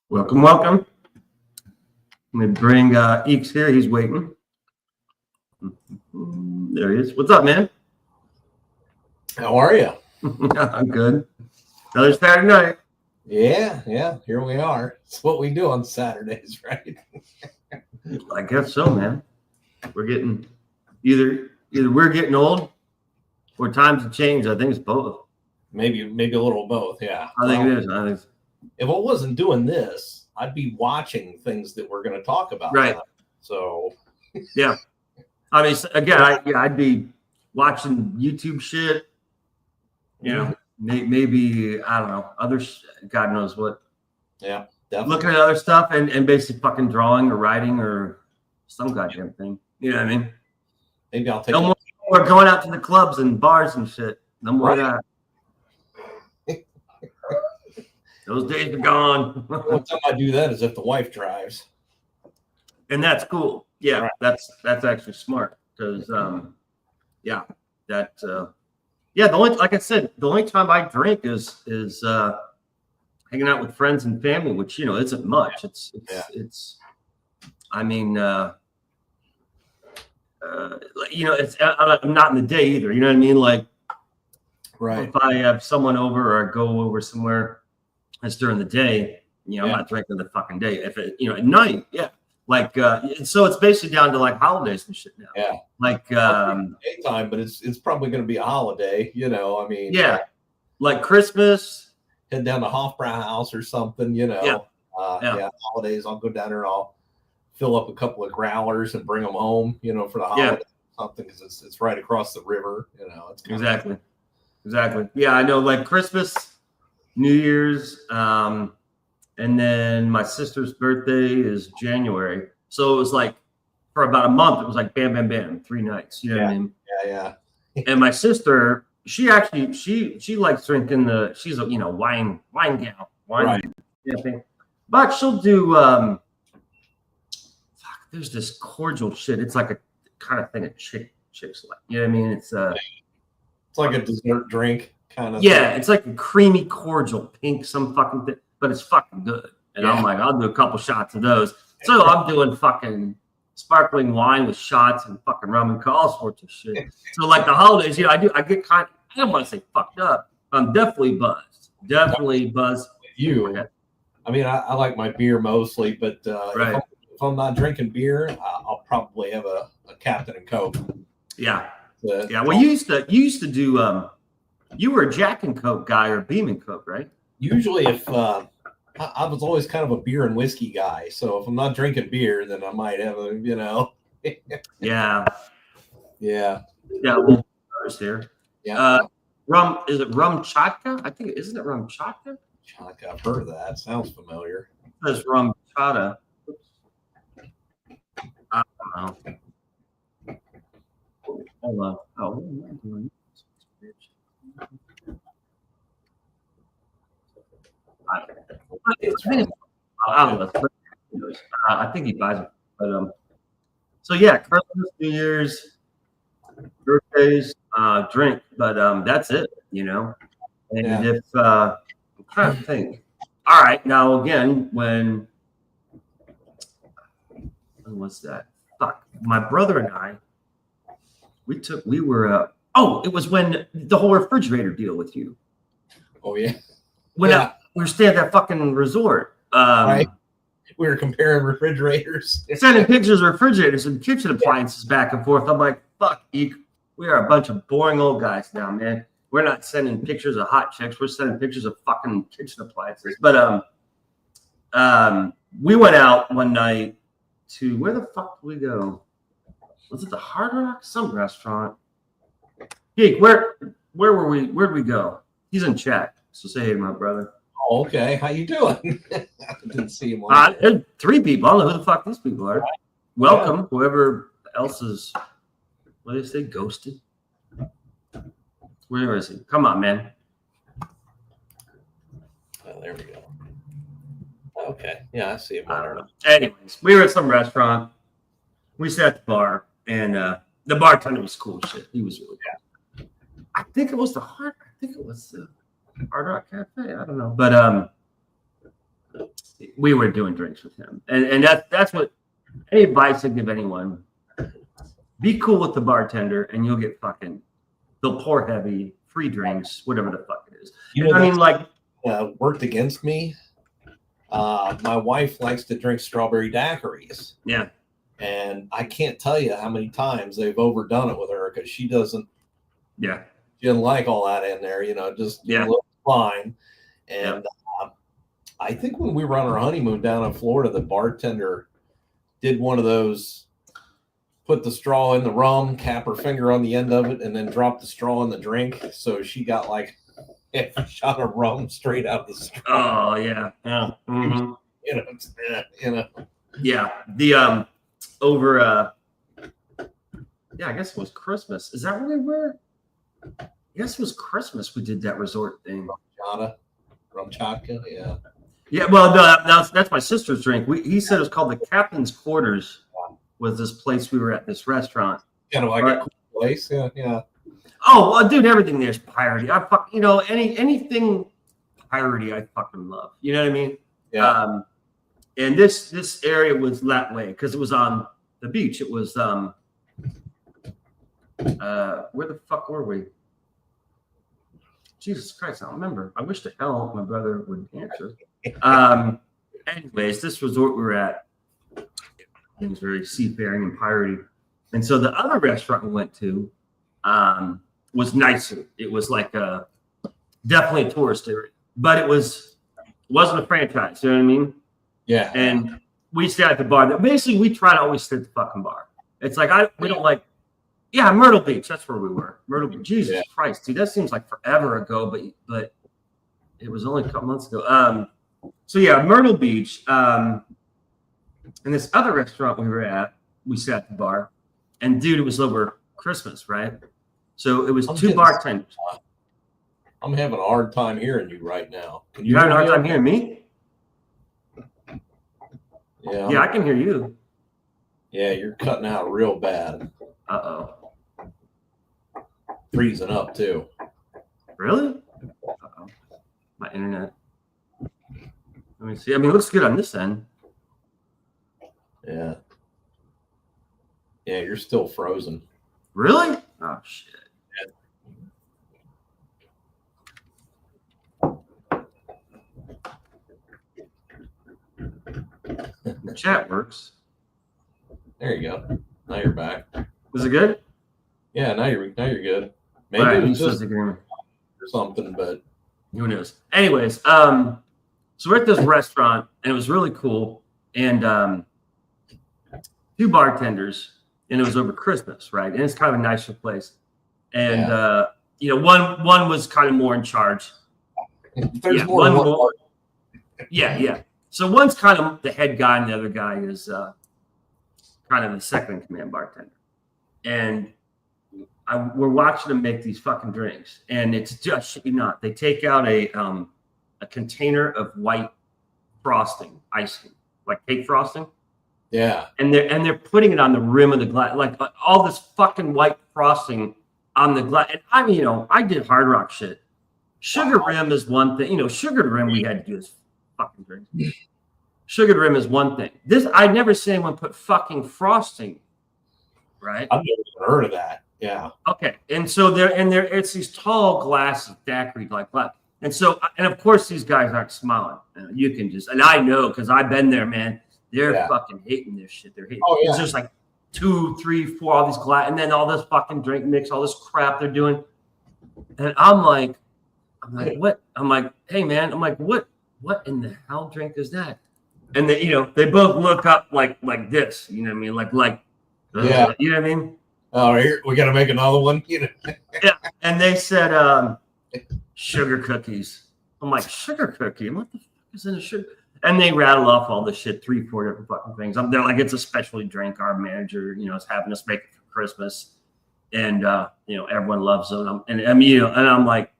Welcome, welcome. Let me bring Eeks here. He's waiting. There he is. What's up, man? How are you? I'm good. Another Saturday night. Yeah. Here we are. It's what we do on Saturdays, right? I guess so, man. We're getting either we're getting old or times have changed. I think it's both. Maybe a little both. Yeah. I think it is. If I wasn't doing this, I'd be watching things that we're going to talk about. Right. So. Yeah. I mean, again, I'd be watching YouTube shit. You know, maybe I don't know, other God knows what. Yeah, definitely. Looking at other stuff and basically fucking drawing or writing or some goddamn thing. You know what I mean? Maybe I'll take. No more going out to the clubs and bars and shit. No more of that. Those days are gone. One time I do that is if the wife drives. And that's cool. Yeah, right. that's actually smart because the only, like I said, the only time I drink is hanging out with friends and family, which isn't much. It's I mean it's I'm not in the day either. You know what I mean? Like, right. If I have someone over or I go over somewhere, it's during the day. I'm not drinking the fucking day. If it at night, yeah. Like so it's basically down to like holidays and shit now. Yeah. Like daytime, but it's probably going to be a holiday. I mean. Yeah. Like Christmas. Head down to Hofbrauhaus or something. Yeah. Holidays. I'll go down there and I'll fill up a couple of growlers and bring them home. For the holidays or something because it's right across the river. It's exactly. Yeah, I know. Like Christmas, New Year's, and then my sister's birthday is January. So it was like for about a month, it was like bam, bam, bam, 3 nights. You know what I mean? Yeah. And my sister, she actually she likes drinking she's a wine gal, wine thing. But she'll do there's this cordial shit. It's like a kind of thing a chicks like. You know what I mean? It's like a dessert drink kind of. Yeah, thing. It's like a creamy cordial, pink, some fucking thing, but it's fucking good. And I'm like, I'll do a couple shots of those. So I'm doing fucking sparkling wine with shots and fucking rum and all sorts of shit. So like the holidays, I get kind of, I don't want to say fucked up. I'm definitely buzzed. Definitely buzzed. You. I mean, I like my beer mostly, but if I'm not drinking beer, I'll probably have a Captain and Coke. Yeah. Well, you used to do. You were a Jack and Coke guy or Beam and Coke, right? Usually, if I was always kind of a beer and whiskey guy, so if I'm not drinking beer, then I might have a, Yeah. Well, here. Yeah. Rum, is it rum chata? I think isn't it rum chata? Chata, I've heard of that. Sounds familiar. It says rum chata. I don't know. Hold on. Oh, what am I doing? I don't know. I think he buys it. But so yeah, Christmas, New Year's, birthdays, drink, but that's it, And if I'm trying to think. All right, now again, when was that? Fuck, my brother and I. We were it was when the whole refrigerator deal with you. Oh yeah. When we were staying at that fucking resort. Right. We were comparing refrigerators. Sending pictures of refrigerators and kitchen appliances back and forth. I'm like, fuck, we are a bunch of boring old guys now, man. We're not sending pictures of hot chicks. We're sending pictures of fucking kitchen appliances. But we went out one night to, where the fuck did we go? Was it the Hard Rock? Some restaurant. Geek, where were we? Where'd we go? He's in chat, so say hey to my brother. Oh, okay. How you doing? I didn't see him. 3 people. I don't know who the fuck these people are. Welcome, whoever else is. What do they say? Ghosted. Where is he? Come on, man. Oh, there we go. Okay. Yeah, I see him. I don't know. Anyways, we were at some restaurant. We sat at the bar, and the bartender was cool as shit. He was really cool. I think it was the Hard Rock Cafe. I don't know, but we were doing drinks with him, and that's what any advice I give anyone: be cool with the bartender, and you'll get fucking. They'll pour heavy, free drinks, whatever the fuck it is. I mean, like, worked against me. My wife likes to drink strawberry daiquiris. Yeah. And I can't tell you how many times they've overdone it with her because she doesn't. Yeah. She didn't like all that in there, just a little fine. And I think when we were on our honeymoon down in Florida, the bartender did one of those, put the straw in the rum, cap her finger on the end of it, and then drop the straw in the drink. So she got like a shot of rum straight out of the straw. Oh yeah. Yeah. Mm-hmm. Yeah. The over I guess it was Christmas. Is that where we were? I guess it was Christmas we did that resort thing. Rum chaka, yeah. Yeah, well, no, that's my sister's drink. He said it was called the Captain's Quarters. Was this place we were at, this restaurant? Kind of like a cool place, yeah. Oh, well, dude, everything there's piratey. I fuck, anything piratey, I fucking love. You know what I mean? Yeah. And this area was that way because it was on the beach. It was where the fuck were we? Jesus Christ, I don't remember. I wish the hell my brother would answer. Anyways, this resort we were at, it was very seafaring and piratey. And so the other restaurant we went to was nicer. It was like definitely a tourist area, but it wasn't a franchise. You know what I mean? Yeah. And we stayed at the bar. Basically, we try to always stay at the fucking bar. It's like we don't like. Yeah, Myrtle Beach. That's where we were. Myrtle Beach. Jesus Christ, dude, that seems like forever ago, but it was only a couple months ago. So yeah, Myrtle Beach. And this other restaurant we were at, we sat at the bar, and dude, it was over Christmas, right? So it was two bartenders. I'm having a hard time hearing you right now. You having a hard time hearing me? Yeah. Yeah, I can hear you. Yeah, you're cutting out real bad. Uh-oh. Freezing up too. Really? Uh-oh. My internet. Let me see. I mean, it looks good on this end. Yeah. Yeah, you're still frozen. Really? Oh, shit. The chat works. There you go. Now you're back. Is it good? Yeah, now you're good. Maybe Right, it was just agreement or something, but who knows? Anyways, so we're at this restaurant and it was really cool. And two bartenders, and it was over Christmas, right? And it's kind of a nicer place. And one was kind of more in charge. There's more than one. Yeah. So one's kind of the head guy, and the other guy is kind of the second in command bartender. And we're watching them make these fucking drinks, and it's just shit you not. They take out a container of white frosting, icing, like cake frosting. Yeah. And they're putting it on the rim of the glass, like all this fucking white frosting on the glass. And I did hard rock shit. Sugar rim is one thing. Sugared rim we had to do this fucking drink. Sugared rim is one thing. I'd never seen anyone put fucking frosting, right? I've never even heard of that. Yeah. Okay. And so it's these tall glasses, daiquiri like that. And so, and of course, these guys aren't smiling. You can just, and I know because I've been there, man. They're fucking hating this shit. They're hating. Oh, yeah. It's just like 2, 3, 4, all these glass, and then all this fucking drink mix, all this crap they're doing. And I'm like, what? I'm like, hey man, I'm like, what in the hell drink is that? And they, they both look up like this, you know what I mean? Like, yeah. You know what I mean? Oh, here we got to make another one. Yeah. And they said, sugar cookies. I'm like, sugar cookie? What the fuck is in a sugar? And they rattle off all this shit, 3, 4 different fucking things. They're like, it's a specialty drink. Our manager, is having us make it for Christmas. And, everyone loves it. And I'm like,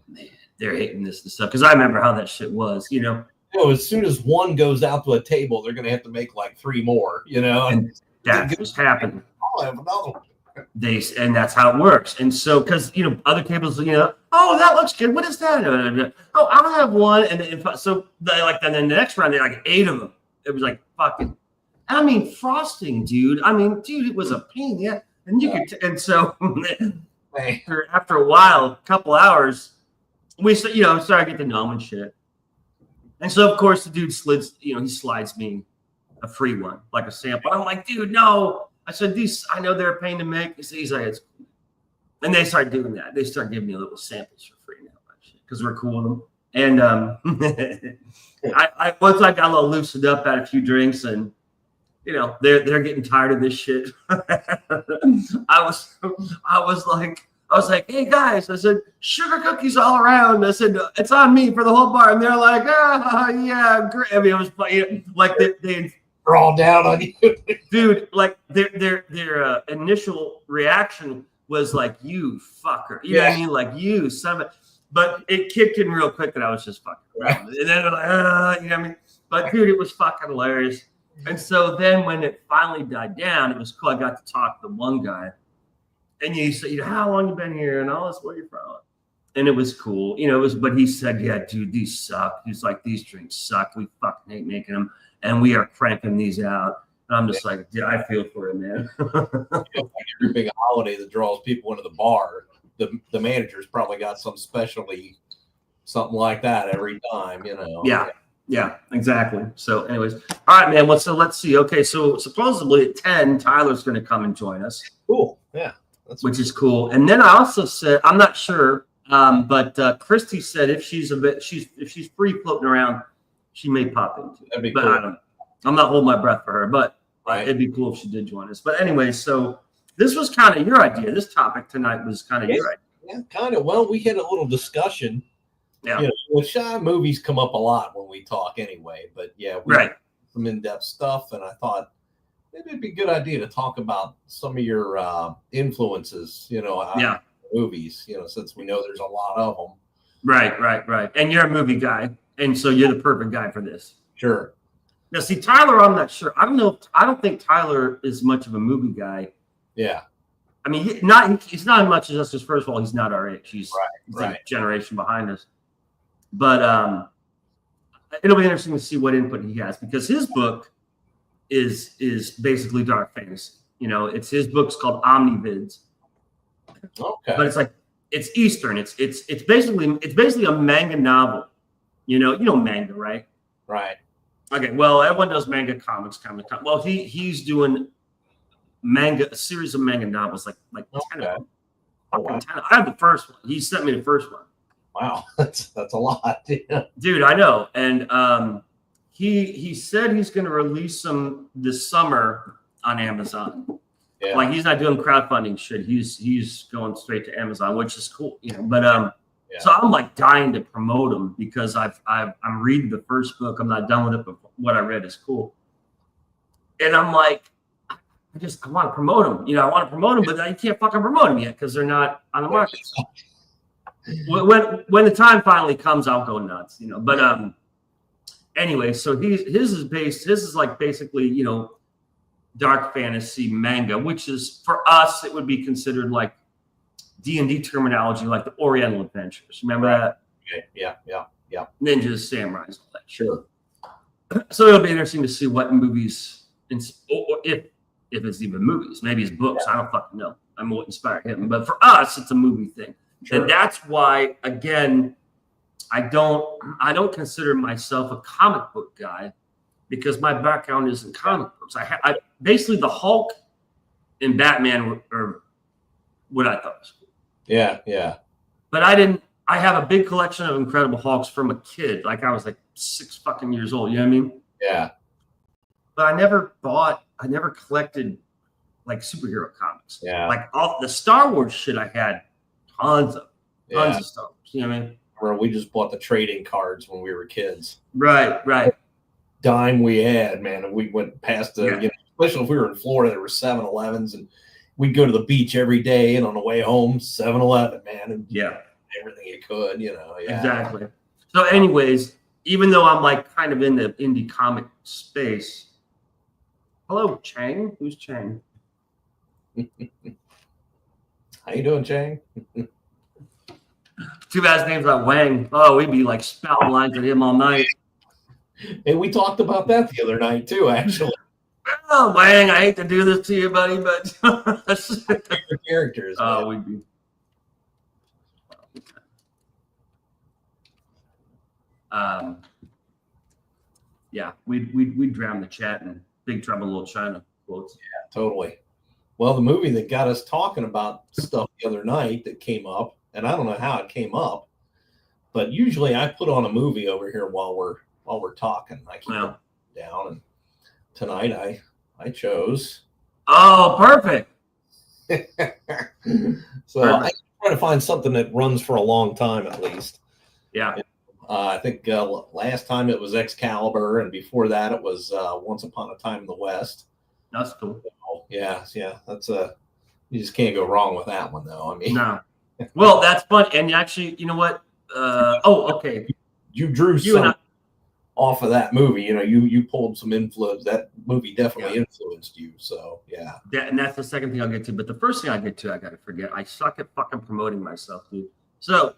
man, they're hating this and stuff. Because I remember how that shit was, as soon as one goes out to a table, they're going to have to make like 3 more, And that was happening. I'll have another one. and that's how it works. And so, because other tables, oh, that looks good. What is that? Oh, I'll have one. And so then the next round they like 8 of them. It was like fucking. I mean, frosting, dude. I mean, dude, it was a pain. Yeah, and you could. And so after a while, a couple hours, we started to get to know him and shit. And so of course the dude he slides me a free one, like a sample. I'm like, dude, no. I said, I know they're a pain to make. He's like, it's cool. And they start doing that. They start giving me little samples for free now, because we're cool with them. And I once I got a little loosened up, had a few drinks, and they're getting tired of this shit. I was like, hey guys, I said, sugar cookies all around. I said, it's on me for the whole bar. And they're like, yeah, great. I mean, it was funny. Like they're all down on you. Dude, like their initial reaction was like, you fucker. You know what I mean? Like, you son of a, but it kicked in real quick and I was just fucking around. And then they're like, you know what I mean? But dude, it was fucking hilarious. And so then when it finally died down, it was cool. I got to talk to the one guy. And he said, how long you been here? And all this, where you from? And it was cool. But he said, yeah, dude, these suck. He's like, these drinks suck. We fucking hate making them. And we are cranking these out. And I'm just like, dude, I feel for it, man. Every big holiday that draws people into the bar, the manager's probably got some specialty, something like that every time, Yeah, exactly. So anyways, all right, man. So let's see. Okay, so supposedly at 10, Tyler's going to come and join us. Cool. Yeah. Which is cool. And then I also said, I'm not sure, but Christy said if she's free floating around, she may pop into it. That'd be but cool. I'm not holding my breath for her, but it'd be cool if she did join us. But anyway, so this was kind of your idea. This topic was kind of your idea. Yeah, kind of. Well, we had a little discussion. Yeah. With shy movies come up a lot when we talk anyway. But yeah, we had some in-depth stuff, and I thought maybe it'd be a good idea to talk about some of your influences, movies, since we know there's a lot of them. Right. And you're a movie guy, and so you're the perfect guy for this. Sure. Now, see, Tyler, I'm not sure. I don't know. I don't think Tyler is much of a movie guy. Yeah. I mean, he's not as much as us. Because first of all, he's not our age. He's right. a generation behind us. But it'll be interesting to see what input he has, because his book is basically dark fantasy. It's his book's called Omnivids. Okay. But it's Eastern. It's basically a manga novel. You know manga, right? Right. Okay. Well, everyone does manga comics. Well, he's doing a series of manga novels, like 10 of them. Wow. 10. I have the first one. He sent me the first one. Wow, that's a lot. Dude, I know. And he said he's going to release some this summer on Amazon. Yeah. Like, he's not doing crowdfunding shit. He's going straight to Amazon, which is cool, But so I'm like dying to promote him, because I'm reading the first book. I'm not done with it, but what I read is cool. And I'm like, I want to promote him. I want to promote him, but I can't fucking promote him yet because they're not on the market. When the time finally comes, I'll go nuts, But anyway, so his is like basically, dark fantasy manga, which is, for us, it would be considered like D&D terminology, like the Oriental Adventures. Remember that? Okay. Yeah. Ninjas, samurais, all that. Sure. So it'll be interesting to see what movies, or if it's even movies, maybe it's books. I don't fucking know. I'm what inspired him, but for us, it's a movie thing. Sure. And that's why, again, I don't consider myself a comic book guy, because my background isn't comic books. I basically, the Hulk and Batman are what I thought was cool. Yeah. But I have a big collection of Incredible Hulks from a kid. Like, I was like 6 fucking years old. You know what I mean? Yeah. But I never collected like superhero comics. Yeah. Like all the Star Wars shit, I had tons of Star Wars. You know what I mean? We just bought the trading cards when we were kids. Right. Dime we had, man, and we went past especially if we were in Florida, there were 7-Elevens, and we'd go to the beach every day, and on the way home, 7-Eleven, man, and everything you could, Exactly. So, anyways, even though I'm like kind of in the indie comic space, hello, Chang. Who's Chang? How you doing, Chang? Too bad his name's not Wang. Oh, we'd be like spouting lines at him all night. Hey, we talked about that the other night too, actually. Oh, Wang, I hate to do this to you, buddy, but Your characters. Oh, we'd be. Yeah, we'd drown the chat in Big Trouble in Little China quotes. Yeah, totally. Well, the movie that got us talking about stuff the other night that came up, and I don't know how it came up, but usually I put on a movie over here while we're talking. I keep it down, and tonight I chose. Oh, perfect. So I try to find something that runs for a long time at least. Yeah. I think last time it was Excalibur, and before that it was Once Upon a Time in the West. That's cool. So, yeah. That's you just can't go wrong with that one, though. I mean, no. Well, that's fun, and actually, you know what? Okay. You drew some off of that movie. You know, you pulled some influence. That movie definitely influenced you. So yeah. And that's the second thing I'll get to. But the first thing I get to, I gotta forget. I suck at fucking promoting myself, dude. So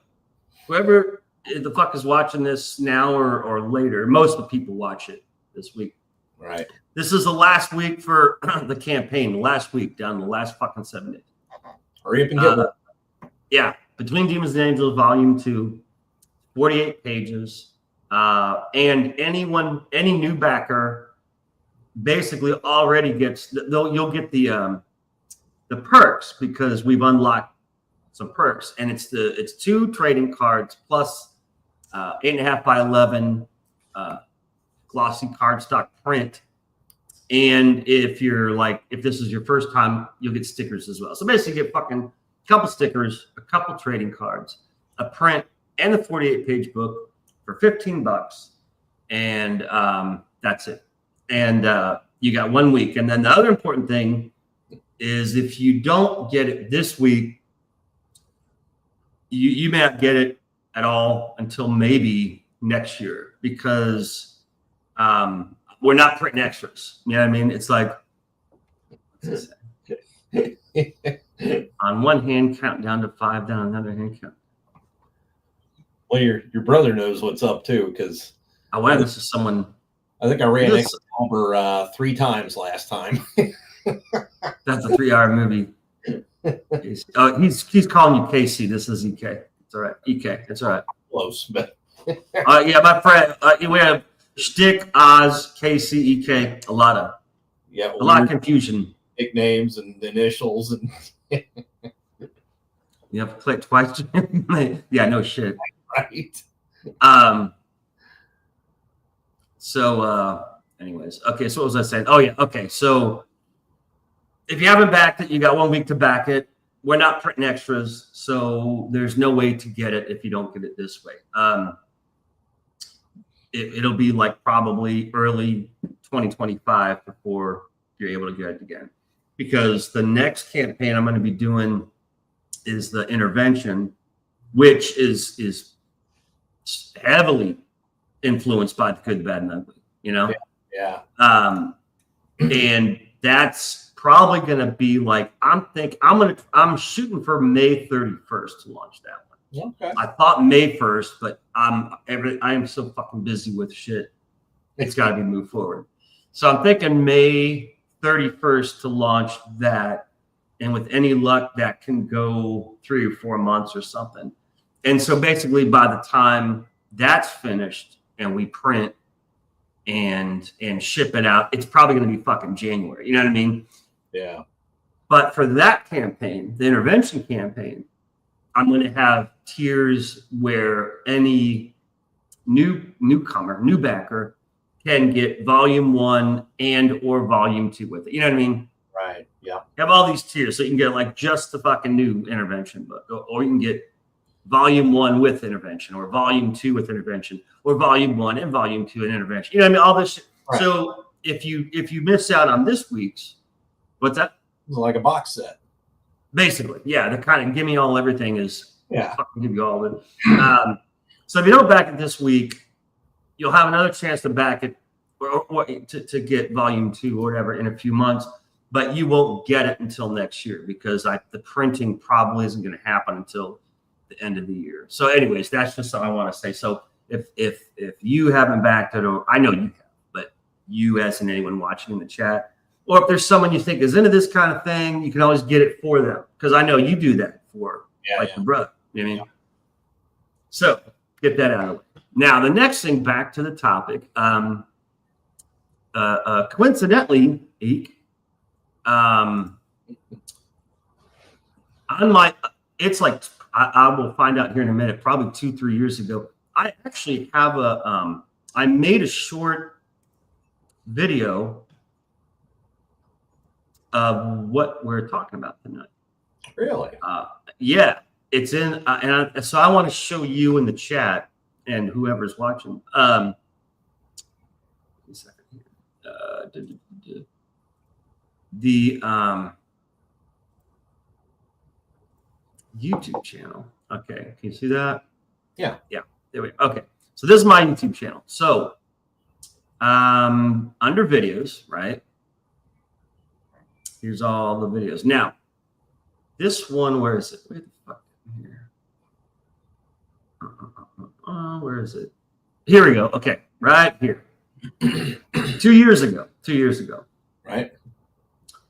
whoever the fuck is watching this now or later, most of the people watch it this week. Right. This is the last week for the campaign. The last week, down the last fucking 7 days. Hurry up and get it. Yeah. Between Demons and Angels, Volume 2, 48 pages. And any new backer basically already gets, you'll get the perks because we've unlocked some perks. And it's 2 trading cards plus 8.5 by 11 glossy cardstock print. And if this is your first time, you'll get stickers as well. So basically you get fucking a couple stickers, a couple trading cards, a print, and a 48-page book for $15. And that's it. And you got 1 week. And then the other important thing is if you don't get it this week, you may not get it at all until maybe next year because we're not printing extras. You know what I mean? It's like on one hand count down to 5, down another hand count. Well, your brother knows what's up too, because This is someone. I think I ran Excalibur 3 times last time. That's a 3-hour movie. He's calling you Casey. This is EK. It's all right. EK. It's all right. Close, but yeah, my friend. We have Shtick, Oz, Casey, EK. A lot of confusion. Nicknames and initials and. You have to play it twice. Yeah, no shit. Right. So, anyways, okay. So what was I saying? Oh yeah. Okay. So if you haven't backed it, you got 1 week to back it. We're not printing extras, so there's no way to get it if you don't get it this way. It'll be like probably early 2025 before you're able to get it again, because the next campaign I'm going to be doing is the Intervention, which is heavily influenced by the Good, the Bad, and the Ugly. You know, yeah. And that's probably going to be like I'm shooting for May 31st to launch that one. Okay. I thought May 1st, but I am so fucking busy with shit. It's got to be moved forward. So I'm thinking May 31st to launch that. And with any luck, that can go 3 or 4 months or something. And so basically by the time that's finished and we print and ship it out, it's probably going to be fucking January. You know what I mean? Yeah. But for that campaign, the Intervention campaign, I'm going to have tiers where any newcomer, new backer can get volume 1 and or volume 2 with it. You know what I mean? Right. Yeah. You have all these tiers, so you can get like just the fucking new Intervention book, or you can get volume 1 with Intervention, or volume 2 with Intervention, or volume 1 and volume 2 and Intervention. You know what I mean? All this shit. Right. So if you miss out on this week's, what's that? It's like a box set. Basically, yeah. The kind of give me all everything is fucking give you all of it. So if you don't back it this week, you'll have another chance to back it or to get volume 2 or whatever in a few months. but you won't get it until next year because the printing probably isn't going to happen until the end of the year. So anyways, that's just what I want to say. So if you haven't backed it, or I know you have, but you as in anyone watching in the chat, or if there's someone you think is into this kind of thing, you can always get it for them. Because I know you do that for your brother. You know what I mean? So get that out of the way. Now, the next thing, back to the topic. Coincidentally, Eek, unlike, it's like, I will find out here in a minute, probably 2-3 years ago, I actually have I made a short video of what we're talking about tonight. Really? Yeah, it's in, so I want to show you in the chat and whoever's watching. A second here. The YouTube channel. Okay, can you see that? Yeah. Yeah. There we go. Okay, so this is my YouTube channel. So, under videos, right? Here's all the videos. Now, this one, where is it? Where the fuck here? Where is it? Here we go. Okay, right here. 2 years ago. 2 years ago. Right.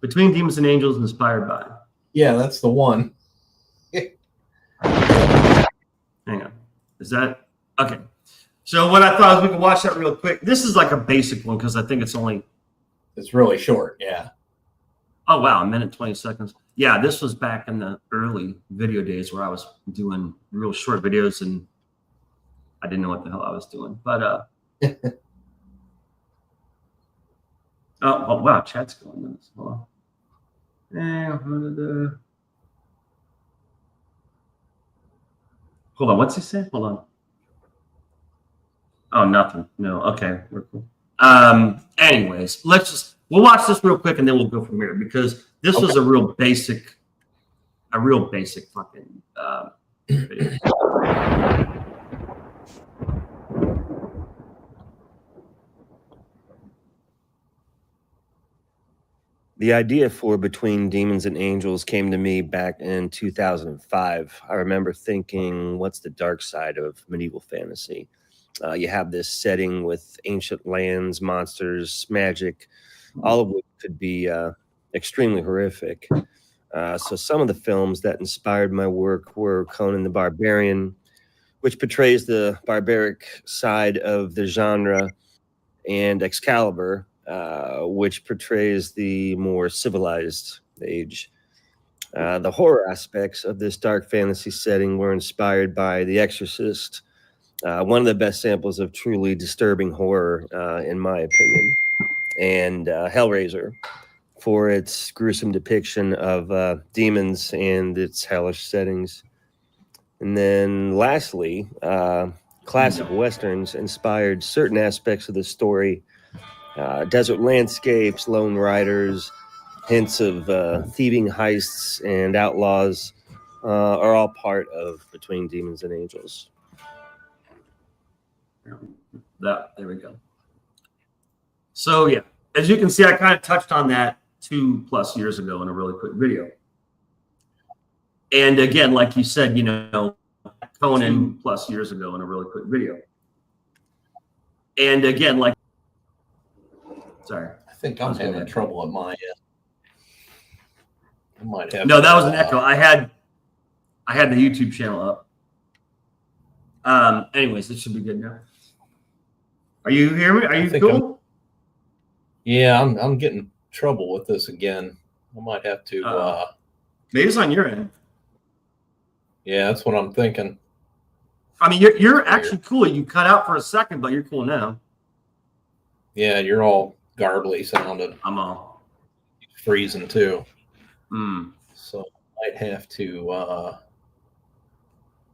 Between Demons and Angels, inspired by. Yeah, that's the one. Hang on. Is that okay? So what I thought is we could watch that real quick. This is like a basic one because I think it's really short. Yeah. Oh wow, a minute 20 seconds. Yeah, this was back in the early video days where I was doing real short videos and I didn't know what the hell I was doing. But oh wow, chat's going on. Hold on. Hold on, what's he saying? Hold on. Oh, nothing. No, okay, we're cool. Anyways, we'll watch this real quick and then we'll go from here because this was a real basic fucking video. The idea for Between Demons and Angels came to me back in 2005. I remember thinking, what's the dark side of medieval fantasy? You have this setting with ancient lands, monsters, magic, all of which could be extremely horrific. So some of the films that inspired my work were Conan the Barbarian, which portrays the barbaric side of the genre, and Excalibur, which portrays the more civilized age. The horror aspects of this dark fantasy setting were inspired by The Exorcist, one of the best samples of truly disturbing horror, in my opinion, and Hellraiser for its gruesome depiction of demons and its hellish settings. And then lastly, classic Westerns inspired certain aspects of the story. Desert landscapes, lone riders, hints of thieving heists and outlaws are all part of Between Demons and Angels. There we go. So yeah, as you can see, I kind of touched on that 2+ years ago in a really quick video. And again, like you said, Conan 2+ years ago in a really quick video. And again, like, sorry. I think I'm having trouble at my end. I might have. No, that was an echo. I had the YouTube channel up. Anyways, this should be good now. Are you hearing me? Are you cool? Yeah, I'm getting trouble with this again. I might have to. Maybe it's on your end. Yeah, that's what I'm thinking. I mean, you're actually cool. You cut out for a second, but you're cool now. Yeah, you're all garbly sounded. I'm all freezing too. Mm. So I might have to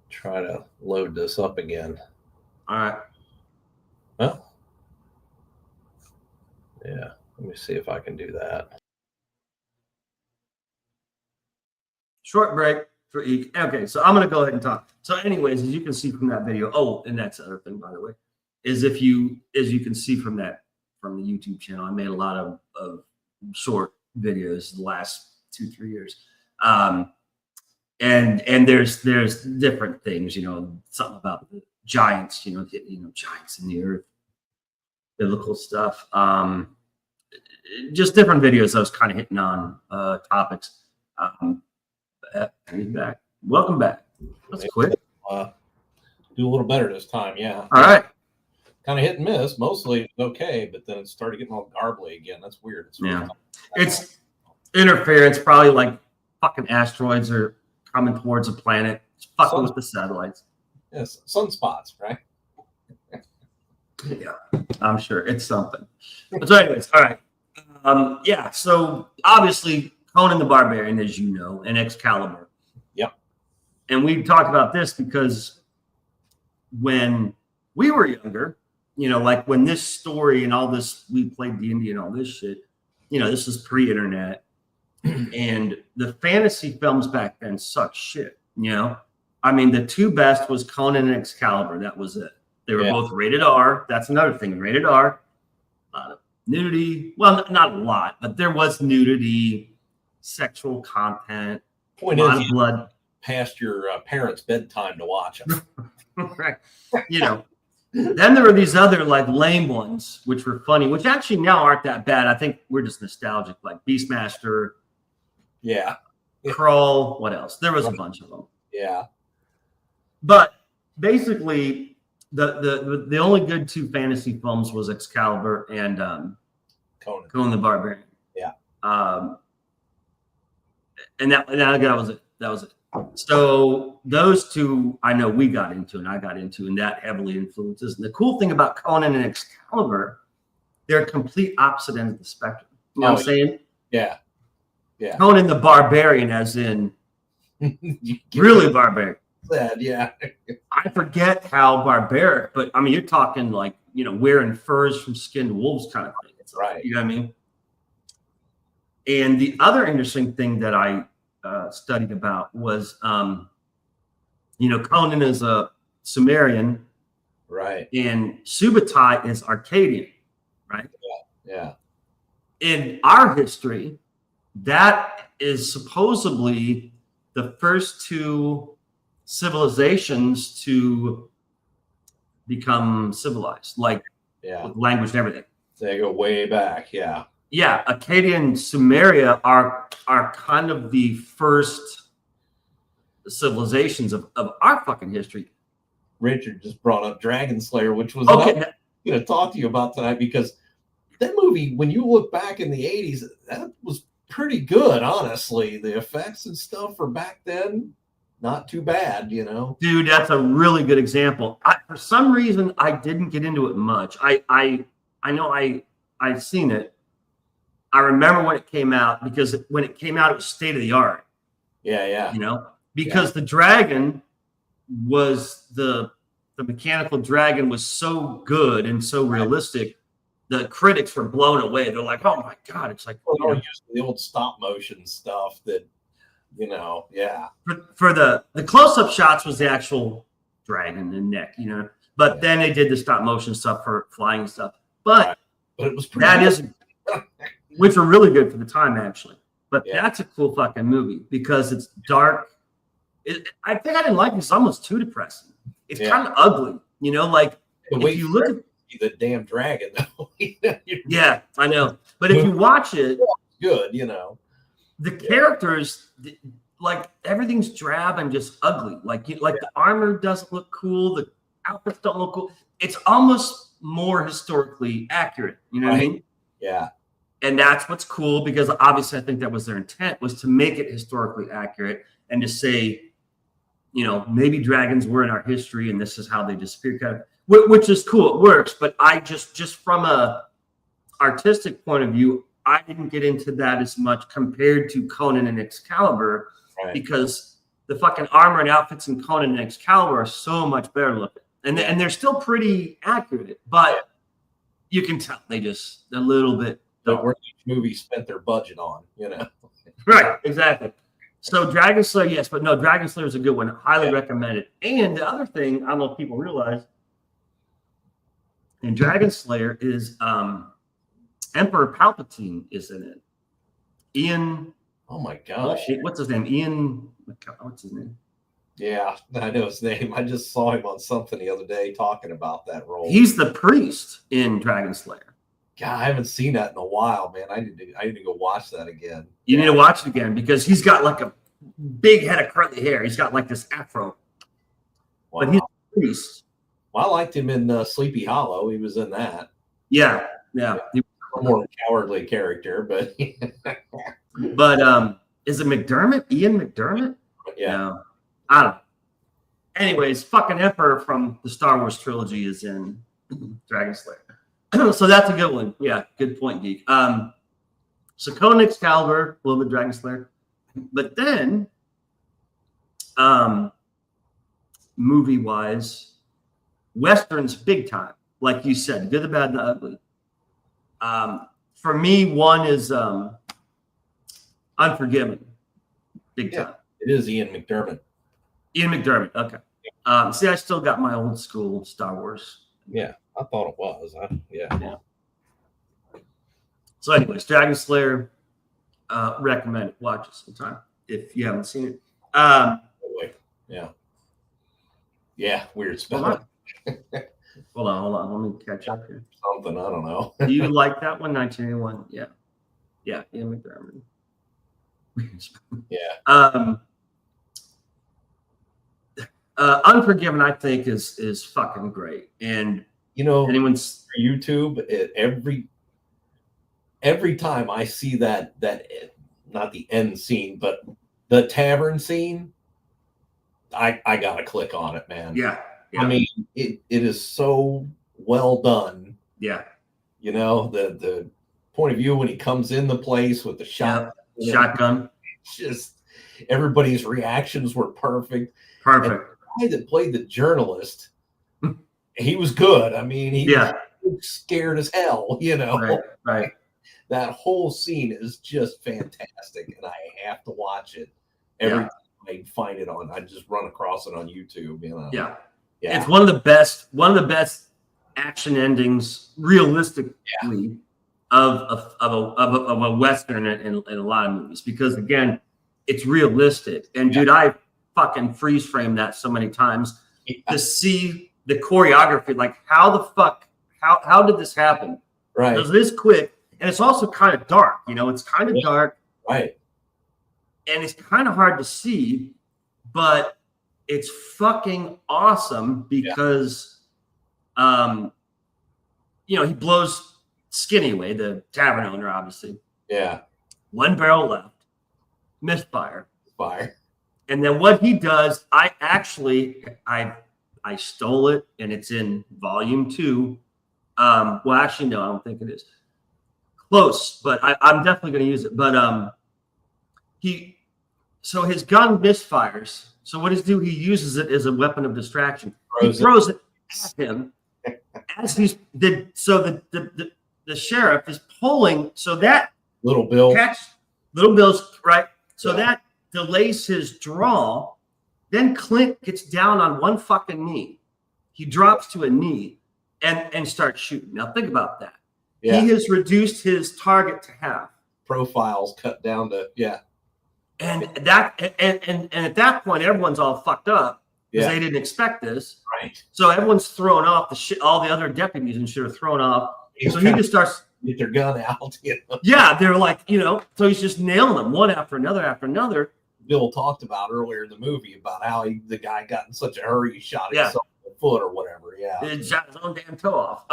try to load this up again. All right. Well, yeah. Let me see if I can do that. Short break for Eek. Okay, so I'm going to go ahead and talk. So anyways, as you can see from that video, oh, and that's the other thing, by the way, is as you can see from the YouTube channel, I made a lot of short videos the last 2-3 years. And there's different things, something about the giants, giants in the earth, biblical stuff. Just different videos I was kind of hitting on topics. Back. Welcome back. That's quick. Do a little better this time, yeah. All right. Kind of hit and miss. Mostly it's okay, but then it started getting all garbly again. That's weird. It's interference, probably like fucking asteroids are coming towards a planet. It's fucking with the satellites. Yes, sunspots, right? Yeah, I'm sure it's something. But so anyways, all right. So obviously Conan the Barbarian, as you know, and Excalibur. Yep. And we talked about this because when we were younger, like when this story and all this, we played D&D and all this shit, this is pre-internet. And the fantasy films back then sucked shit, I mean, the two best was Conan and Excalibur. That was it. They were both rated R. That's another thing, rated R. A lot of nudity. Well, not a lot, but there was nudity, sexual content, Point a lot is, of blood. Past your parents' bedtime to watch them. Right. Then there were these other like lame ones, which were funny, which actually now aren't that bad. I think we're just nostalgic, like Beastmaster. Yeah. Crawl. What else? There was a bunch of them. Yeah. But basically, the only good two fantasy films was Excalibur and Conan the Barbarian. Yeah. And that was it. That was it. So those two I know we got into and I got into, and that heavily influences. And the cool thing about Conan and Excalibur, they're complete opposite ends of the spectrum. You know what I'm saying? Yeah. Yeah. Conan the Barbarian, as in really barbaric. Sad, yeah. I forget how barbaric, but I mean, you're talking like, wearing furs from skinned wolves kind of thing. Right. You know what I mean? And the other interesting thing that I studied about was, Conan is a Sumerian. Right. And Subutai is Arcadian, right? Yeah. In our history, that is supposedly the first two civilizations to become civilized, like with language and everything. They go way back, yeah. Yeah, Akkadian and Sumeria are kind of the first civilizations of our fucking history. Richard just brought up Dragon Slayer, which was what I'm going to talk to you about tonight, because that movie, when you look back in the 80s, that was pretty good, honestly. The effects and stuff for back then, not too bad, Dude, that's a really good example. For some reason, I didn't get into it much. I know I've seen it. I remember when it came out, because when it came out, it was state of the art. Yeah. Because the dragon was the mechanical dragon was so good and so realistic. The critics were blown away. They're like, "Oh my god!" It's like the old stop motion stuff that, yeah. For the close-up shots was the actual dragon and neck, But then they did the stop motion stuff for flying stuff. But it was which were really good for the time, actually. But that's a cool fucking movie because it's dark. I think I didn't like it. It's almost too depressing. It's kind of ugly, like if you look at the damn dragon, though. Yeah, I know. But if you watch it, good, the characters, like everything's drab and just ugly. Like the armor doesn't look cool. The outfits don't look cool. It's almost more historically accurate. You know what I mean? Yeah. And that's what's cool, because obviously I think that was their intent, was to make it historically accurate and to say, maybe dragons were in our history and this is how they disappeared, kind of, which is cool. It works. But I just from a artistic point of view, I didn't get into that as much compared to Conan and Excalibur, because the fucking armor and outfits in Conan and Excalibur are so much better looking. And they're still pretty accurate, but you can tell they just a little bit. Where each movie spent their budget on, Right, exactly. So Dragon Slayer, yes, but no, Dragon Slayer is a good one. Highly recommended. And the other thing, I don't know if people realize, in Dragon Slayer is Emperor Palpatine is in it. Ian. Oh my gosh. What's his name? Ian. What's his name? Yeah, I know his name. I just saw him on something the other day talking about that role. He's the priest in Dragon Slayer. God, I haven't seen that in a while, man. I need to go watch that again. You need to watch it again because he's got like a big head of curly hair. He's got like this afro. Wow. But he's a priest. Well, I liked him in Sleepy Hollow. He was in that. Yeah. He was a more cowardly character, but but is it McDermott? Ian McDermott? Yeah. No, I don't know. Anyways, fucking Emperor from the Star Wars trilogy is in Dragon Slayer. So that's a good one. Yeah, good point, Geek. So Conan Excalibur, a little bit Dragon Slayer. But then, movie-wise, Westerns big time. Like you said, Good, the Bad, and the Ugly. For me, one is Unforgiven. Big time. It is Ian McDermott. Ian McDermott. Okay. See, I still got my old school Star Wars. Yeah, I thought it was. Yeah. So, anyways, Dragon Slayer. Recommend it. Watch it sometime if you haven't seen it. Yeah. Weird spelling. Hold on. Let me catch up here. Something, I don't know. Do you like that one? 1981. Yeah. Ian McDermott. Yeah. Unforgiven, I think, is fucking great. And anyone's YouTube, every time I see that not the end scene, but the tavern scene, I gotta click on it, man. Yeah. I mean, it is so well done. Yeah. The point of view when he comes in the place with the shotgun. Just everybody's reactions were perfect. Perfect. And the guy that played the journalist, he was good. I mean, he was scared as hell, Right. That whole scene is just fantastic, and I have to watch it every time I find it on. I just run across it on YouTube. Yeah. It's one of the best action endings, realistically, of a Western in a lot of movies, because again, it's realistic. And dude, I fucking freeze frame that so many times to see the choreography. Like, how did this happen? Right. It was this quick. And it's also kind of dark, it's kind of dark. Right. And it's kind of hard to see, but it's fucking awesome because, he blows Skinny away, the tavern owner, obviously. Yeah. One barrel left, misfire. Fire. And then what he does, I stole it, and it's in volume 2. Well, actually, no, I don't think it is. Close, but I'm definitely going to use it. But so his gun misfires. So what does he do? He uses it as a weapon of distraction. He throws it at him as the sheriff is pulling. So that Little Bill's right. So that delays his draw. Then Clint gets down on one fucking knee. He drops to a knee and starts shooting. Now think about that. Yeah. He has reduced his target to half. Profiles cut down to And at that point, everyone's all fucked up because they didn't expect this. Right. So everyone's thrown off. All the other deputies and shit are thrown off. So he just starts get their gun out. Yeah, they're like, So he's just nailing them one after another. Bill talked about earlier in the movie about how the guy got in such a hurry he shot himself in the foot or whatever. Yeah. He shot his own damn toe off.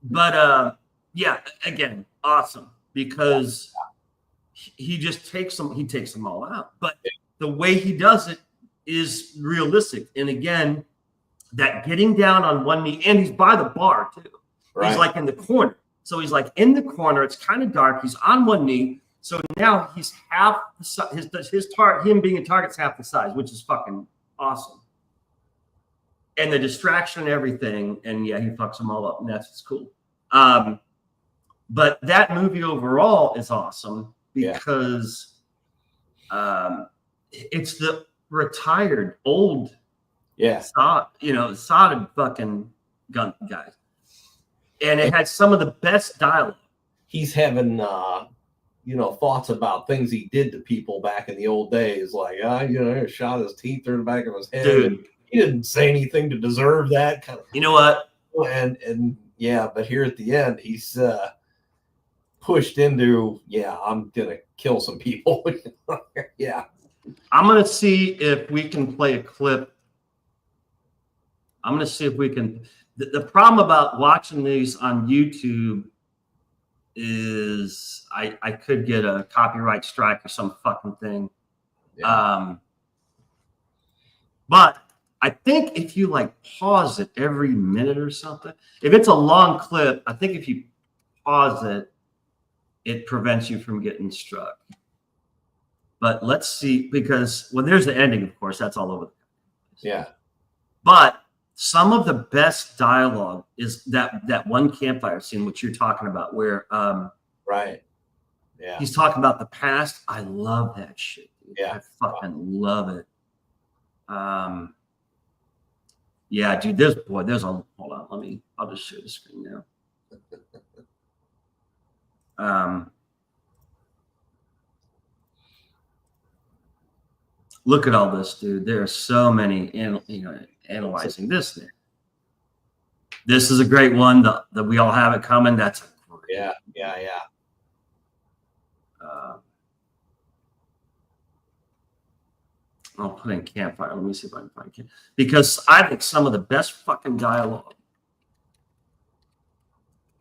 But again, awesome because he just takes them all out. But the way he does it is realistic. And again, that getting down on one knee, and he's by the bar too. Right. He's like in the corner. So he's like in the corner. It's kind of dark. He's on one knee. So now he's half him being a target's half the size, which is fucking awesome. And the distraction and everything, and he fucks them all up, and that's cool. But that movie overall is awesome because it's the retired old, sodded fucking gun guys, and it had some of the best dialogue. He's having thoughts about things he did to people back in the old days, like shot his teeth through the back of his head. Dude, he didn't say anything to deserve that kind of. You know what? And yeah, but here at the end, he's pushed into, I'm gonna kill some people. Yeah, I'm gonna see if we can play a clip. I'm gonna see if we can. The problem about watching these on YouTube is I could get a copyright strike or some fucking thing. Yeah. But I think if you like pause it every minute or something, if it's a long clip, I think if you pause it, it prevents you from getting struck. But let's see, because there's the ending, of course, that's all over the place. Yeah. But some of the best dialogue is that one campfire scene, which you're talking about, where right. Yeah. He's talking about the past. I love that shit, dude. Yeah. I fucking love it. Yeah, dude, there's a hold on, I'll just share the screen now. Look at all this, dude. There are so many, analyzing this thing. This is a great one that we all have it coming. That's a great. Yeah. I'll put in campfire. Let me see if I can find it. Because I think some of the best fucking dialogue.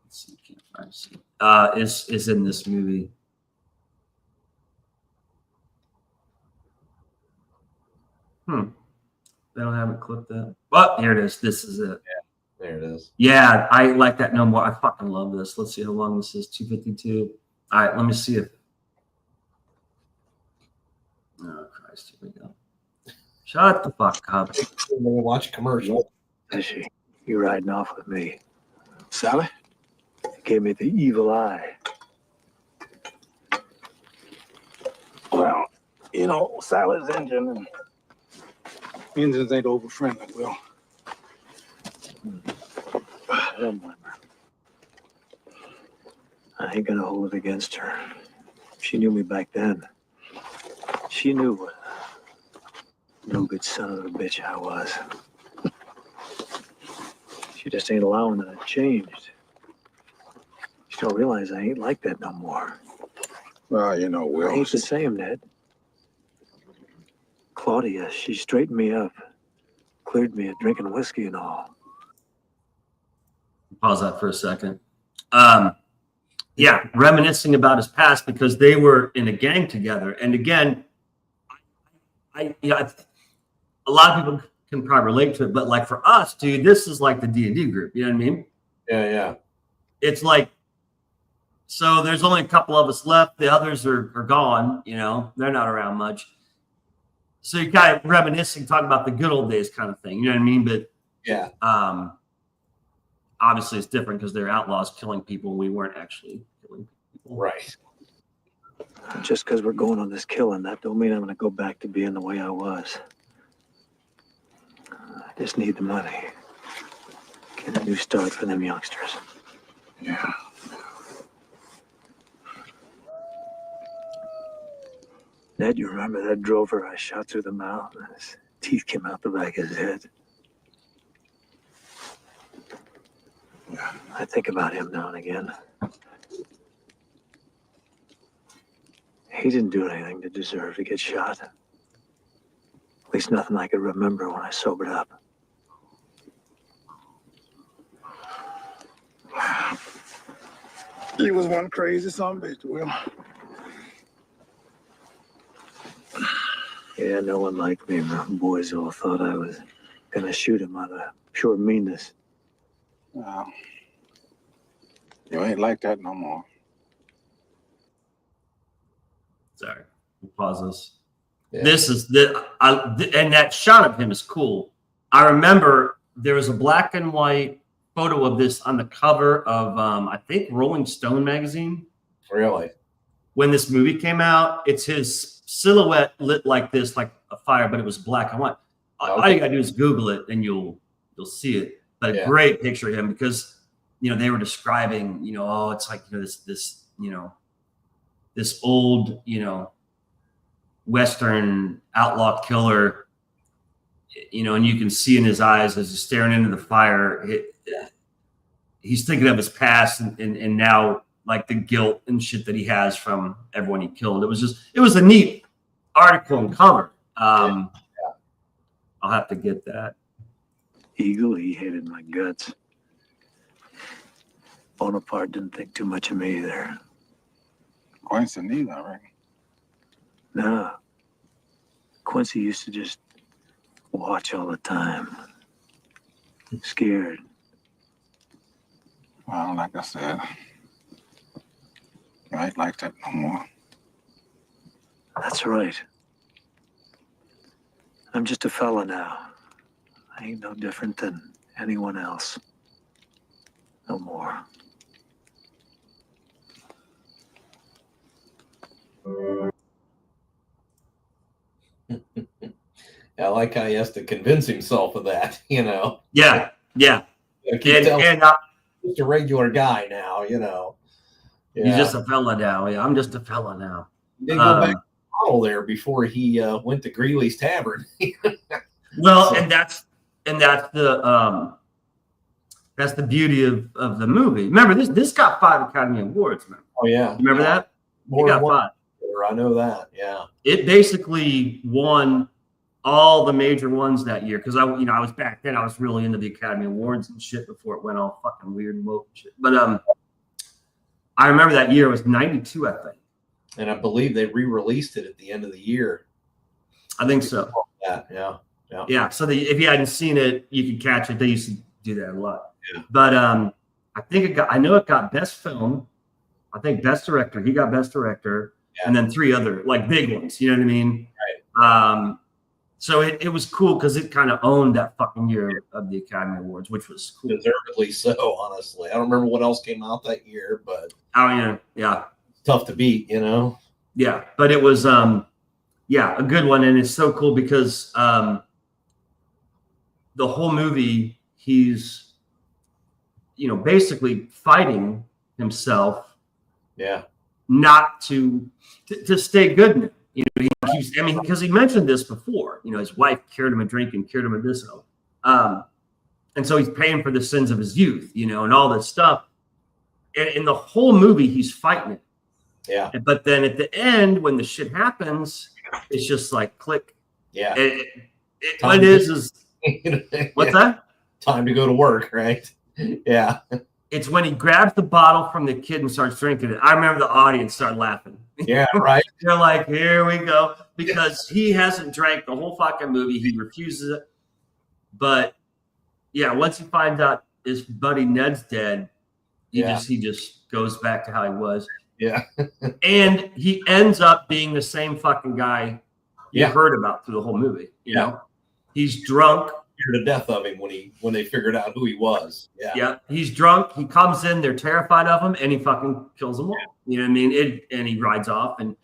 Let's see, campfire is in this movie. They don't have it clipped up. But here it is. This is it. Yeah, there it is. Yeah, I like that no more. I fucking love this. Let's see how long this is. 2:52. All right, let me see if. Oh Christ! Here we go. Shut the fuck up. Watch a commercial. Is she? You riding off with me, Sally? You gave me the evil eye. Well, Sally's engine and. Engines ain't over friendly, Will. I ain't gonna hold it against her. She knew me back then. She knew what no good son of a bitch I was. She just ain't allowing that it changed. She don't realize I ain't like that no more. Well, Will. I ain't the same, Ned. Claudia, she straightened me up, cleared me of drinking whiskey and all. Pause that for a second. Yeah, reminiscing about his past because they were in a gang together. And again, a lot of people can probably relate to it, but like for us, dude, this is like the D&D group. You know what I mean? Yeah. It's like, so there's only a couple of us left. The others are gone. They're not around much. So you're kind of reminiscing, talking about the good old days kind of thing. You know what I mean? But yeah, obviously it's different because they're outlaws killing people. We weren't actually killing people. Right. Just because we're going on this killing, that don't mean I'm going to go back to being the way I was. I just need the money. Get a new start for them youngsters. Yeah. Ned, you remember that drover I shot through the mouth and his teeth came out the back of his head? Yeah. I think about him now and again. He didn't do anything to deserve to get shot. At least nothing I could remember when I sobered up. He was one crazy son of a bitch, Will. Yeah, no one liked me. My boys all thought I was gonna shoot him out of pure meanness. Wow. You ain't like that no more. Sorry, we'll pause this. Yeah. This is and that shot of him is cool. I remember there was a black and white photo of this on the cover of I think Rolling Stone magazine. Really? When this movie came out, it's his silhouette lit like this, like a fire, but it was black and white. Okay. All you gotta do is Google it and you'll see it. But a great picture of him because they were describing, it's like this this old, Western outlaw killer, and you can see in his eyes as he's staring into the fire, he's thinking of his past and now like the guilt and shit that he has from everyone he killed. It was a neat article and cover. I'll have to get that. Eagle, he hated my guts. Bonaparte didn't think too much of me either. Quincy neither, I reckon. No. Quincy used to just watch all the time. Scared. Well, like I said, I ain't like that no more. That's right. I'm just a fella now. I ain't no different than anyone else. No more. I like how he has to convince himself of that, Yeah. Yeah, And just a regular guy now, he's just a fella now. Yeah, I'm just a fella now. He did go back to the model there before he went to Greeley's Tavern. Well, So- and that's the beauty of the movie. Remember, this got 5 Academy Awards, man. Oh yeah, Remember that? More It than got one 5. year, I know that. Yeah, It basically won all the major ones that year because I was back then. I was really into the Academy Awards and shit before it went all fucking weird and woke and shit. But I remember that year it was 92, I think. and I believe they re-released it at the end of the year. I think so. Yeah. Yeah. So if you hadn't seen it, you could catch it. They used to do that a lot. Yeah. But I know it got best film. I think best director. He got best director, and then 3 other like big ones. You know what I mean? Right. So it was cool because it kind of owned that fucking year of the Academy Awards, which was cool. Deservedly so, honestly. I don't remember what else came out that year, but Yeah. tough to beat, Yeah, but it was a good one, and it's so cool because the whole movie he's basically fighting himself not to stay good in it. Because he mentioned this before, his wife cured him of drinking, cured him of this, and so he's paying for the sins of his youth, and all this stuff. And in the whole movie, he's fighting it. Yeah. But then at the end, when the shit happens, it's just like click. Yeah. What it is what's that? Time to go to work, right? Yeah. It's when he grabs the bottle from the kid and starts drinking it. I remember the audience started laughing. Yeah, right. They're like, here we go. Because he hasn't drank the whole fucking movie. He refuses it. But yeah, once he finds out his buddy Ned's dead, he just goes back to how he was. Yeah. And he ends up being the same fucking guy you heard about through the whole movie. You know? He's drunk. Scared to death of him when they figured out who he was. Yeah. He's drunk. He comes in, they're terrified of him, and he fucking kills them all. You know what I mean? And he rides off. And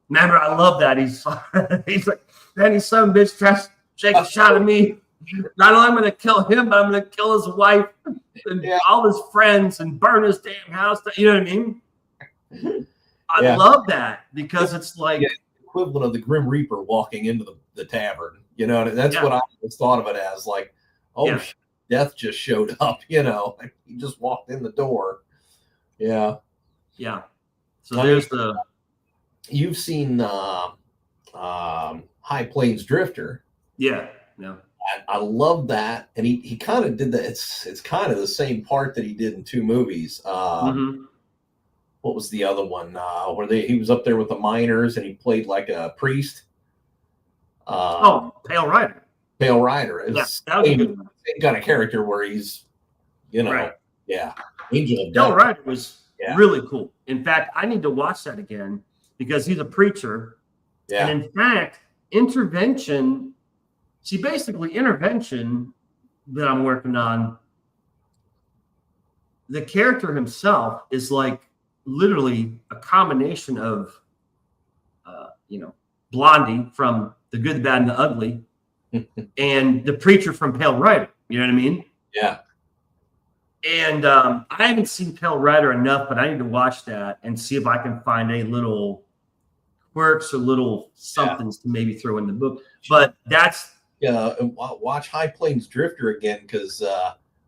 remember, I love that. He's like, man, he's some bitch tries to shake a shot at me. Not only am I going to kill him, but I'm going to kill his wife and all his friends and burn his damn house. You know what I mean? I love that because it's like equivalent of the Grim Reaper walking into the tavern. That's what I always thought of it as. Like, death just showed up. Like he just walked in the door. Yeah. Yeah. So there's you've seen High Plains Drifter. Yeah. I love that, and he kind of did that. It's kind of the same part that he did in 2 movies. What was the other one? Where he was up there with the miners and he played like a priest. Pale Rider. Pale Rider. It's that was a good one. Same kind of character where he's, Angel of Death. Pale Rider was really cool. In fact, I need to watch that again because he's a preacher. Yeah. And in fact, Intervention that I'm working on, the character himself is like literally a combination of, Blondie from The Good, the Bad, and the Ugly, and the preacher from Pale Rider. You know what I mean? Yeah. And I haven't seen Pale Rider enough, but I need to watch that and see if I can find a little quirks or little somethings to maybe throw in the book. But that's watch High Plains Drifter again, because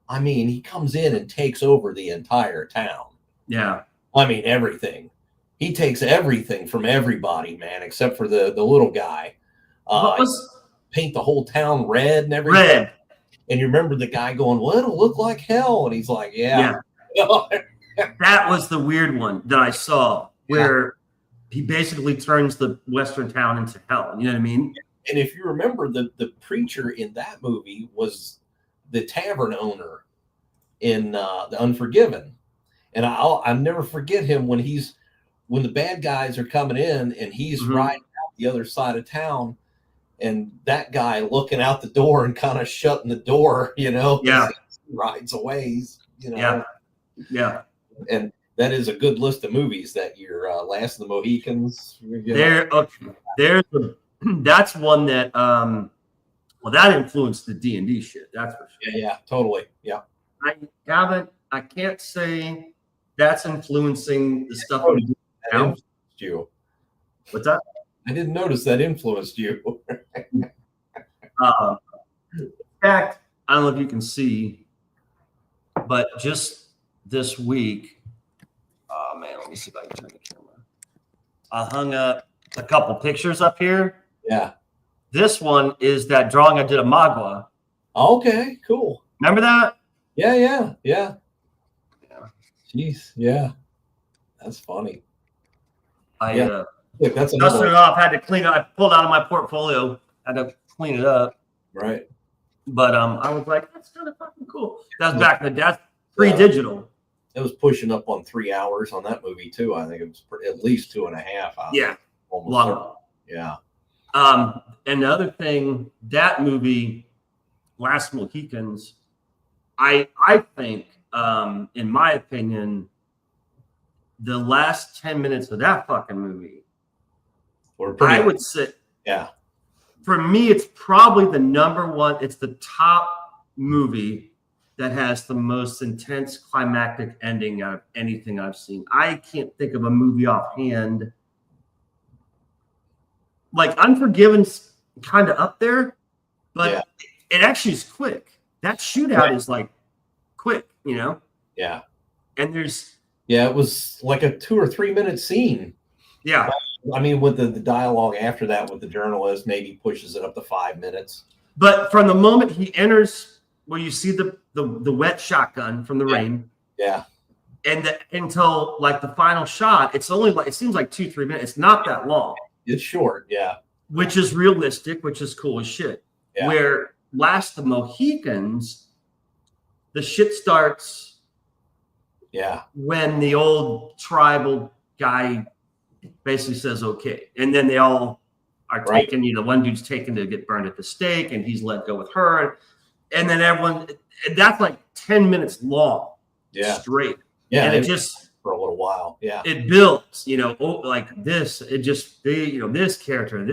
I mean, he comes in and takes over the entire town. Yeah. I mean, everything. He takes everything from everybody, man, except for the little guy. Paint the whole town red and everything. Red. And you remember the guy going, well, it'll look like hell. And he's like, yeah. That was the weird one that I saw, where he basically turns the Western town into hell. You know what I mean? And if you remember, the preacher in that movie was the tavern owner in The Unforgiven. And I'll never forget him when the bad guys are coming in and he's riding out the other side of town, and that guy looking out the door and kind of shutting the door, you know, he rides away, you know. Yeah. And that is a good list of movies that year. Last of the Mohicans. That's one that that influenced the D&D shit. That's for sure. Yeah, totally. Yeah. I can't say that's influencing the stuff we do now. You. What's that? I didn't notice that influenced you. In fact, I don't know if you can see, but just this week, oh man, let me see if I can turn the camera. I hung up a couple pictures up here. Yeah. This one is that drawing I did of Magua. Okay, cool. Remember that? Yeah. Jeez, yeah. That's funny. Look, that's dusted it off. Had to clean it. I pulled out of my portfolio. Had to clean it up. Right. But I was like, that's kind of fucking cool. That was back in the day. That's pre-digital. It was pushing up on 3 hours on that movie too. I think it was at least 2.5 hours. Yeah. Almost. Yeah. And the other thing, that movie, Last Mohicans, I think, in my opinion, the last 10 minutes of that fucking movie, I would say, for me, it's probably the number one. It's the top movie that has the most intense climactic ending out of anything I've seen. I can't think of a movie offhand. Like Unforgiven's kind of up there, but it actually is quick. That shootout is like quick, you know? Yeah. And there's... Yeah, it was like a 2 or 3 minute scene. Yeah. I mean, with the dialogue after that with the journalist, maybe pushes it up to 5 minutes. But from the moment he enters, where you see the wet shotgun from the rain. Yeah. And until like the final shot, it's only like, it seems like 2-3 minutes. It's not that long. It's short, which is realistic, which is cool as shit. Yeah. Where Last of the Mohicans, the shit starts when the old tribal guy basically says okay, and then they all are taken. You know, one dude's taken to get burned at the stake, and he's let go with her, and then everyone. That's like 10 minutes long, straight. Yeah, and it just for a little while. Yeah, it builds. You know, like this. It just this character,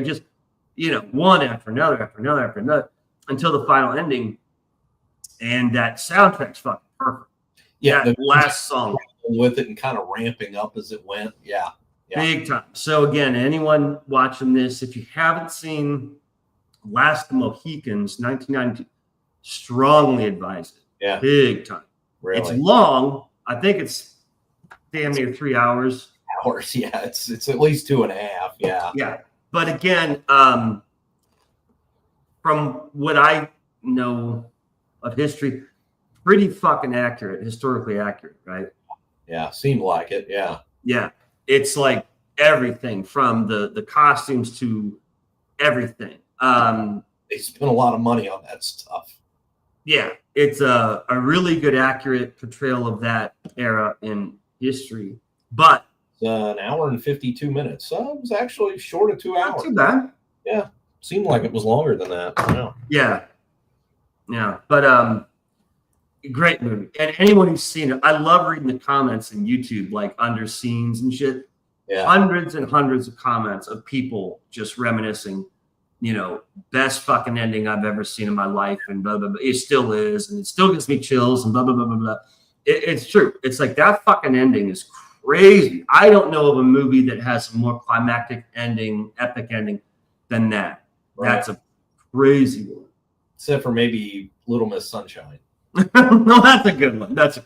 just one after another until the final ending, and that soundtrack's fucking perfect. Yeah, the last song with it and kind of ramping up as it went. Yeah. Big time. So again, anyone watching this, if you haven't seen Last of the Mohicans, 1992, strongly advise it. Yeah. Big time. Really? It's long. I think it's damn near 3 hours. Yeah. It's at least 2.5. Yeah. Yeah. But again, from what I know of history, pretty fucking accurate, historically accurate, right? Yeah, seemed like it. Yeah. Yeah. It's like everything from the costumes to everything. They spent a lot of money on that stuff. Yeah. It's a really good, accurate portrayal of that era in history. But an hour and 52 minutes. So it was actually short of 2 hours. Not too bad. Yeah. Seemed like it was longer than that. Yeah. Yeah. But great movie. And anyone who's seen it, I love reading the comments in YouTube, like under scenes and shit. Yeah. Hundreds and hundreds of comments of people just reminiscing, best fucking ending I've ever seen in my life, and blah, blah, blah. It still is, and it still gives me chills, and blah, blah, blah, blah, blah. It's true. It's like that fucking ending is crazy. I don't know of a movie that has a more climactic ending, epic ending than that. Right. That's a crazy one. Except for maybe Little Miss Sunshine. No, that's a good one. That's a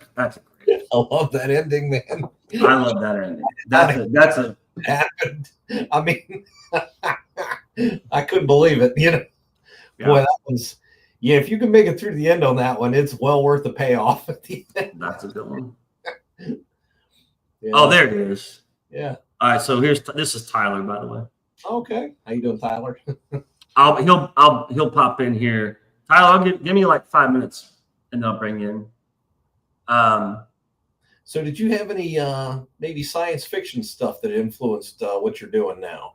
great I love that ending, man. I love that ending. That's a happened. I mean, I couldn't believe it. You know, yeah. boy, that was. Yeah, if you can make it through the end on that one, it's well worth the payoff at the end. That's a good one. Yeah. Oh, there it is. Yeah. All right, so this is Tyler, by the way. Okay. How you doing, Tyler? He'll pop in here. Tyler, give me like 5 minutes, and I'll bring in. So, did you have any maybe science fiction stuff that influenced what you're doing now?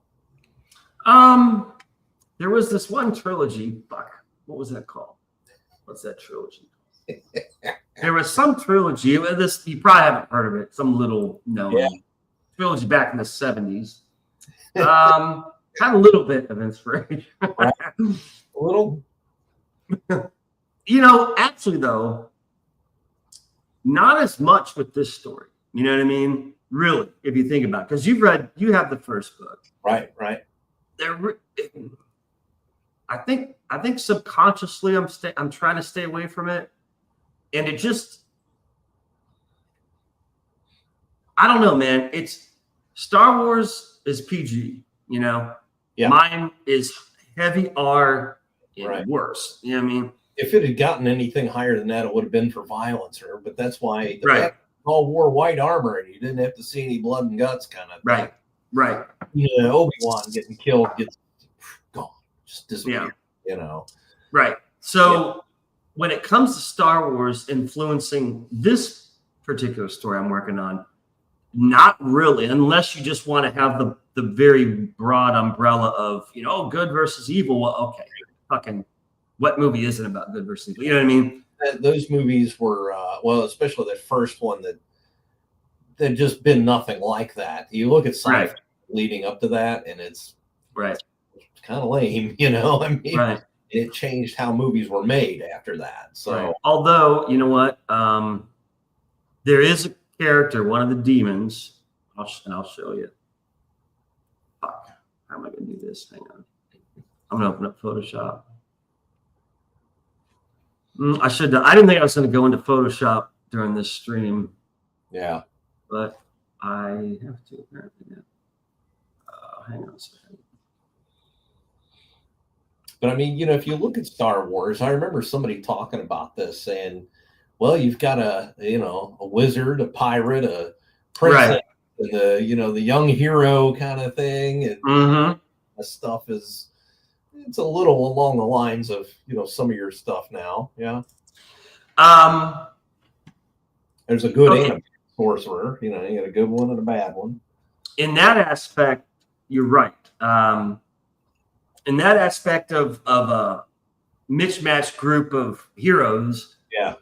There was this one trilogy. Fuck, what was that called? What's that trilogy? There was some trilogy. This you probably haven't heard of it. Some little known trilogy back in the 70s. Had a little bit of inspiration. Right. A little. You know, actually though, not as much with this story. You know what I mean? Really, if you think about it, because you have the first book. Right. I think subconsciously I'm trying to stay away from it, and it just, I don't know, man. It's Star Wars is PG, you know. Yeah. Mine is heavy R and Right. worse. You know what I mean? If it had gotten anything higher than that, it would have been for violence, but that's why Right. all wore white armor and you didn't have to see any blood and guts kind of thing. Right. Yeah, Obi-Wan getting killed gets gone, just disappear. Yeah. You know. Right. So when it comes to Star Wars influencing this particular story I'm working on, not really, unless you just want to have the very broad umbrella of, you know, good versus evil. Well, okay, fucking what movie isn't about good versus evil? You know what I mean? Those movies were well, especially the first one that just been nothing like that. You look at sci-fi leading up to that, and it's right. It's kind of lame, you know. I mean, Right. It changed how movies were made after that. So, right. Although, you know what, there is a character, one of the demons. I'll show you. Fuck. How am I going to do this? Hang on. I'm going to open up Photoshop. I should. I didn't think I was going to go into Photoshop during this stream. Yeah. But I have to apparently now. Hang on a second. But I mean, you know, if you look at Star Wars, I remember somebody talking about this saying, well, you've got a wizard, a pirate, a princess, and the young hero kind of thing. And that stuff it's a little along the lines of, some of your stuff now. Yeah. There's a good and a sorcerer, you got a good one and a bad one. In that aspect, you're right. In that aspect of a mismatched group of heroes. Yeah,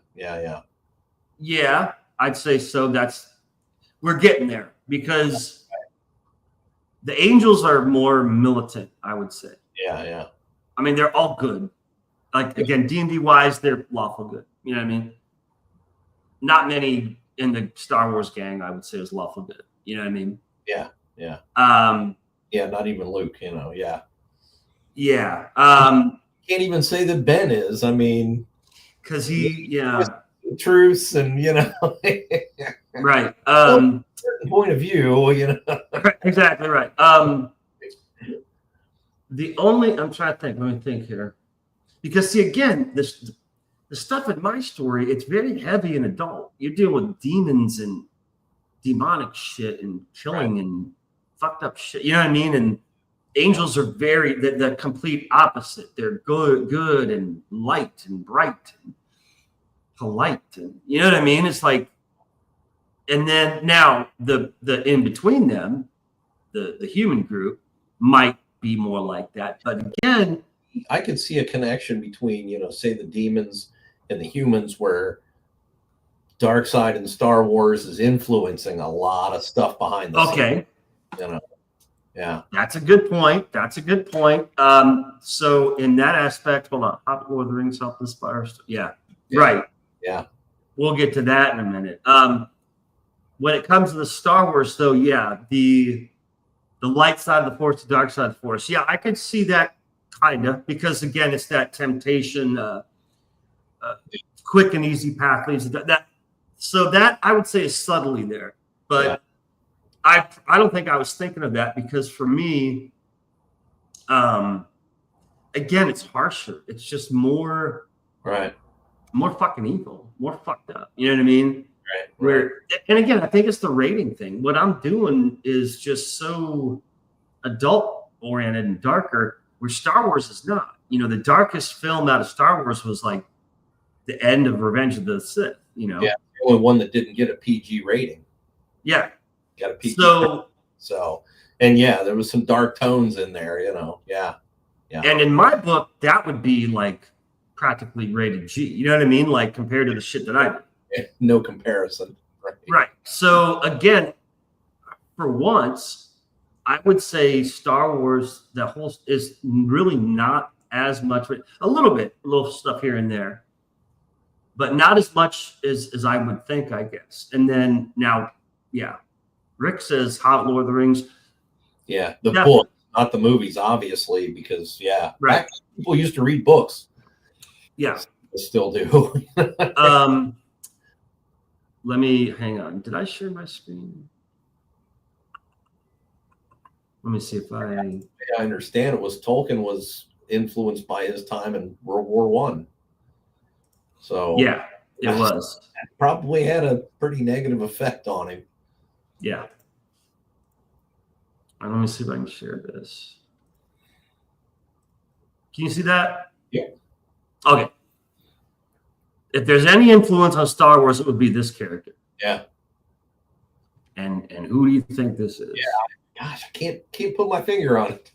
I'd say so. We're getting there because the angels are more militant, I would say. Yeah. I mean, they're all good. Like, again, D&D wise, they're lawful good. You know what I mean? Not many in the Star Wars gang, I would say, is lawful good. You know what I mean? Yeah. Yeah, not even Luke, yeah. Yeah. Can't even say that Ben is. I mean, because truths and right. Certain point of view, Exactly right. I'm trying to think. Let me think here, because see, again, the stuff in my story, it's very heavy and adult. You're dealing with demons and demonic shit and killing and fucked up shit. You know what I mean? And angels are very the complete opposite. They're good and light and bright and polite, and you know what I mean? It's like, and then now the in between them, the human group might be more like that. But again, I could see a connection between, say the demons and the humans, where dark side in Star Wars is influencing a lot of stuff behind the scenes. Yeah. That's a good point. So in that aspect, hold on. Hobbit Lord of the Rings self-inspired. Yeah. Right. Yeah. We'll get to that in a minute. when it comes to the Star Wars, though, yeah, the light side of the Force, the dark side of the Force. Yeah, I could see that kind of, because again, it's that temptation, quick and easy path leads to that. So that I would say is subtly there, but I don't think I was thinking of that, because for me, again, it's harsher. It's just more fucking evil, more fucked up. You know what I mean? Right. And again, I think it's the rating thing. What I'm doing is just so adult oriented and darker, where Star Wars is not. You know, the darkest film out of Star Wars was like the end of Revenge of the Sith. You know, the only one that didn't get a PG rating. Yeah, got a PG. So, and there was some dark tones in there. You know, yeah. And in my book, that would be like practically rated G. You know what I mean? Like compared to the shit that I do. No comparison. Right. So again, for once, I would say Star Wars, the whole is really not as much, a little stuff here and there, but not as much as I would think, I guess. And then now, Rick says Hot Lord of the Rings. Yeah, the book, not the movies, obviously, because right. People used to read books. Yeah, they still do. Let me hang on. Did I share my screen? Let me see if I understand it was Tolkien was influenced by his time in World War I. So yeah, it was. That probably had a pretty negative effect on him. Yeah. Let me see if I can share this. Can you see that? Yeah. Okay. If there's any influence on Star Wars, it would be this character. Yeah. And who do you think this is? Yeah. Gosh, I can't put my finger on it.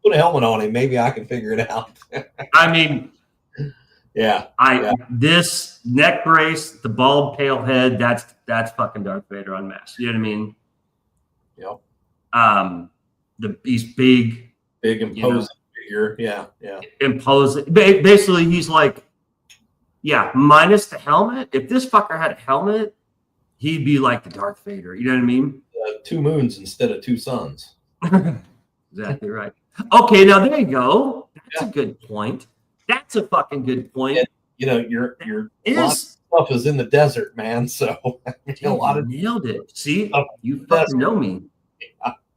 Put a helmet on him. Maybe I can figure it out. I mean, this neck brace, the bald, pale head, that's fucking Darth Vader unmasked. You know what I mean? Yep. He's big, imposing figure. Yeah. Imposing. Basically, he's like, minus the helmet. If this fucker had a helmet, he'd be like the Darth Vader. You know what I mean? 2 moons instead of 2 suns. Exactly right. Okay, now there you go. That's a good point. That's a fucking good point. And, your stuff is in the desert, man. So a lot of nailed it. See, you fucking know me.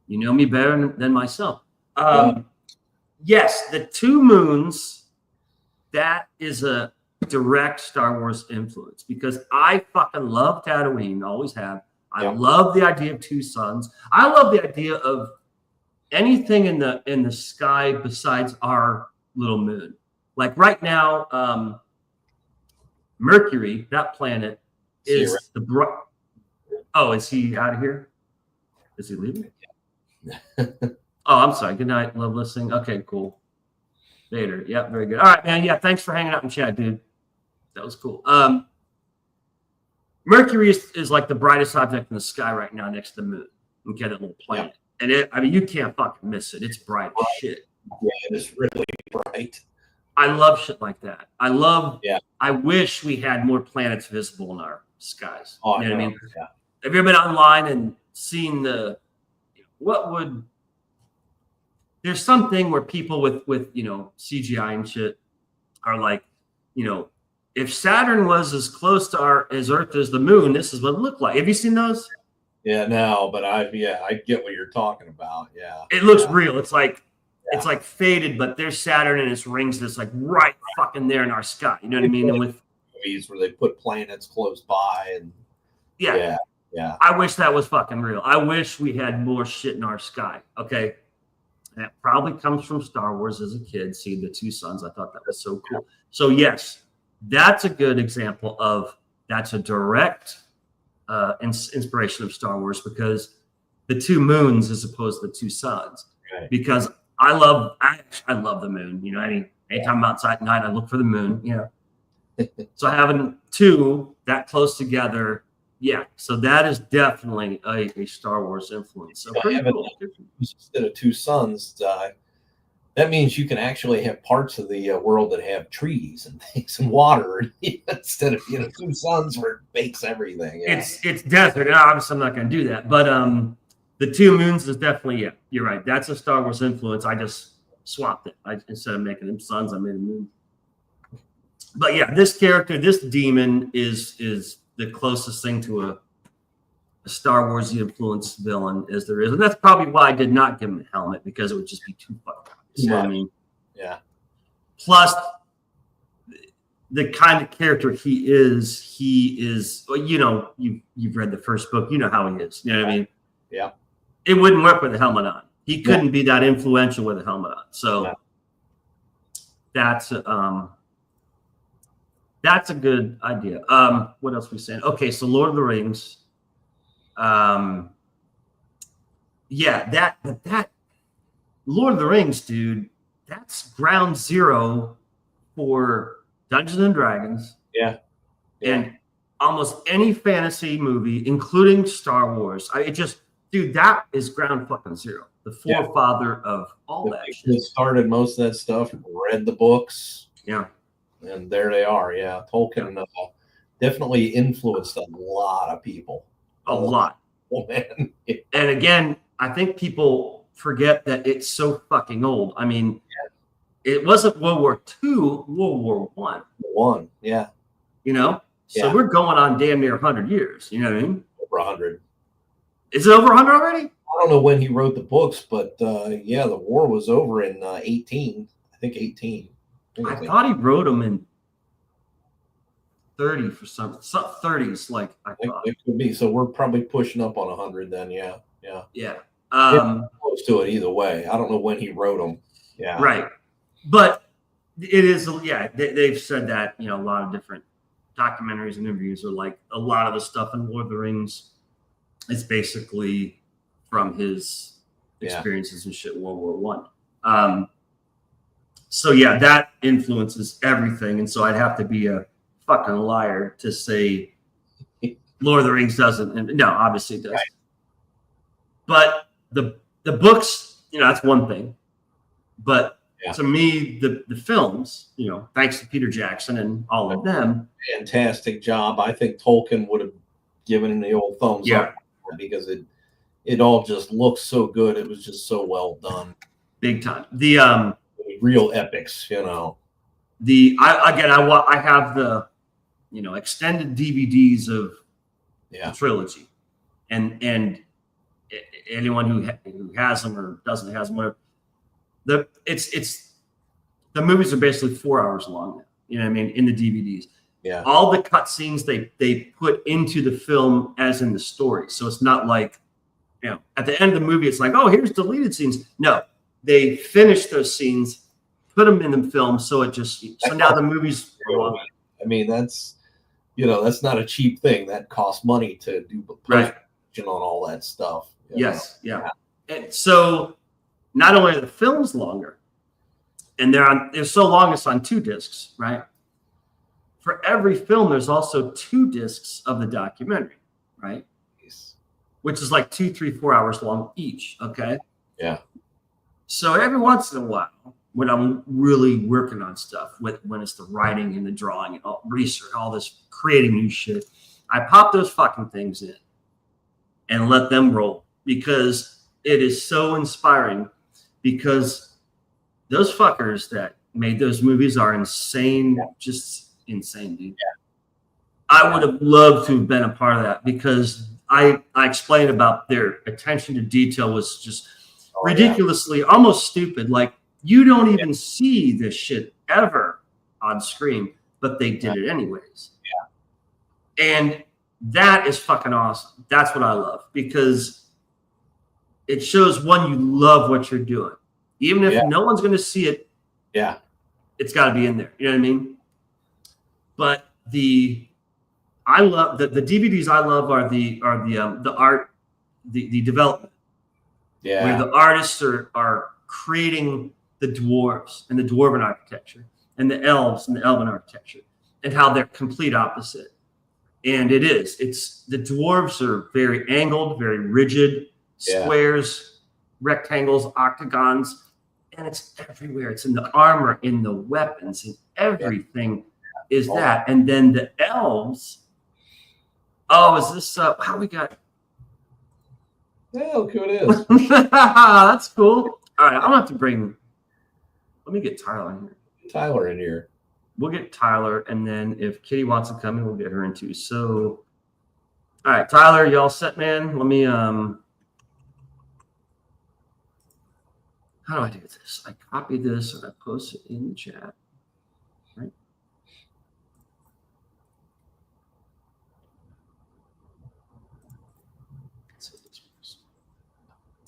You know me better than myself. Yes, the 2 moons. That is a direct Star Wars influence, because I fucking love Tatooine. Always have. I love the idea of 2 suns. I love the idea of anything in the sky besides our little moon. Like right now, Mercury, that planet, is the bright. Oh, is he out of here? Is he leaving? Oh, I'm sorry. Good night. Love listening. Okay, cool. Vader. Yeah, very good. All right, man. Yeah, thanks for hanging out in chat, dude. That was cool. Mercury is like the brightest object in the sky right now next to the moon. Okay, that little planet. And you can't fucking miss it. It's bright as shit. Yeah, it is really bright. I love shit like that. I wish we had more planets visible in our skies. Oh, you know what I mean? Yeah. Have you ever been online and seen there's something where people with CGI and shit are like, if Saturn was as close to as Earth as the moon, this is what it looked like. Have you seen those? Yeah, no, but I get what you're talking about. Yeah. It looks real. It's like it's like faded, but there's Saturn and its rings that's like right fucking there in our sky. You know what I mean? And with movies where they put planets close by and yeah. I wish that was fucking real. I wish we had more shit in our sky. Okay. And that probably comes from Star Wars as a kid, seeing the 2 suns. I thought that was so cool. So yes, that's a good example of that's a direct inspiration of Star Wars, because the 2 moons as opposed to the 2 suns. Right. Because I love the moon. Anytime I'm outside at night, I look for the moon. So having 2 that close together, so that is definitely a Star Wars influence. So pretty cool. Instead of 2 suns, that means you can actually have parts of the world that have trees and things and water instead of 2 suns where it bakes everything. Yeah. It's desert. And obviously, I'm not going to do that. But the 2 moons is definitely You're right. That's a Star Wars influence. I just swapped it. Instead of making them suns, I made a moon. But yeah, this character, this demon, is the closest thing to a Star Wars influenced villain as there is, and that's probably why I did not give him a helmet, because it would just be too fucking. You know what I mean? Yeah. Plus, the kind of character he is. Well, you've read the first book. You know how he is. You know what I mean? Yeah. It wouldn't work with a helmet on. He couldn't be that influential with a helmet on. So that's a good idea. What else are we saying? Okay, so Lord of the Rings. That Lord of the Rings, dude, that's ground zero for Dungeons and Dragons. Yeah. And almost any fantasy movie, including Star Wars. Dude, that is ground fucking zero. The forefather of all that shit. Started most of that stuff, read the books. Yeah. And there they are. Yeah. Tolkien definitely influenced a lot of people. A lot. Oh, man. And again, I think people forget that it's so fucking old. I mean, it wasn't World War II, World War I. One, yeah. So we're going on damn near 100 years. You know what I mean? Over 100. Is it over 100 already? I don't know when he wrote the books, but the war was over in 18. I think 18. I thought he wrote them in 30 for some 30s, like I thought. It could be. So we're probably pushing up on 100 then. Yeah. Close to it either way. I don't know when he wrote them. Yeah. Right. But it is. They've said that a lot of different documentaries and interviews are like a lot of the stuff in Lord of the Rings is basically from his experiences and shit in World War I. So that influences everything, and so I'd have to be a fucking liar to say Lord of the Rings doesn't. And no, obviously it does. Right. But the books, that's one thing. But to me, the films, thanks to Peter Jackson and all of them, fantastic job. I think Tolkien would have given the old thumbs up because it all just looks so good. It was just so well done, big time. The real epics, I have the extended DVDs of the trilogy, and anyone who has them or doesn't has them, whatever. The movies are basically 4 hours long now. You know what I mean? In the DVDs. Yeah. All the cut scenes they put into the film as in the story. So it's not like, at the end of the movie, it's like, oh, here's deleted scenes. No, they finish those scenes, put them in the film. So now the movie's long. I mean, that's not a cheap thing. That costs money to do post-production on all that stuff. Yes. Yeah. And so not only are the films longer, and they're so long, it's on 2 discs, right? For every film, there's also 2 discs of the documentary, right? Yes. Which is like 2, 3, 4 hours long each. Okay. Yeah. So every once in a while, when I'm really working on stuff, when it's the writing and the drawing and all research, all this creating new shit, I pop those fucking things in and let them roll, because it is so inspiring, because those fuckers that made those movies are insane, just insane, dude. Yeah. I would have loved to have been a part of that, because I explained about their attention to detail was just ridiculously almost stupid. Like, you don't even see this shit ever on screen, but they did it anyways. Yeah. And that is fucking awesome. That's what I love, because it shows, one, you love what you're doing. Even if no one's going to see it, it's got to be in there. You know what I mean? But I love the DVDs. I love are the art, the development. Yeah. Where the artists are creating the dwarves and the dwarven architecture, and the elves and the elven architecture, and how they're complete opposite. And it's the dwarves are very angled, very rigid, squares, rectangles, octagons. and it's everywhere. It's in the armor, in the weapons, and everything is that. And then the elves. Oh, is this how we got? Yeah, look who it is. That's cool. All right, I'm gonna have to bring. Let me get Tyler in here. Tyler in here. We'll get Tyler, and then if Kitty wants to come in, we'll get her in too. So, all right, Tyler, y'all set, man? Let me how do I do this? I copy this and I post it in the chat. Right.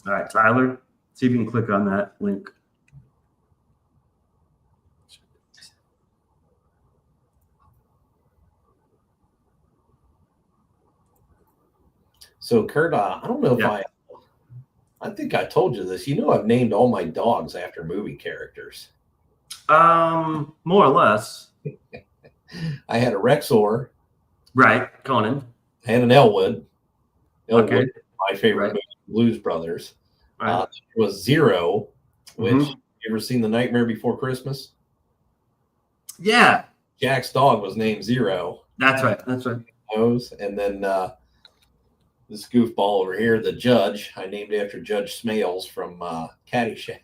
All right, Tyler, see if you can click on that link. So, Kurt, I don't know if I think I told you this. You know, I've named all my dogs after movie characters. More or less. I had a Rexor. Right, Conan. I had an Elwood. Okay. My favorite movie, Blues Brothers. Right. It was Zero, which you ever seen The Nightmare Before Christmas? Yeah. Jack's dog was named Zero. That's right. That's right. And then this goofball over here, the Judge, I named after Judge Smales from Caddyshack.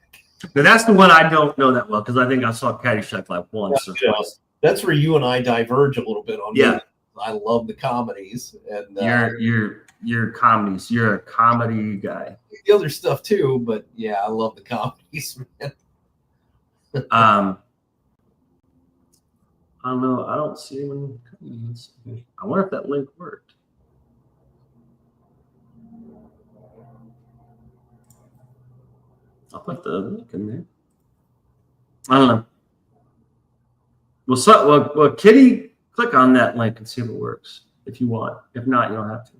Now that's the one I don't know that well because I think I saw Caddyshack like once or twice. That's where you and I diverge a little bit on. Yeah. Movies. I love the comedies, and you're comedies. You're a comedy guy. The other stuff too, but yeah, I love the comedies, man. I don't know. I don't see anyone. I wonder if that link worked. I'll put the link in there. I don't know. Well, Kitty, click on that link and see if it works if you want. If not, you don't have to.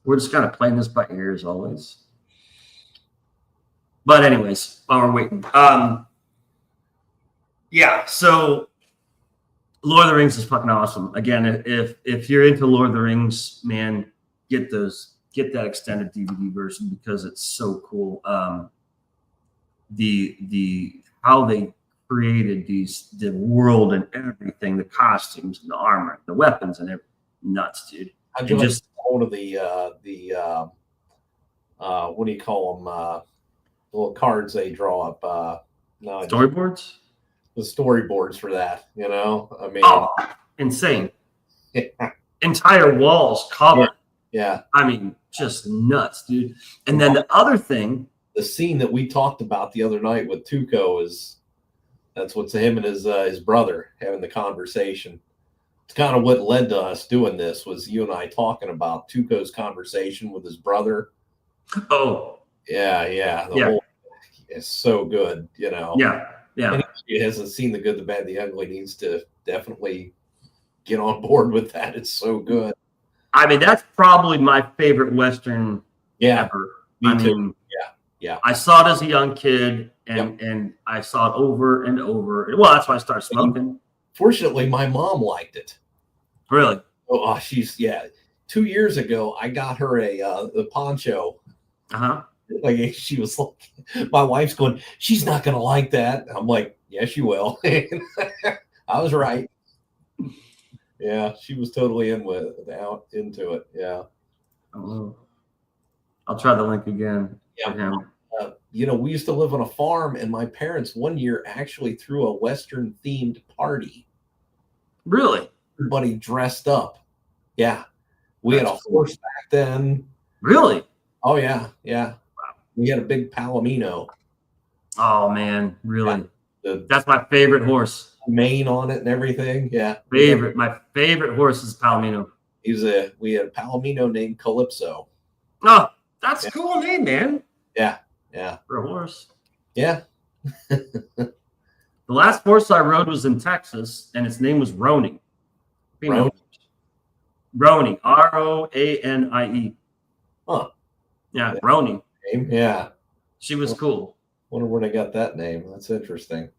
We're just kind of playing this by ear as always. But anyways, while we're waiting. Yeah, so Lord of the Rings is fucking awesome. Again, if you're into Lord of the Rings, man, get that extended DVD version because it's so cool. The how they created the world and everything, the costumes and the armor, the weapons and everything. Nuts, dude. How'd you just hold of the what do you call them? Little cards they draw up. Storyboards? The storyboards for that, you know? I mean, insane. Entire walls covered. Yeah. I mean, just nuts, dude. And then the other thing, the scene that we talked about the other night with Tuco that's what's him and his brother having the conversation. It's kind of what led to us doing this was you and I talking about Tuco's conversation with his brother. Oh, yeah. Whole, it's so good, you know. Yeah. And he hasn't seen The Good, the Bad, the Ugly. Needs to definitely get on board with that. It's so good. I mean, that's probably my favorite Western ever. Me too. Yeah. I saw it as a young kid, and I saw it over and over. Well, that's why I started smoking. Fortunately, my mom liked it. Really? Oh, 2 years ago, I got her the poncho. Like she was like, my wife's going, she's not going to like that. I'm like, yes, you will. I was right. Yeah, she was totally into it. Yeah. I'll try the link again. Yeah. We used to live on a farm, and my parents one year actually threw a Western themed party. Really? Everybody dressed up. Yeah. We had a horse back then. Really? Oh, yeah. Yeah. We had a big Palomino. Oh, man. Really? That's my favorite horse. Mane on it and everything. Yeah. My favorite horse is Palomino. We had a Palomino named Calypso. Oh, that's a cool name, man. Yeah. For a horse. Yeah. The last horse I rode was in Texas, and its name was Roni. Roni. R-O-A-N-I-E. Huh. Yeah, Roni. Yeah. She was cool. Wonder where they got that name. That's interesting.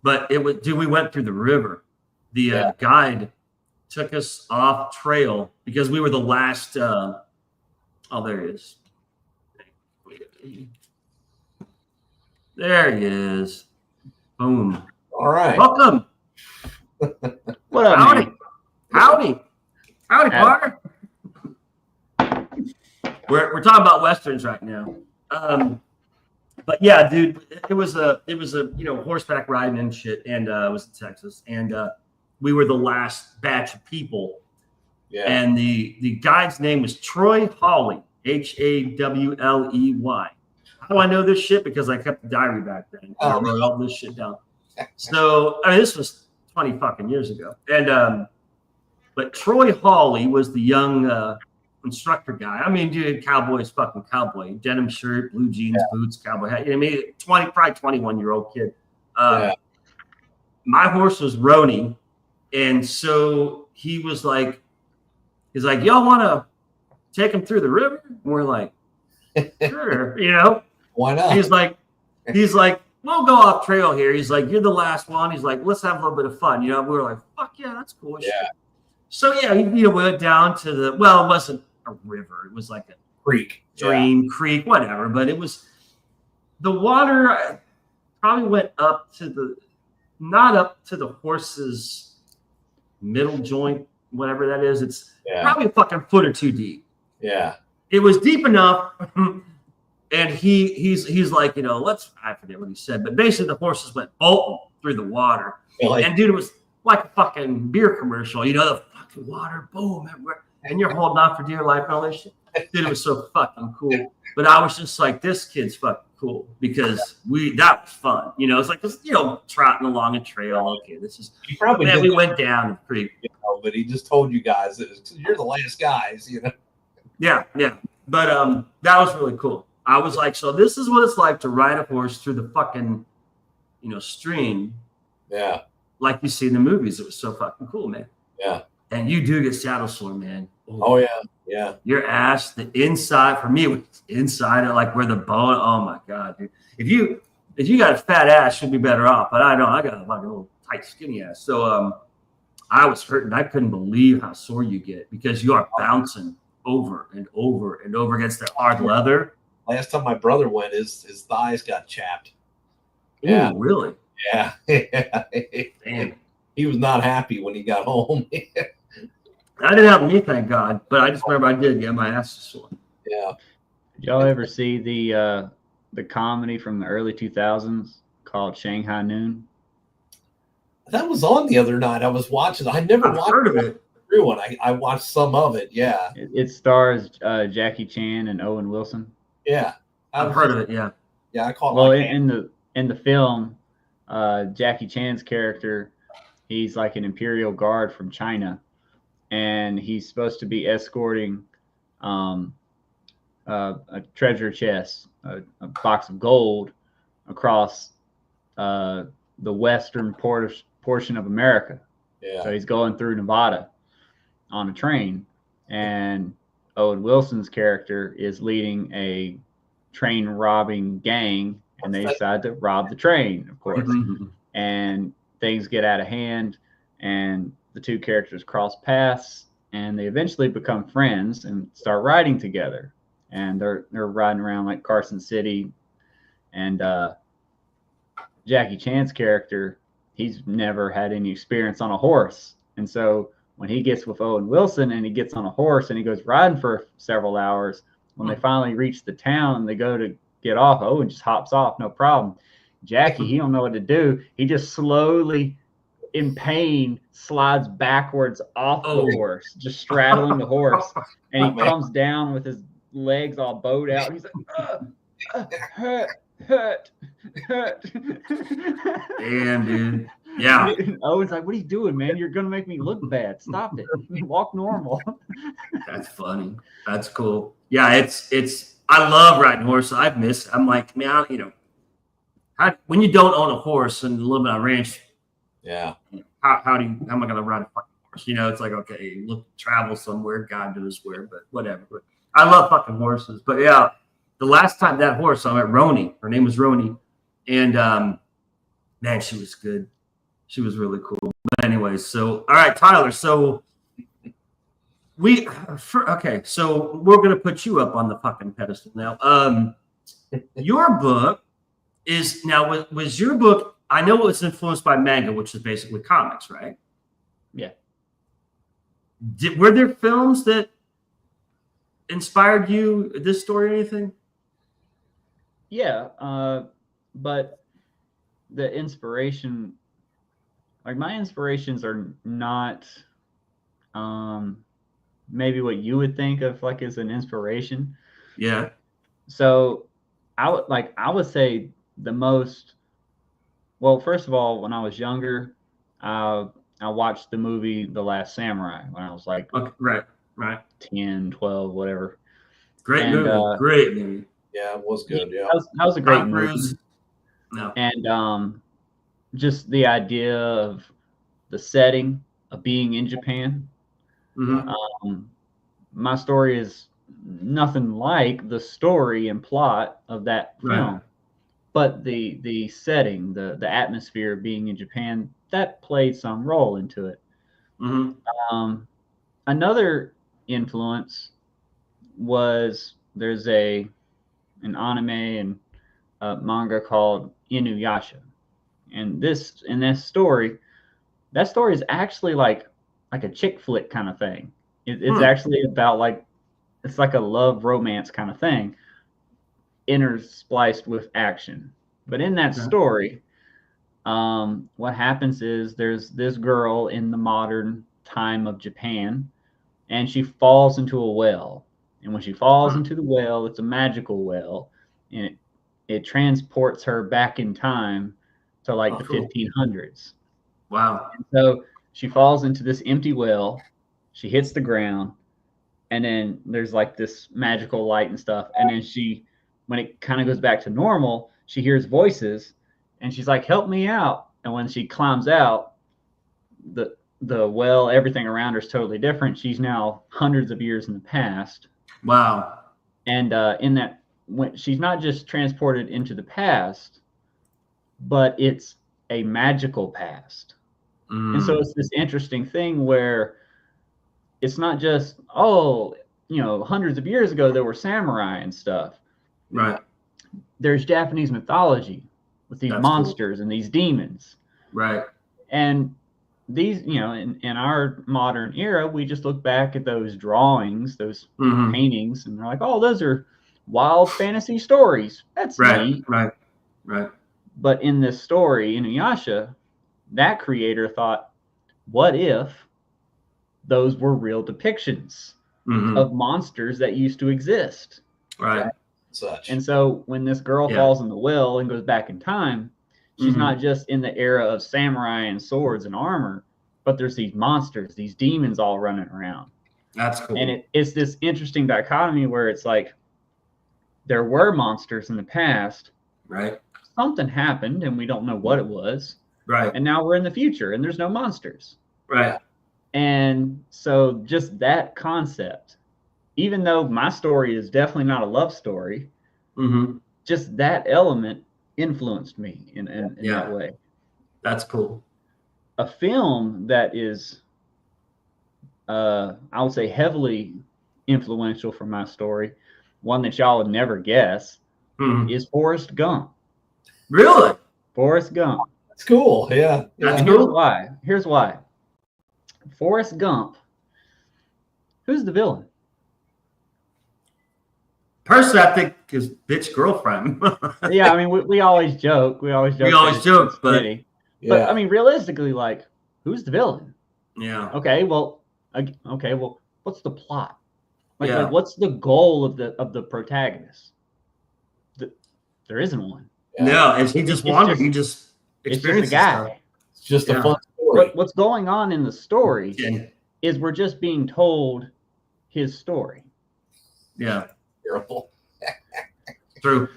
But we went through the river. The guide took us off trail because we were the last. There he is. There he is. Boom. All right. Welcome. What up, Howdy. man? Howdy, Parker. We're talking about westerns right now. But yeah, dude, it was a horseback riding and shit, and it was in Texas, and we were the last batch of people. Yeah. And the guide's name was Troy Hawley, Hawley. How do I know this shit? Because I kept the diary back then. I wrote all this shit down. So I mean, this was 20 fucking years ago, and but Troy Hawley was the young instructor guy. I mean, dude, fucking cowboy, denim shirt, blue jeans, boots, cowboy hat. You know what I mean, probably 21-year-old kid. My horse was Roni, and so he was like, y'all want to take him through the river? And we're like, sure, you know. Why not? He's like, we'll go off trail here. He's like, you're the last one. He's like, let's have a little bit of fun. You know, we were like, fuck yeah, that's cool. Yeah. So yeah, we went down to it wasn't a river. It was like a creek, stream, creek, whatever. But it was, the water probably went not up to the horse's middle joint, whatever that is. It's probably a fucking foot or two deep. Yeah. It was deep enough. And he's like, I forget what he said, but basically the horses went bolting through the water. And dude, it was like a fucking beer commercial, the fucking water, boom, everywhere. And you're holding on for dear life and all this shit. Dude, it was so fucking cool. But I was just like, this kid's fucking cool because that was fun. It's like, trotting along a trail. Okay, this is, then we went down the creek. But he just told you guys that you're the last guys, Yeah. But that was really cool. I was like, so this is what it's like to ride a horse through the fucking, stream. Yeah. Like you see in the movies. It was so fucking cool, man. Yeah. And you do get saddle sore, man. Oh yeah. Yeah. Your ass, the inside, for me, it was inside, like where the bone. Oh my God, dude. If you got a fat ass, you'd be better off. But I don't. I got like a little tight, skinny ass. So I was hurting. I couldn't believe how sore you get because you are bouncing over and over and over against that hard leather. Last time my brother went, his thighs got chapped. Yeah. Ooh, really? Yeah. Damn. He was not happy when he got home. That didn't happen to me, thank God. But I just remember I did get my ass sore. Yeah. Did y'all ever see the comedy from the early 2000s called Shanghai Noon? That was on the other night. I was watching. I never heard of it. Through one. I watched some of it. Yeah. It stars Jackie Chan and Owen Wilson. Yeah. I've heard of it. Yeah. Yeah. I caught. Well, in the film, Jackie Chan's character, he's like an imperial guard from China, and he's supposed to be escorting a treasure chest, a box of gold, across the western portion of America. Yeah. So he's going through Nevada on a train, and Owen Wilson's character is leading a train robbing gang, and they decide to rob the train, of course. And things get out of hand, and the two characters cross paths, and they eventually become friends and start riding together. And they're riding around like Carson City, and Jackie Chan's character, he's never had any experience on a horse, and so when he gets with Owen Wilson and he gets on a horse and he goes riding for several hours, when they finally reach the town, they go to get off, Owen just hops off, no problem. Jackie, he don't know what to do. He just slowly, in pain, slides backwards off the horse, just straddling the horse. And he comes down with his legs all bowed out. He's like, hurt. Damn, dude. Yeah. Owen's like, what are you doing, man? You're going to make me look bad. Stop it. Walk normal. That's funny. That's cool. Yeah, it's I love riding horses. I'm like, man, when you don't own a horse and live on a ranch, yeah, how am I going to ride a fucking horse? It's like, okay, look, travel somewhere, God knows where, but whatever. But I love fucking horses. But yeah, the last time that horse, I met Roni. Her name was Roni, and man, she was good. She was really cool. But anyways, so all right, Tyler. So we're gonna put you up on the fucking pedestal now. Your book Was your book? I know it was influenced by manga, which is basically comics, right? Yeah. Were there films that inspired you this story or anything? Yeah, but the inspiration, like my inspirations are not maybe what you would think of like as an inspiration. Yeah. So I would say the most, well, first of all, when I was younger, I watched the movie The Last Samurai when I was like Okay, right. 10, 12, whatever. Great And movie. Great movie. Yeah, it was good. Yeah. that was a great Tom movie. Cruise. No. And just the idea of the setting of being in Japan. Mm-hmm. My story is nothing like the story and plot of that film, Right. but the setting, the atmosphere of being in Japan, that played some role into it. Mm-hmm. Another influence was there's an anime and manga called Inuyasha, and that story is actually like a chick flick kind of thing. It's actually about like, it's like a love romance kind of thing, interspliced with action. But in that story, what happens is there's this girl in the modern time of Japan, and she falls into a well. And when she falls into the well, it's a magical well, and it transports her back in time to like the Cool. 1500s. Wow. And so she falls into this empty well, she hits the ground, and then there's like this magical light and stuff. And then when it kind of goes back to normal, she hears voices, and she's like, "Help me out!" And when she climbs out, the well, everything around her is totally different. She's now hundreds of years in the past. Wow. And in that, when she's not just transported into the past, but it's a magical past. And so it's this interesting thing where it's not just, hundreds of years ago there were samurai and stuff. Right. There's Japanese mythology with these monsters and these demons. Right. And these, in our modern era, we just look back at those drawings, those paintings, and they're like, oh, those are wild fantasy stories. That's neat. Right. But in this story, Inuyasha, that creator thought, what if those were real depictions of monsters that used to exist? Right. And so when this girl falls in the well and goes back in time, she's not just in the era of samurai and swords and armor, but there's these monsters, these demons all running around. That's cool. And it's this interesting dichotomy where it's like there were monsters in the past. Right. Something happened and we don't know what it was. Right. And now we're in the future and there's no monsters. Right. And so just that concept, even though my story is definitely not a love story, just that element influenced me in that way. That's cool. A film that is, I would say, heavily influential for my story, one that y'all would never guess, is Forrest Gump. Really? Forrest Gump. That's cool. Yeah. That's And cool. Here's why. Forrest Gump. Who's the villain? Personally, I think his bitch girlfriend. Yeah, I mean, we always joke. We always joke. But I mean, realistically, like, who's the villain? yeah. Okay, well, what's the plot? Like, what's the goal of the protagonist? There isn't one. No, and he just wandered. He just experienced a guy. It's just a fun story. What's going on in the story is we're just being told his story. Yeah. Terrible. True.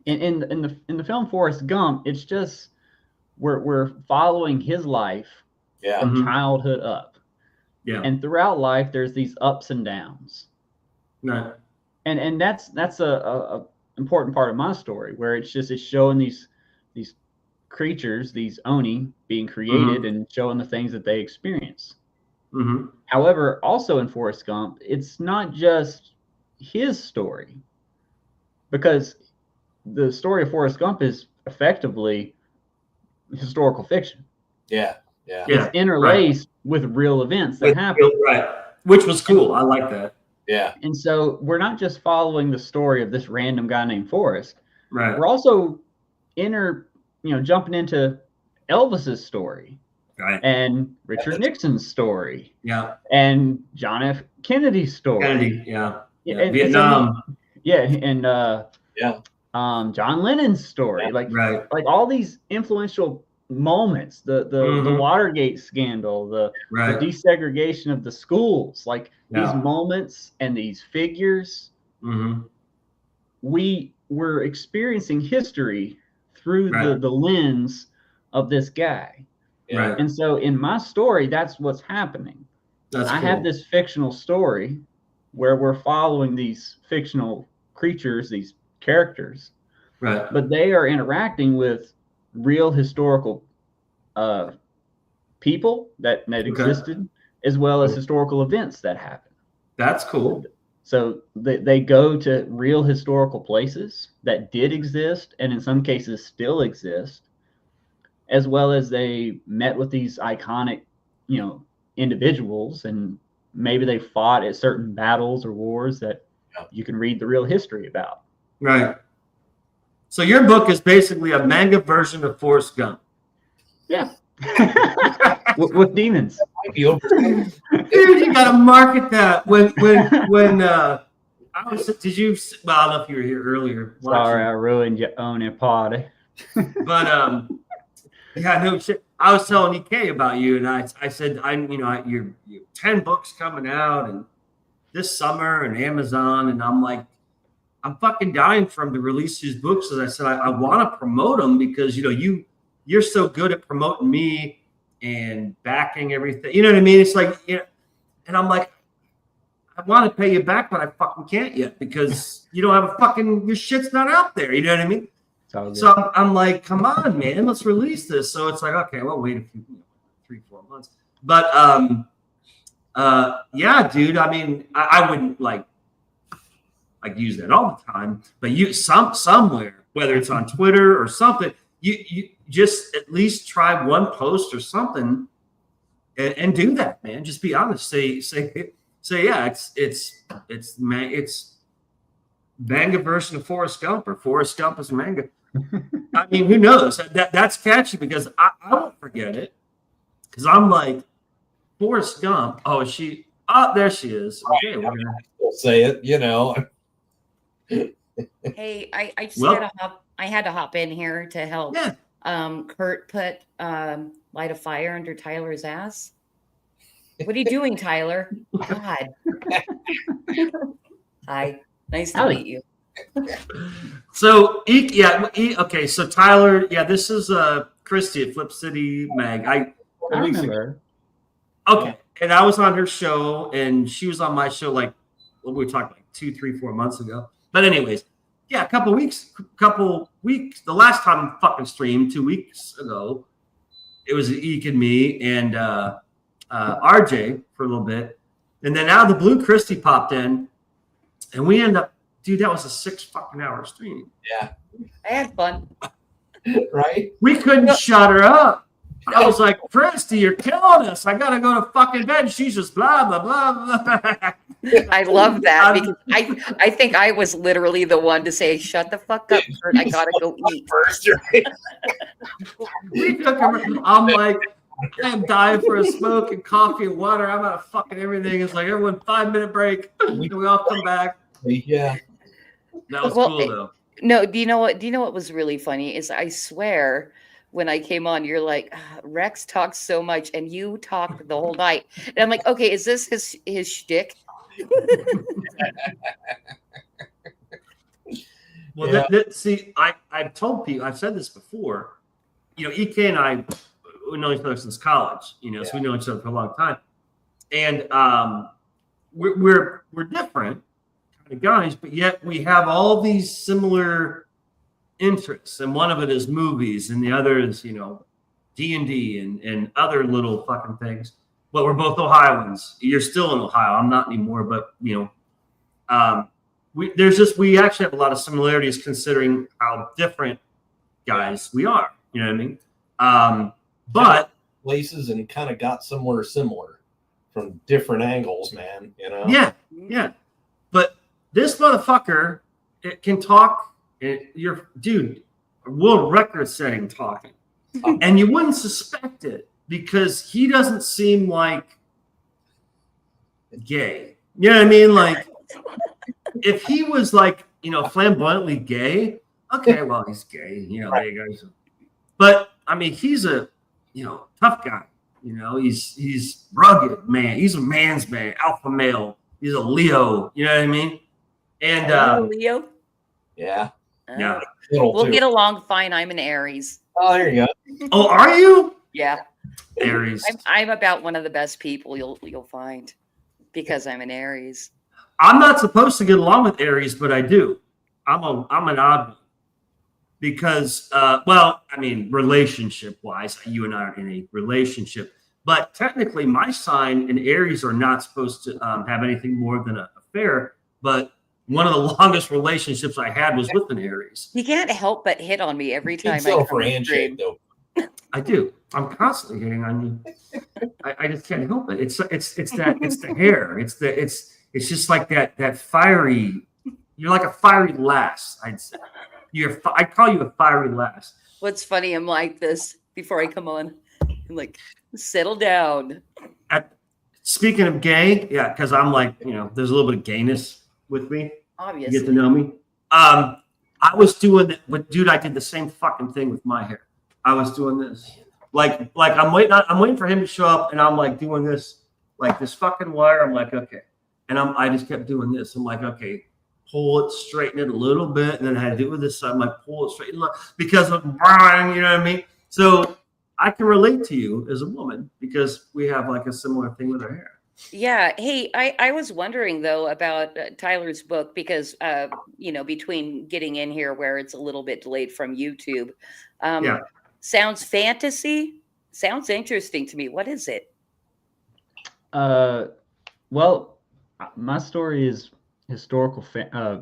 In the film Forrest Gump, it's just we're following his life from childhood up. Yeah. And throughout life, there's these ups and downs. Right. And that's a important part of my story, where it's showing these creatures, these Oni, being created and showing the things that they experience. However, also in Forrest Gump, it's not just his story, because the story of Forrest Gump is effectively historical fiction. Yeah. It's interlaced with real events that happen. Right. Which was cool. I like that. Yeah. And so we're not just following the story of this random guy named Forrest. Right. We're also jumping into Elvis's story. Right. And Richard Nixon's story. Yeah. And John F. Kennedy's story. Kennedy, yeah. And Vietnam. John Lennon's story. Like all these influential moments, the Watergate scandal, the desegregation of the schools, like these moments and these figures. We were experiencing history through the lens of this guy. Right. And so in my story, that's what's happening. I have this fictional story where we're following these fictional creatures, these characters, but they are interacting with real historical people that existed, as well as historical events that happened. That's cool. So they go to real historical places that did exist, and in some cases still exist, as well as they met with these iconic, individuals, and maybe they fought at certain battles or wars that you can read the real history about. Right. So your book is basically a manga version of Forrest Gump. Yeah. with demons. Dude, you gotta market that. When I don't know if you were here earlier. Sorry, I ruined your own pod. But yeah, no shit. I was telling EK about you, and I said, you're 10 books coming out, and this summer, and Amazon, and I'm like, I'm fucking dying for him to release his books. And I said, I want to promote them because you're so good at promoting me and backing everything. You know what I mean? It's like, and I'm like, I want to pay you back, but I fucking can't yet because you don't have your shit's not out there. You know what I mean? So I'm like, come on, man, let's release this. So it's like, okay, well, wait a few, 3-4 months. But yeah, dude. I mean, I wouldn't like use that all the time, but somewhere, whether it's on Twitter or something, you just at least try one post or something, and do that, man. Just be honest. Say, yeah, it's manga version of Forrest Gump, or Forrest Gump is manga. I mean, who knows? That's catchy because I won't forget it. Because I'm like, Forrest Gump. Oh, there she is. Okay, we're gonna say it. Hey, I just had to hop in here to help. Yeah. Kurt put light a fire under Tyler's ass. What are you doing, Tyler? God. Hi. Nice to meet you. So, okay. So Tyler, this is Christy at Flip City Mag. I remember. Okay, and I was on her show, and she was on my show we were talking 2, 3, 4 months ago. But anyways, a couple weeks. The last time I fucking streamed 2 weeks ago, it was Eek and me and RJ for a little bit, and then out of the blue, Christy popped in, and we ended up. Dude, that was a 6 fucking hour stream. Yeah. I had fun. Right? We couldn't shut her up. I was like, Christy, you're killing us. I got to go to fucking bed. And she's just blah, blah, blah, blah. I love that because I think I was literally the one to say, shut the fuck up, Kurt. I got to go eat. First, We took her. I'm like, I'm dying for a smoke and coffee and water. I'm out of fucking everything. It's like, everyone, 5-minute break. We all come back. Yeah. That was cool though. No, do you know what was really funny is I swear when I came on, you're like, Rex talks so much and you talked the whole night. And I'm like, okay, is this his shtick? Well, see, I've told people, I've said this before, EK and I, we know each other since college, so we know each other for a long time. And we're different guys, but yet we have all these similar interests, and one of it is movies, and the other is D&D and other little fucking things. But we're both Ohioans. You're still in Ohio. I'm not anymore, but we actually have a lot of similarities considering how different guys we are. You know what I mean? But places and kind of got somewhere similar from different angles, man. You know? Yeah. But this motherfucker, it can talk. Dude, world record setting talking, and you wouldn't suspect it because he doesn't seem like gay. You know what I mean? Like, if he was like, flamboyantly gay, okay, well, he's gay. There you go. But I mean, he's a tough guy. He's rugged, man. He's a man's man, alpha male. He's a Leo. You know what I mean? And Leo. Yeah. Yeah. We'll get along fine. I'm an Aries. Oh, there you go. Oh, are you? Yeah. Aries. I'm about one of the best people you'll find because I'm an Aries. I'm not supposed to get along with Aries, but I do. I'm an odd one because, relationship wise, you and I are in a relationship, but technically my sign and Aries are not supposed to have anything more than an affair. But one of the longest relationships I had was with an Aries. You can't help but hit on me every time I for handshake though. I do. I'm constantly hitting on you. I just can't help it. It's the hair. It's just like that fiery. You're like a fiery lass. I'd say I'd call you a fiery lass. What's funny? I'm like this before I come on. I'm like, settle down. Speaking of gay, yeah, because I'm like, there's a little bit of gayness with me. Obviously, you get to know me. I was doing it, but dude, I did the same fucking thing with my hair. I was doing this, like I'm waiting for him to show up, and I'm like doing this, like this fucking wire. I'm like, okay, and I just kept doing this. I'm like, okay, pull it, straighten it a little bit, and then I had to do it with this side. I'm like, pull it, straighten it, because of Brian, you know what I mean? So I can relate to you as a woman because we have like a similar thing with our hair. Yeah. Hey, I was wondering though about Tyler's book because between getting in here where it's a little bit delayed from YouTube, sounds fantasy. Sounds interesting to me. What is it? Well, my story is historical,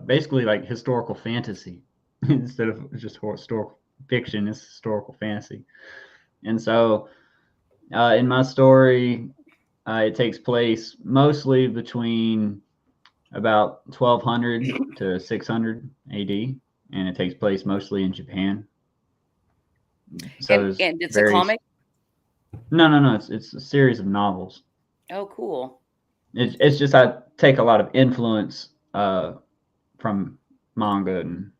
basically like historical fantasy instead of just historical fiction. It's historical fantasy, and so in my story. It takes place mostly between about 1200 to 600 AD, and it takes place mostly in Japan. So and it's a comic? No. It's a series of novels. Oh, cool. It's just I take a lot of influence from manga and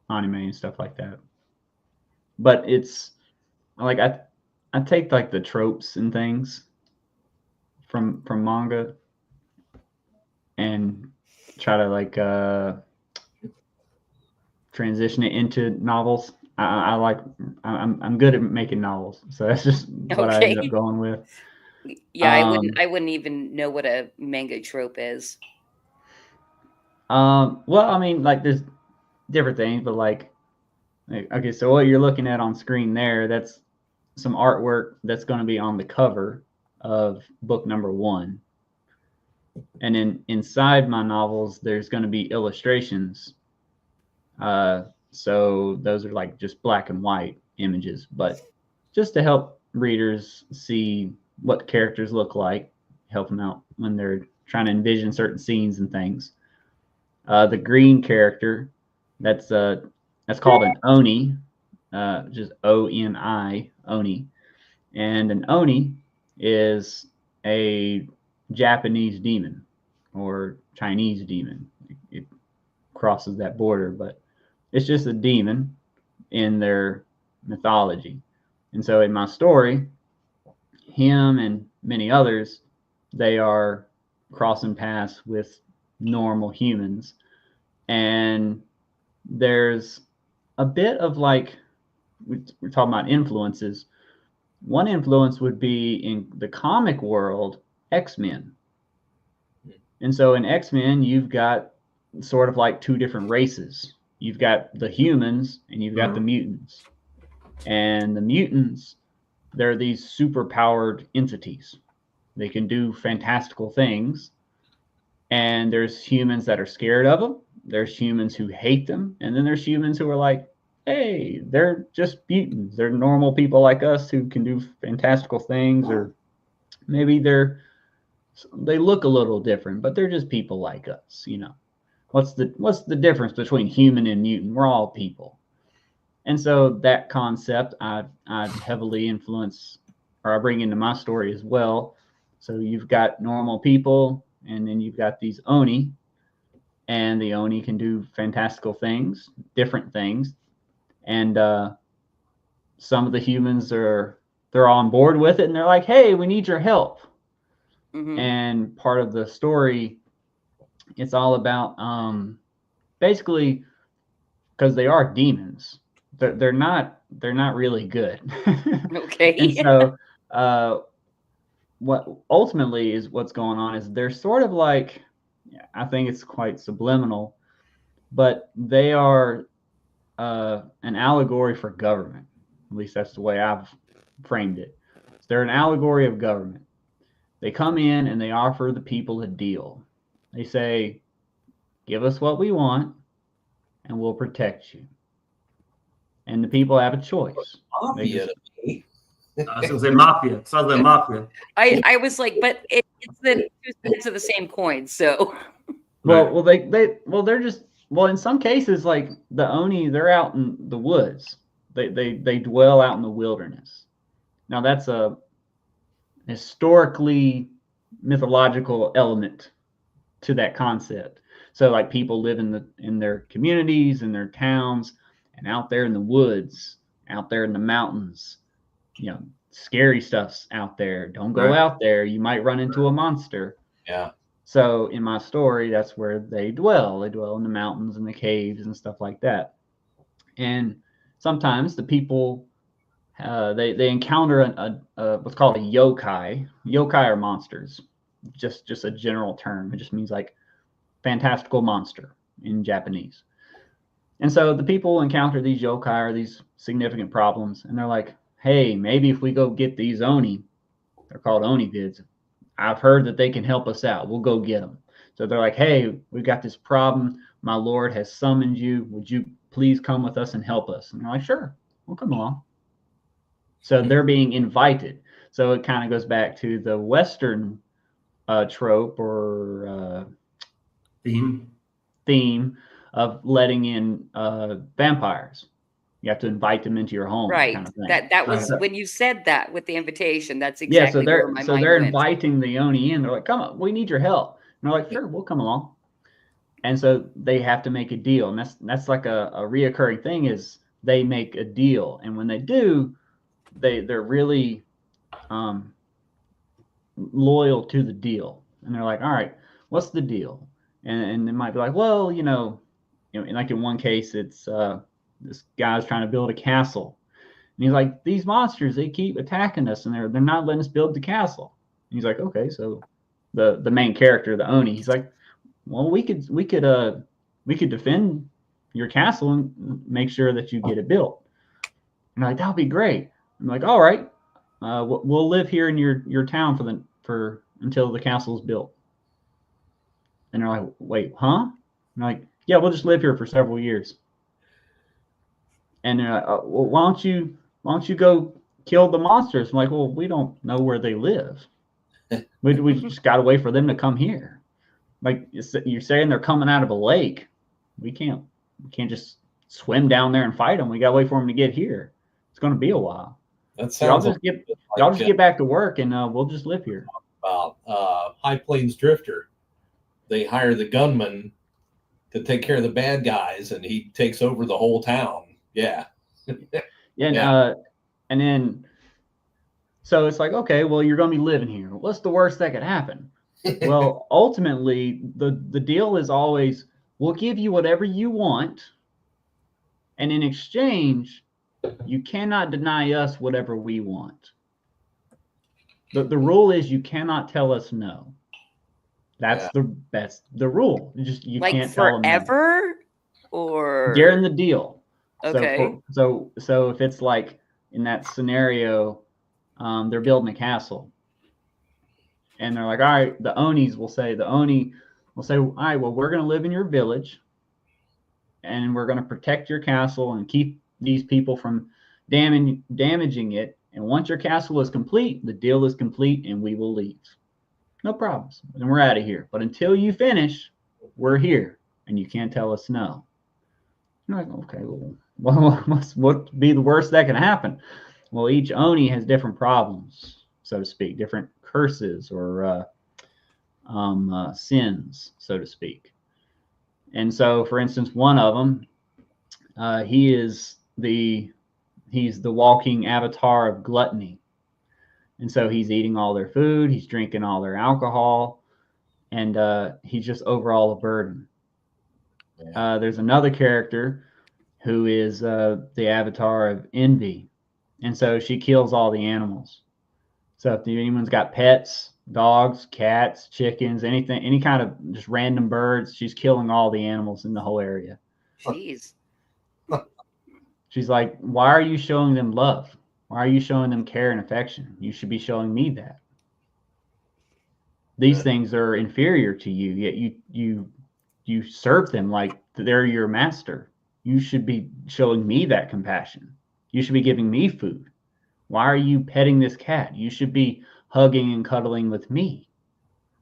anime and stuff like that. But it's like I take like the tropes and things from manga and try to like transition it into novels. I'm good at making novels, so that's just what I end up going with. Yeah, I wouldn't even know what a manga trope is. Well, I mean, like there's different things, but like okay, so what you're looking at on screen there, that's some artwork that's going to be on the cover of book number 1. And then inside my novels, there's going to be illustrations. So those are like just black and white images, but just to help readers see what the characters look like, help them out when they're trying to envision certain scenes and things. The green character, that's called an Oni, just Oni, Oni. And an Oni is a Japanese demon or Chinese demon. It crosses that border, but it's just a demon in their mythology. And so in my story, him and many others, they are crossing paths with normal humans. And there's a bit of like, we're talking about influences. One influence would be in the comic world, X-Men. And so in X-Men, you've got sort of like 2 different races. You've got the humans and you've got the mutants. And the mutants, they're these super powered entities. They can do fantastical things. And there's humans that are scared of them. There's humans who hate them. And then there's humans who are like, hey, they're just mutants. They're normal people like us who can do fantastical things, or maybe they look a little different, but they're just people like us, you know. What's the difference between human and mutant? We're all people. And so that concept I heavily influence, or I bring into my story as well. So you've got normal people, and then you've got these Oni, and the Oni can do fantastical things, different things. And some of the humans they're on board with it, and they're like, hey, we need your help. Mm-hmm. And part of the story, it's all about basically, because they are demons, they're not really good. Okay. And so what ultimately is what's going on is they're sort of like, I think it's quite subliminal, but they are an allegory for government. At least that's the way I've framed it. They're an allegory of government. They come in and they offer the people a deal. They say, give us what we want and we'll protect you. And the people have a choice. Mafia. I was going to say mafia. Sounds like mafia. I was like, but it's the two sides of the same coin. So, well, they're just, in some cases, like the Oni, they're out in the woods. They dwell out in the wilderness. Now that's a historically mythological element to that concept. So like people live in their communities, in their towns, and out there in the woods, out there in the mountains, you know, scary stuff's out there. Don't go out there. You might run into a monster. Yeah. So in my story, that's where they dwell. They dwell in the mountains and the caves and stuff like that. And sometimes the people, they encounter a what's called a yokai. Yokai are monsters. Just a general term. It just means like fantastical monster in Japanese. And so the people encounter these yokai or these significant problems, and they're like, hey, maybe if we go get these Oni, they're called Oni vids. I've heard that they can help us out. We'll go get them. So they're like, hey, we've got this problem. My Lord has summoned you. Would you please come with us and help us? And they're like, sure, we'll come along. So they're being invited. So it kind of goes back to the Western trope or theme of letting in vampires. You have to invite them into your home. Right. Kind of thing. That was when you said that with the invitation. That's exactly where my mind they're went. inviting the Oni in. They're like, come on, we need your help. And they're like, sure, we'll come along. And so they have to make a deal. And that's like a reoccurring thing is they make a deal. And when they do, they're really loyal to the deal. And they're like, all right, what's the deal? And they might be like, well, you know, like in one case, it's this guy's trying to build a castle. And he's like, these monsters, they keep attacking us and they're not letting us build the castle. And he's like, okay, so the main character, the Oni, he's like, well, we could defend your castle and make sure that you get it built. And I'm like, that would be great. I'm like, all right, we'll live here in your town for until the castle is built. And they're like, wait, huh? And I'm like, yeah, we'll just live here for several years. And they're like, well, why don't you go kill the monsters? I'm like, well, we don't know where they live. We just got to wait for them to come here. Like you're saying, they're coming out of a lake. We can't just swim down there and fight them. We got to wait for them to get here. It's going to be a while. That sounds. Y'all just get back to work, and we'll just live here. High Plains Drifter. They hire the gunman to take care of the bad guys, and he takes over the whole town. Yeah. And then, so it's like, okay, well, you're going to be living here. What's the worst that could happen? Well, ultimately, the deal is always, we'll give you whatever you want, and in exchange, you cannot deny us whatever we want. The rule is you cannot tell us no. That's the rule. You like can't tell them no. Forever, or during the deal. Okay. So if it's like in that scenario, they're building a castle, and they're like, all right, the Onis will say, the Oni We'll say, all right, well, we're going to live in your village, and we're going to protect your castle and keep these people from damaging it. And once your castle is complete, the deal is complete, and we will leave. No problems. And we're out of here. But until you finish, we're here, and you can't tell us no. I'm like, okay, well, what would be the worst that can happen? Well, each Oni has different problems, so to speak, different curses or sins, so to speak. And so, for instance, one of them, he's the walking avatar of gluttony. And so he's eating all their food, he's drinking all their alcohol, and he's just overall a burden. Yeah. There's another character who is the avatar of envy. And so she kills all the animals. So if anyone's got pets, dogs, cats, chickens, anything, any kind of just random birds, she's killing all the animals in the whole area. Jeez. She's like, why are you showing them love? Why are you showing them care and affection? You should be showing me that. These things are inferior to you, yet you serve them like they're your master. You should be showing me that compassion. You should be giving me food. Why are you petting this cat? You should be hugging and cuddling with me.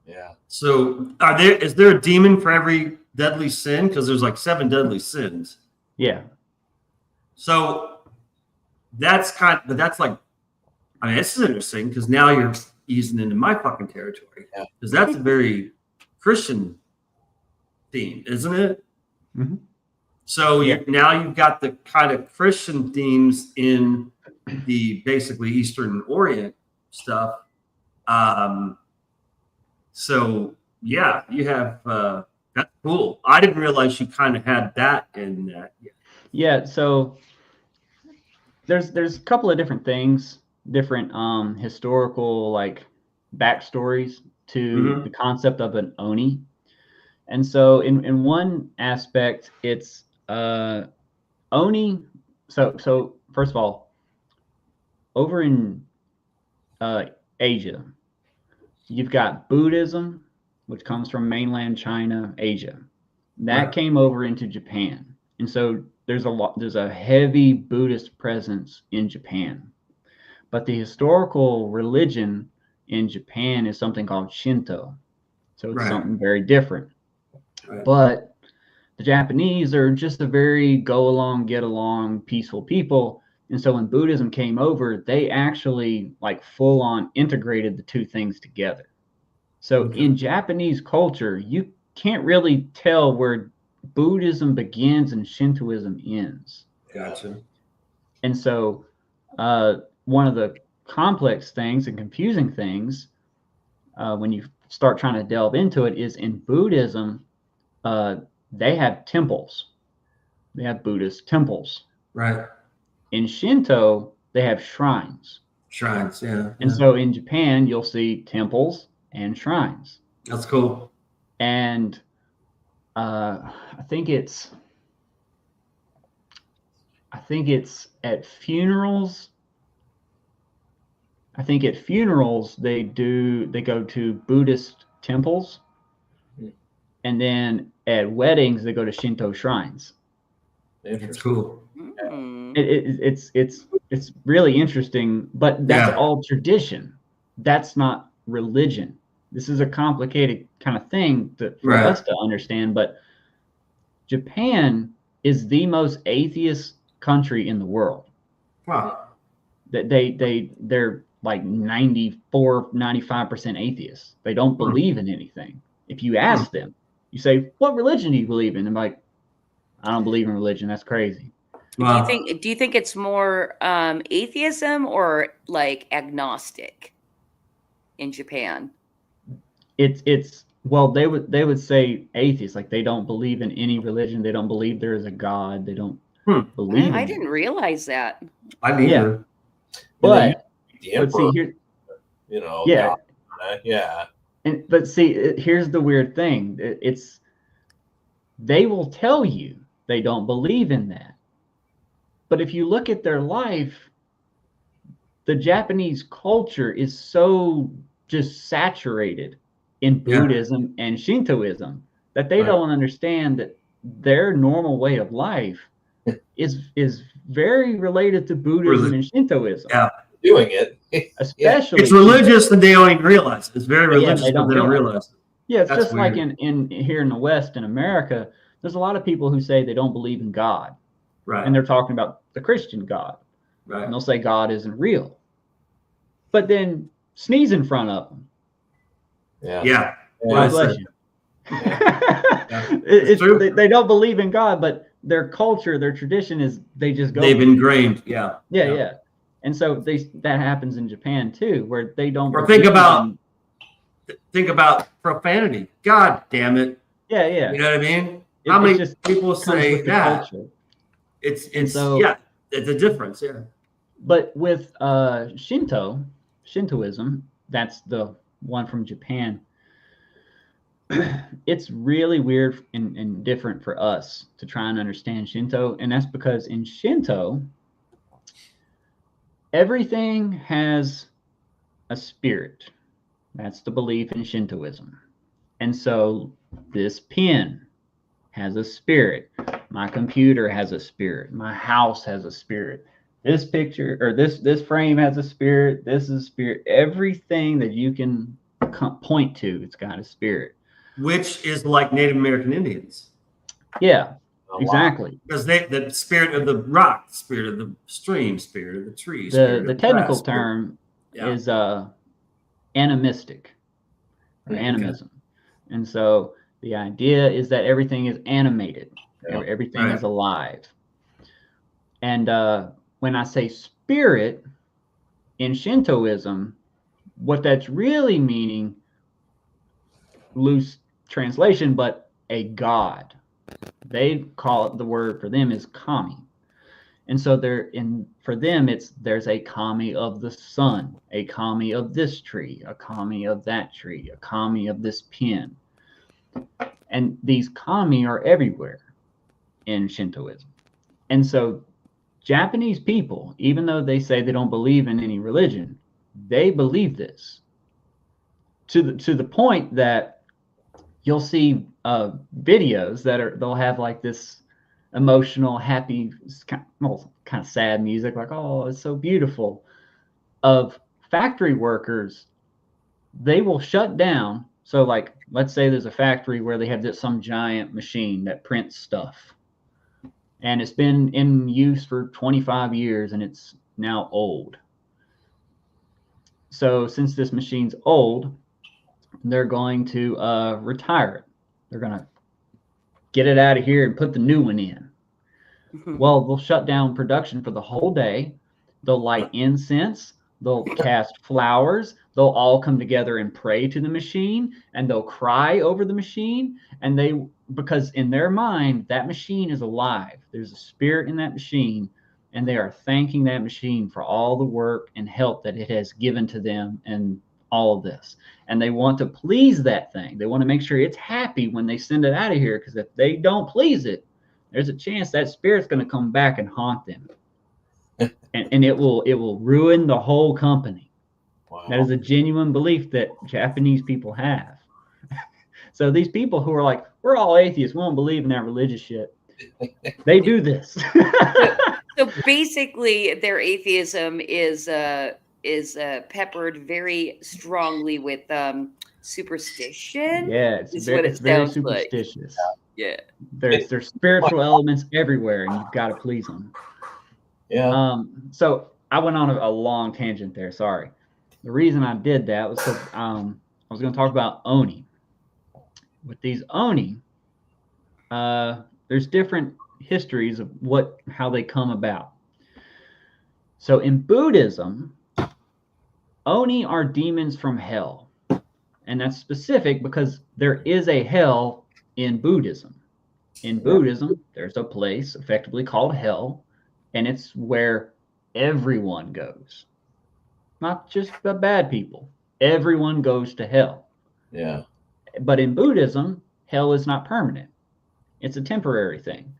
Yeah. So is there a demon for every deadly sin? Because there's like 7 deadly sins. Yeah. So that's like, I mean, this is interesting because now you're easing into my fucking territory. Because that's a very Christian theme, isn't it? Mm-hmm. So now you've got the kind of Christian themes in the basically Eastern Orient stuff. So yeah, you have that's cool. I didn't realize you kind of had that in that. Yeah. So there's a couple of different things, different historical like backstories to the concept of an Oni. And so in one aspect, it's Oni. So first of all, over in Asia, you've got Buddhism, which comes from mainland China, Asia. That came over into Japan. And so there's a heavy Buddhist presence in Japan. But the historical religion in Japan is something called Shinto. So it's something very different. But the Japanese are just a very go along, get along, peaceful people. And so when Buddhism came over, they actually like full on integrated the two things together. So in Japanese culture, you can't really tell where Buddhism begins and Shintoism ends. Gotcha. And so one of the complex things and confusing things when you start trying to delve into it is in Buddhism, they have temples. They have Buddhist temples. Right. In Shinto, they have shrines. Shrines, yeah. And so in Japan, you'll see temples and shrines. That's cool. And I think it's at funerals. I think at funerals they go to Buddhist temples, and then at weddings they go to Shinto shrines. That's cool. It's really interesting, but that's all tradition. That's not religion. This is a complicated kind of thing for us to understand, but Japan is the most atheist country in the world. Wow. They're like 94, 95% atheists. They don't believe in anything. If you ask them, you say, what religion do you believe in? And like, I don't believe in religion. That's crazy. Wow. Do you think it's more atheism or like agnostic in Japan? Well, they would say atheist, like they don't believe in any religion. They don't believe there is a God. They don't believe. I didn't realize that. I mean, yeah. But let's see here, God, but see, here's the weird thing. They will tell you they don't believe in that. But if you look at their life, the Japanese culture is so just saturated in Buddhism and Shintoism that they don't understand that their normal way of life is very related to Buddhism and Shintoism. Yeah. Doing it. Especially it's religious and they don't even realize it. It's very religious, they but they don't realize it. Yeah, it's That's just weird. like in here in the West, in America, there's a lot of people who say they don't believe in God. Right. And they're talking about the Christian God. Right. And they'll say God isn't real. But then sneeze in front of them. Yeah. God bless you. It's true. They don't believe in God, but their culture, their tradition is they just go. They've ingrained. Yeah. Yeah. And so that happens in Japan too, where they don't. Or think about profanity. God damn it. Yeah. You know what I mean? How many people say that? Culture. It's it's a difference. Yeah. But with Shintoism, that's the one from Japan. It's really weird and different for us to try and understand Shinto. And that's because in Shinto, everything has a spirit. That's the belief in Shintoism. And so this pen has a spirit. My computer has a spirit. My house has a spirit. This picture or this frame has a spirit. This is a spirit. Everything that you can point to, it's got a spirit. Which is like Native American Indians. Yeah, exactly. Because the spirit of the rock, spirit of the stream, spirit of the tree. The technical term is animistic or animism. And so the idea is that everything is animated. Everything is alive. And when I say spirit in Shintoism, what that's really meaning, loose translation, but a god. They call it, the word for them is kami. And so for them there's a kami of the sun, a kami of this tree, a kami of that tree, a kami of this pen. And these kami are everywhere in Shintoism. And so Japanese people, even though they say they don't believe in any religion, they believe this to the point that you'll see videos they'll have like this emotional, happy, kind of sad music, like, oh, it's so beautiful, of factory workers. They will shut down. So like, let's say there's a factory where they have some giant machine that prints stuff, and it's been in use for 25 years and it's now old. So since this machine's old, they're going to retire it. They're going to get it out of here and put the new one in. Well, they'll shut down production for the whole day. They'll light incense. They'll cast flowers. They'll all come together and pray to the machine, and they'll cry over the machine. And because in their mind, that machine is alive. There's a spirit in that machine, and they are thanking that machine for all the work and help that it has given to them and all of this. And they want to please that thing. They want to make sure it's happy when they send it out of here, because if they don't please it, there's a chance that spirit's going to come back and haunt them. and it will ruin the whole company. Wow. That is a genuine belief that Japanese people have. So these people who are like, we're all atheists, we don't believe in that religious shit, they do this. So basically their atheism is peppered very strongly with superstition. Yeah, it's very superstitious. Like. Yeah, there's spiritual elements everywhere, and you've got to please them. Yeah. So I went on a long tangent there. Sorry. The reason I did that was because I was going to talk about oni. With these oni, there's different histories of how they come about. So in Buddhism, oni are demons from hell. And that's specific because there is a hell in Buddhism. In Buddhism, there's a place effectively called hell, and it's where everyone goes. Not just the bad people. Everyone goes to hell. Yeah. But in Buddhism, hell is not permanent. It's a temporary thing.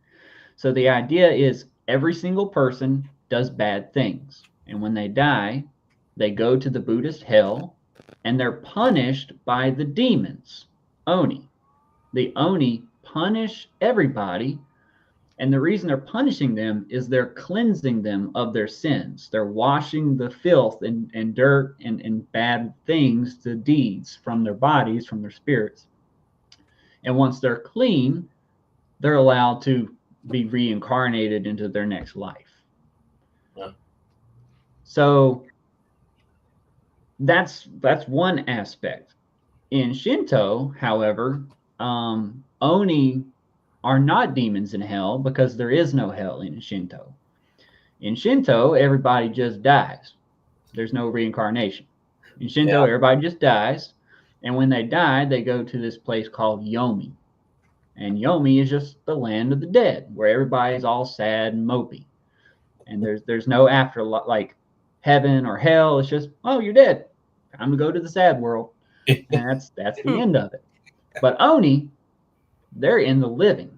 So the idea is every single person does bad things. And when they die, they go to the Buddhist hell, and they're punished by the demons, oni. The Oni punish everybody. And the reason they're punishing them is they're cleansing them of their sins. They're washing the filth and dirt and bad things, the deeds from their bodies, from their spirits. And once they're clean, they're allowed to be reincarnated into their next life. Yeah. So that's one aspect. In Shinto, however, Oni are not demons in hell because there is no hell in Shinto. In Shinto, everybody just dies. There's no reincarnation. In Shinto, everybody just dies. And when they die, they go to this place called Yomi. And Yomi is just the land of the dead, where everybody's all sad and mopey. And there's no afterlife, like heaven or hell. It's just, oh, you're dead. Time to go to the sad world. And that's the end of it. But Oni, they're in the living.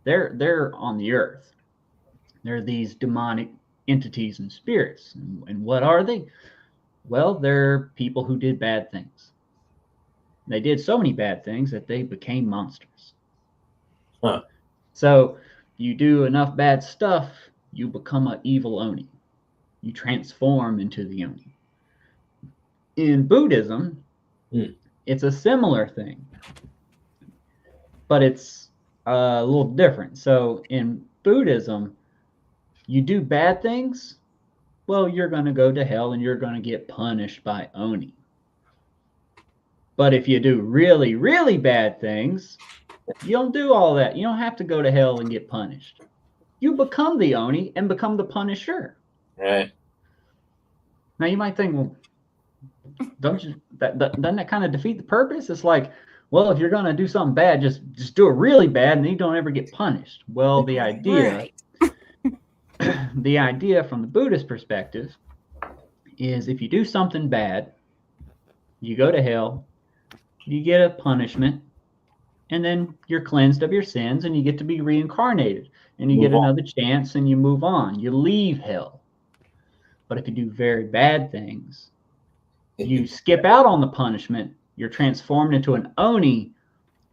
They're on the earth. They're these demonic entities and spirits. And what are they? Well, they're people who did bad things. They did so many bad things that they became monsters. Huh. So you do enough bad stuff, you become an evil Oni. You transform into the Oni. In Buddhism, it's a similar thing, but it's a little different. So in Buddhism, you do bad things, well, you're going to go to hell and you're going to get punished by Oni. But if you do really, really bad things, you don't do all that. You don't have to go to hell and get punished. You become the Oni and become the Punisher. Right. Now you might think, well, doesn't that kind of defeat the purpose? It's like, well, if you're going to do something bad, just do it really bad and then you don't ever get punished. Well, the idea, the idea from the Buddhist perspective is if you do something bad, you go to hell, you get a punishment, and then you're cleansed of your sins and you get to be reincarnated and you get another chance and you move on. You leave hell. But if you do very bad things, you skip out on the punishment, you're transformed into an Oni,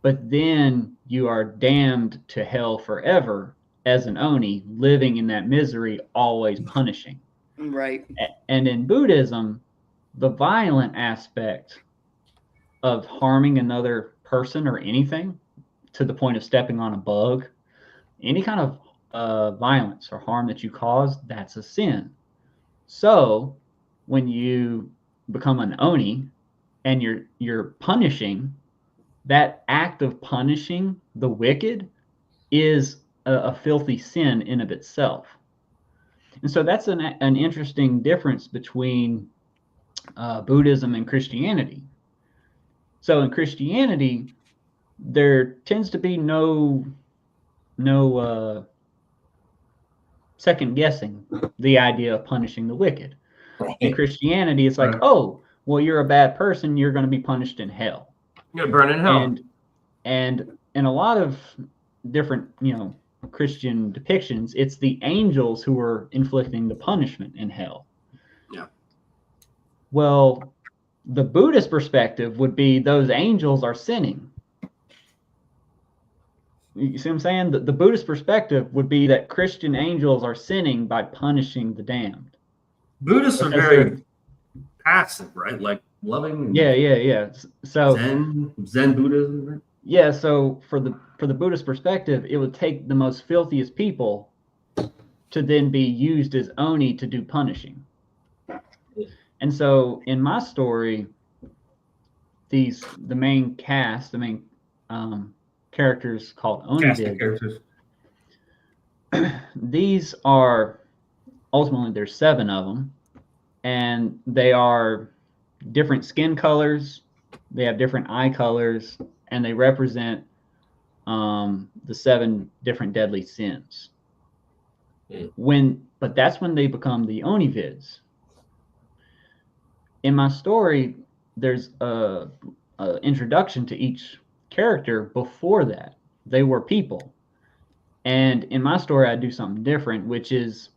but then you are damned to hell forever as an Oni, living in that misery, always punishing. Right. And in Buddhism, the violent aspect of harming another person or anything to the point of stepping on a bug, any kind of violence or harm that you cause, that's a sin. So when you become an Oni and you're punishing, that act of punishing the wicked is a filthy sin in of itself. And so that's an interesting difference between Buddhism and Christianity. So in Christianity, there tends to be no second guessing the idea of punishing the wicked. Right. In Christianity, it's like, oh, well, you're a bad person, you're going to be punished in hell. You're going to burn in hell. And in a lot of different, Christian depictions, it's the angels who are inflicting the punishment in hell. Yeah. Well, the Buddhist perspective would be those angels are sinning. You see what I'm saying? The Buddhist perspective would be that Christian angels are sinning by punishing the damned. Buddhists are very passive, right? Like loving. Yeah. So Zen Buddhism. Right? Yeah. So for the Buddhist perspective, it would take the most filthiest people to then be used as Oni to do punishing. And so in my story, the main cast, the main characters called Oni, these are ultimately there's 7 of them, and they are different skin colors, they have different eye colors, and they represent the 7 different deadly sins. But that's when they become the Onivids. In my story, there's a introduction to each character before that. They were people. And in my story, I do something different, which is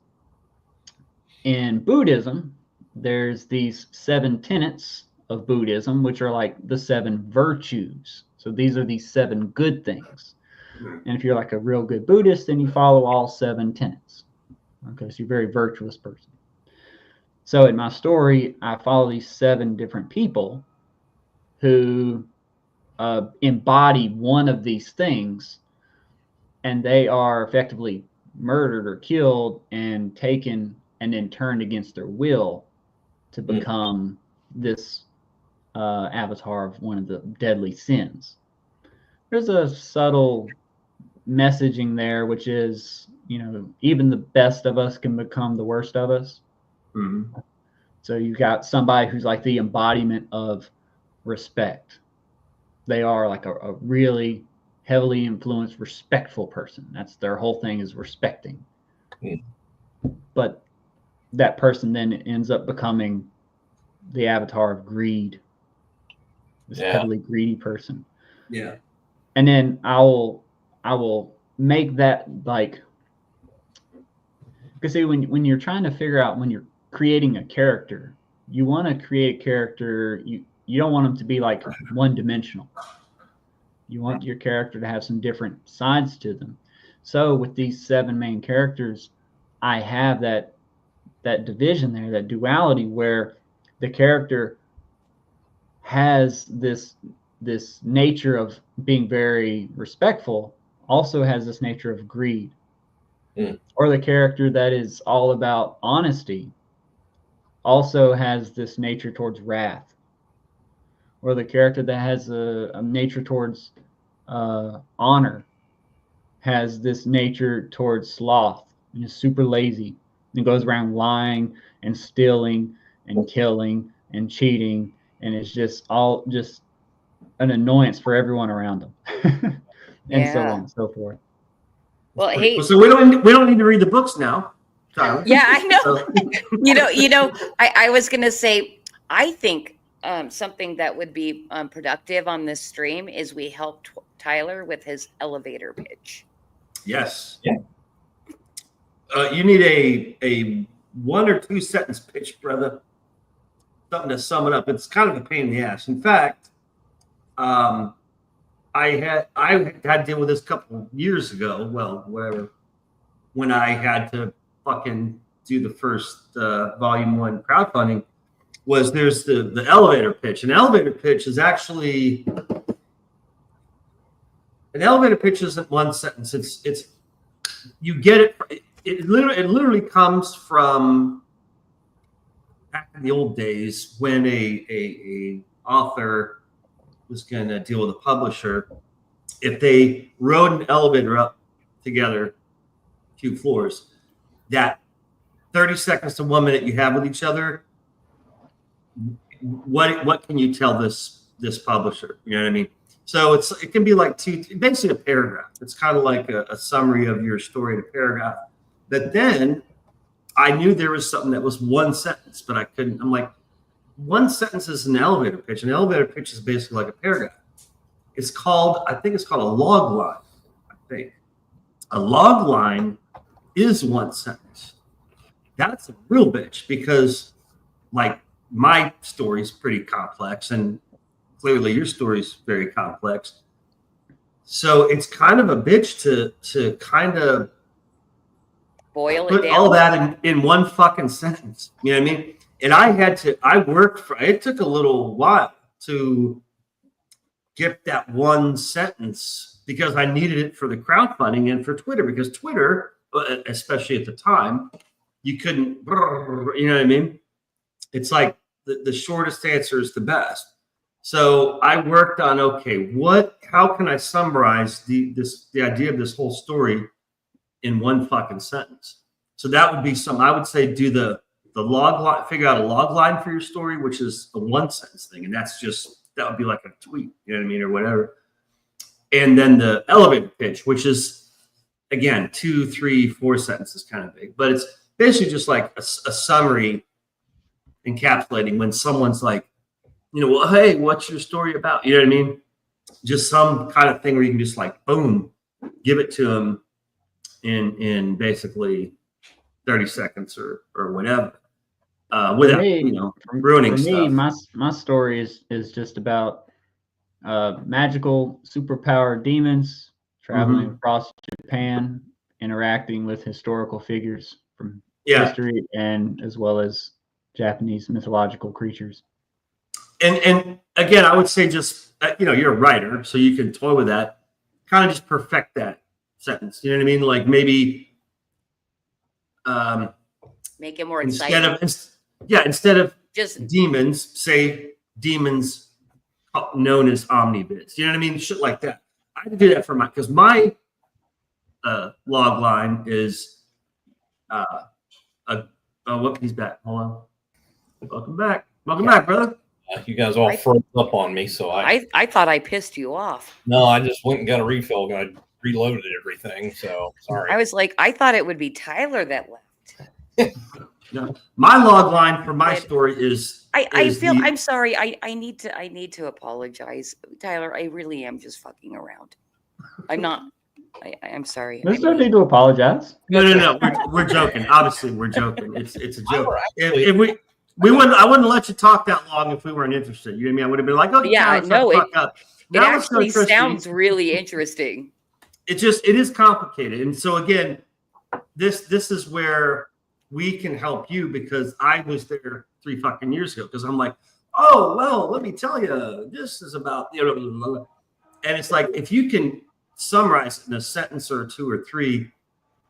in Buddhism, there's these 7 tenets of Buddhism, which are like the 7 virtues. So these are these 7 good things. And if you're like a real good Buddhist, then you follow all 7 tenets. Okay, so you're a very virtuous person. So in my story, I follow these 7 different people who embody one of these things, and they are effectively murdered or killed and taken and then turned against their will to become this avatar of one of the deadly sins. There's a subtle messaging there, which is, even the best of us can become the worst of us. Mm-hmm. So you've got somebody who's like the embodiment of respect. They are like a really heavily influenced, respectful person. That's their whole thing, is respecting. But that person then ends up becoming the avatar of greed, this heavily greedy person. Yeah. And then I will make that like, because see, when you're trying to figure out, when you're creating a character, you want to create a character, you don't want them to be like one-dimensional. You want your character to have some different sides to them. So with these 7 main characters, I have that division there, that duality, where the character has this nature of being very respectful, also has this nature of greed. Or the character that is all about honesty also has this nature towards wrath. Or the character that has a nature towards honor has this nature towards sloth and is super lazy and goes around lying and stealing and killing and cheating, and it's just an annoyance for everyone around them. And so on and so forth. Well, hey, so we don't need to read the books now, Tyler. Yeah, I know. I was gonna say, I think something that would be productive on this stream is we help Tyler with his elevator pitch. Yes. Yeah. You need a 1 or 2 sentence pitch, brother. Something to sum it up. It's kind of a pain in the ass. In fact, I had to deal with this a couple of years ago. Well, whatever. When I had to fucking do the first volume 1 crowdfunding, there's the elevator pitch. An elevator pitch is actually isn't 1 sentence. It's you get it. It literally comes from back in the old days when a author was going to deal with a publisher. If they rode an elevator up together 2 floors, that 30 seconds to 1 minute you have with each other, what can you tell this publisher? You know what I mean? So it can be like basically a paragraph. It's kind of like a summary of your story in a paragraph. But then I knew there was something that was 1 sentence, but I couldn't. I'm like, 1 sentence is an elevator pitch. An elevator pitch is basically like a paragraph. I think it's called a log line. I think a log line is 1 sentence. That's a real bitch, because like my story is pretty complex, and clearly your story is very complex. So it's kind of a bitch to kind of boil put it down. all that in 1 fucking sentence. You know what I mean? And it took a little while to get that 1 sentence, because I needed it for the crowdfunding and for Twitter, because Twitter, especially at the time, you couldn't, you know what I mean? It's like the shortest answer is the best. So I worked on, how can I summarize the idea of this whole story in 1 fucking sentence? So that would be I would say do the log line, figure out a log line for your story, which is a 1 sentence thing. And that would be like a tweet, you know what I mean? Or whatever. And then the elevator pitch, which is, again, 2, 3, 4 sentences, kind of big, but it's basically just like a summary encapsulating when someone's like, well, hey, what's your story about? You know what I mean? Just some kind of thing where you can just like, boom, give it to them in basically 30 seconds or whatever, without ruining stuff. For me, my story is just about magical superpowered demons traveling across Japan, interacting with historical figures from history and as well as Japanese mythological creatures. And again, I would say just, you're a writer, so you can toy with that. Kind of just perfect that sentence. You know what I mean? Like maybe make it more exciting. Instead of just demons, say demons known as omnivids. You know what I mean? Shit like that. I had to do that for because my log line is he's back. Hold on. Welcome back, brother. You guys all froze up on me, so I thought I pissed you off. No, I just went and got a refill. I reloaded everything, so sorry. I was like, I thought it would be Tyler that left. No, my log line for my story is. I'm sorry. I need to apologize, Tyler. I really am just fucking around. I'm not. I'm sorry. There's no need to apologize. No. We're joking. Obviously, we're joking. It's a joke. If I wouldn't let you talk that long if we weren't interested. You know what I mean? I would have been like, oh yeah, no. It actually so sounds really interesting. It is complicated, and so again, this is where we can help you because I was there 3 fucking years ago. Because I'm like, oh well, let me tell you, this is about and it's like if you can summarize it in a sentence or 2 or 3,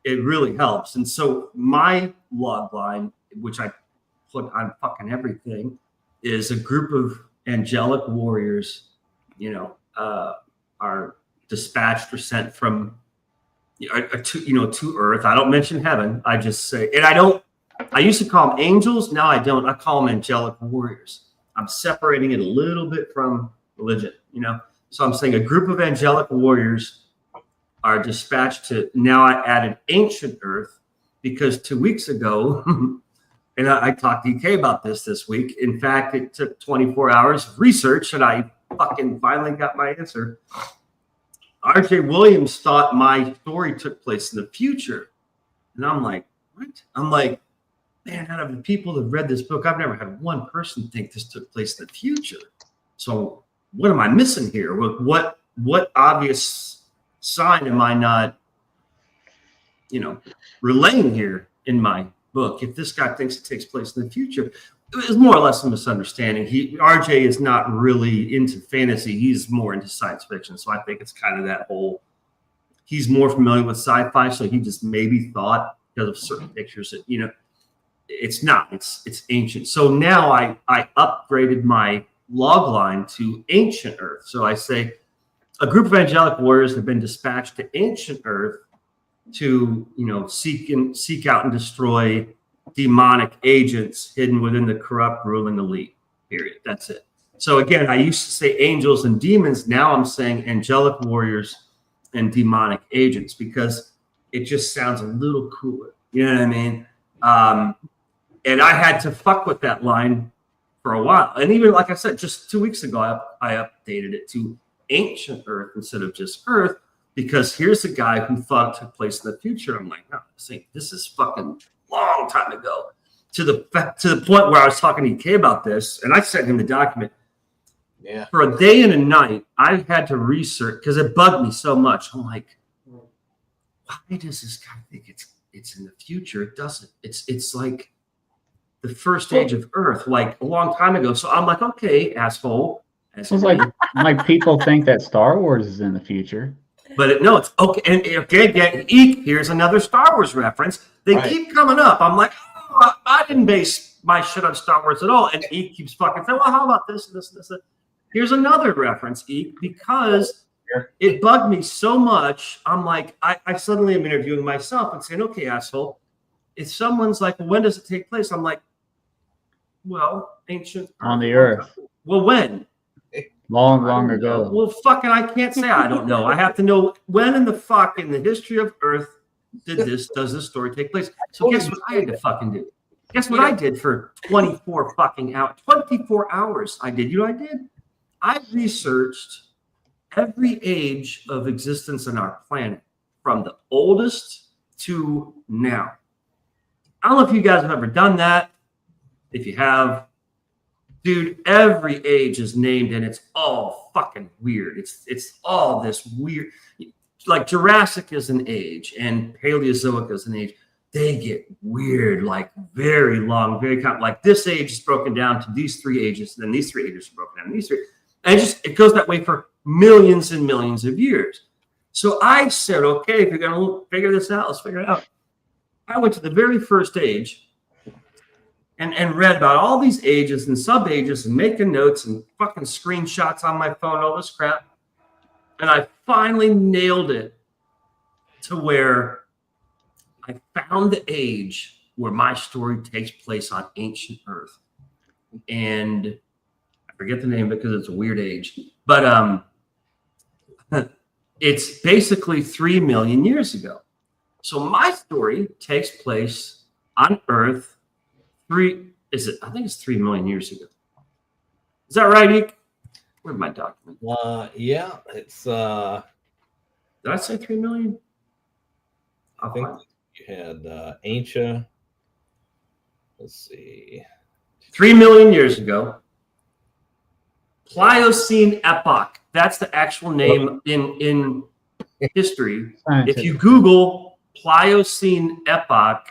it really helps. And so my log line, which I put on fucking everything, is a group of angelic warriors, are dispatched or sent from to Earth. I don't mention heaven. I just say, and I used to call them angels. Now I don't. I call them angelic warriors. I'm separating it a little bit from religion, So I'm saying a group of angelic warriors are dispatched to, now I added ancient Earth because 2 weeks ago, and I talked to EK about this week. In fact, it took 24 hours of research and I fucking finally got my answer. R.J. Williams thought my story took place in the future. And I'm like, what? I'm like, man, out of the people that read this book, I've never had one person think this took place in the future. So what am I missing here? What obvious sign am I not, relaying here in my book? If this guy thinks it takes place in the future, it was more or less a misunderstanding. RJ is not really into fantasy. He's more into science fiction. So I think it's kind of that whole, he's more familiar with sci-fi. So he just maybe thought because of certain pictures that, it's not, it's ancient. So now I upgraded my log line to ancient Earth. So I say a group of angelic warriors have been dispatched to ancient Earth to, seek out and destroy demonic agents hidden within the corrupt ruling elite, period. That's it. So again, I used to say angels and demons. Now I'm saying angelic warriors and demonic agents because it just sounds a little cooler. You know what I mean? And I had to fuck with that line for a while. And even, like I said, just 2 weeks ago, I updated it to ancient Earth instead of just Earth because here's a guy who thought it took place in the future. I'm like, no, this is fucking long time ago. To the point where I was talking to EK about this, and I sent him the document. Yeah. For a day and a night, I had to research because it bugged me so much. I'm like, why does this guy think it's in the future? It doesn't. It's like the first age of Earth, like a long time ago. So I'm like, okay, asshole. It's like people think that Star Wars is in the future. But it's okay. And again, here's another Star Wars reference. They keep coming up. I'm like, oh, I didn't base my shit on Star Wars at all. And Eek keeps fucking saying, well, how about this and this and this? Here's another reference, Eek, because it bugged me so much. I'm like, I suddenly am interviewing myself and saying, okay, asshole. If someone's like, well, when does it take place? I'm like, well, ancient on the Earth. Well, when? Long ago. Well, fucking, I can't say I don't know. I have to know when in the history of Earth does this story take place? So guess what I had to fucking do? Guess what I did for 24 fucking hours? 24 hours I did. You know what I did? I researched every age of existence on our planet from the oldest to now. I don't know if you guys have ever done that. If you have, Dude, every age is named, and it's all fucking weird. It's all this weird. Like Jurassic is an age, and Paleozoic is an age. They get weird, like very long, very like this age is broken down to these 3 ages, and then these 3 ages are broken down to these 3. And it goes that way for millions and millions of years. So I said, okay, if you're gonna figure this out, let's figure it out. I went to the very first age and read about all these ages and sub-ages and making notes and fucking screenshots on my phone, all this crap. And I finally nailed it to where I found the age where my story takes place on ancient Earth. And I forget the name of it because it's a weird age. But it's basically 3 million years ago. So my story takes place on Earth. I think it's 3 million years ago. Is that right, Eek? Where's my document? Yeah, it's Did I say 3 million? I think you had ancient. Let's see. 3 million years ago. Pliocene epoch. That's the actual name in history. If you Google Pliocene epoch,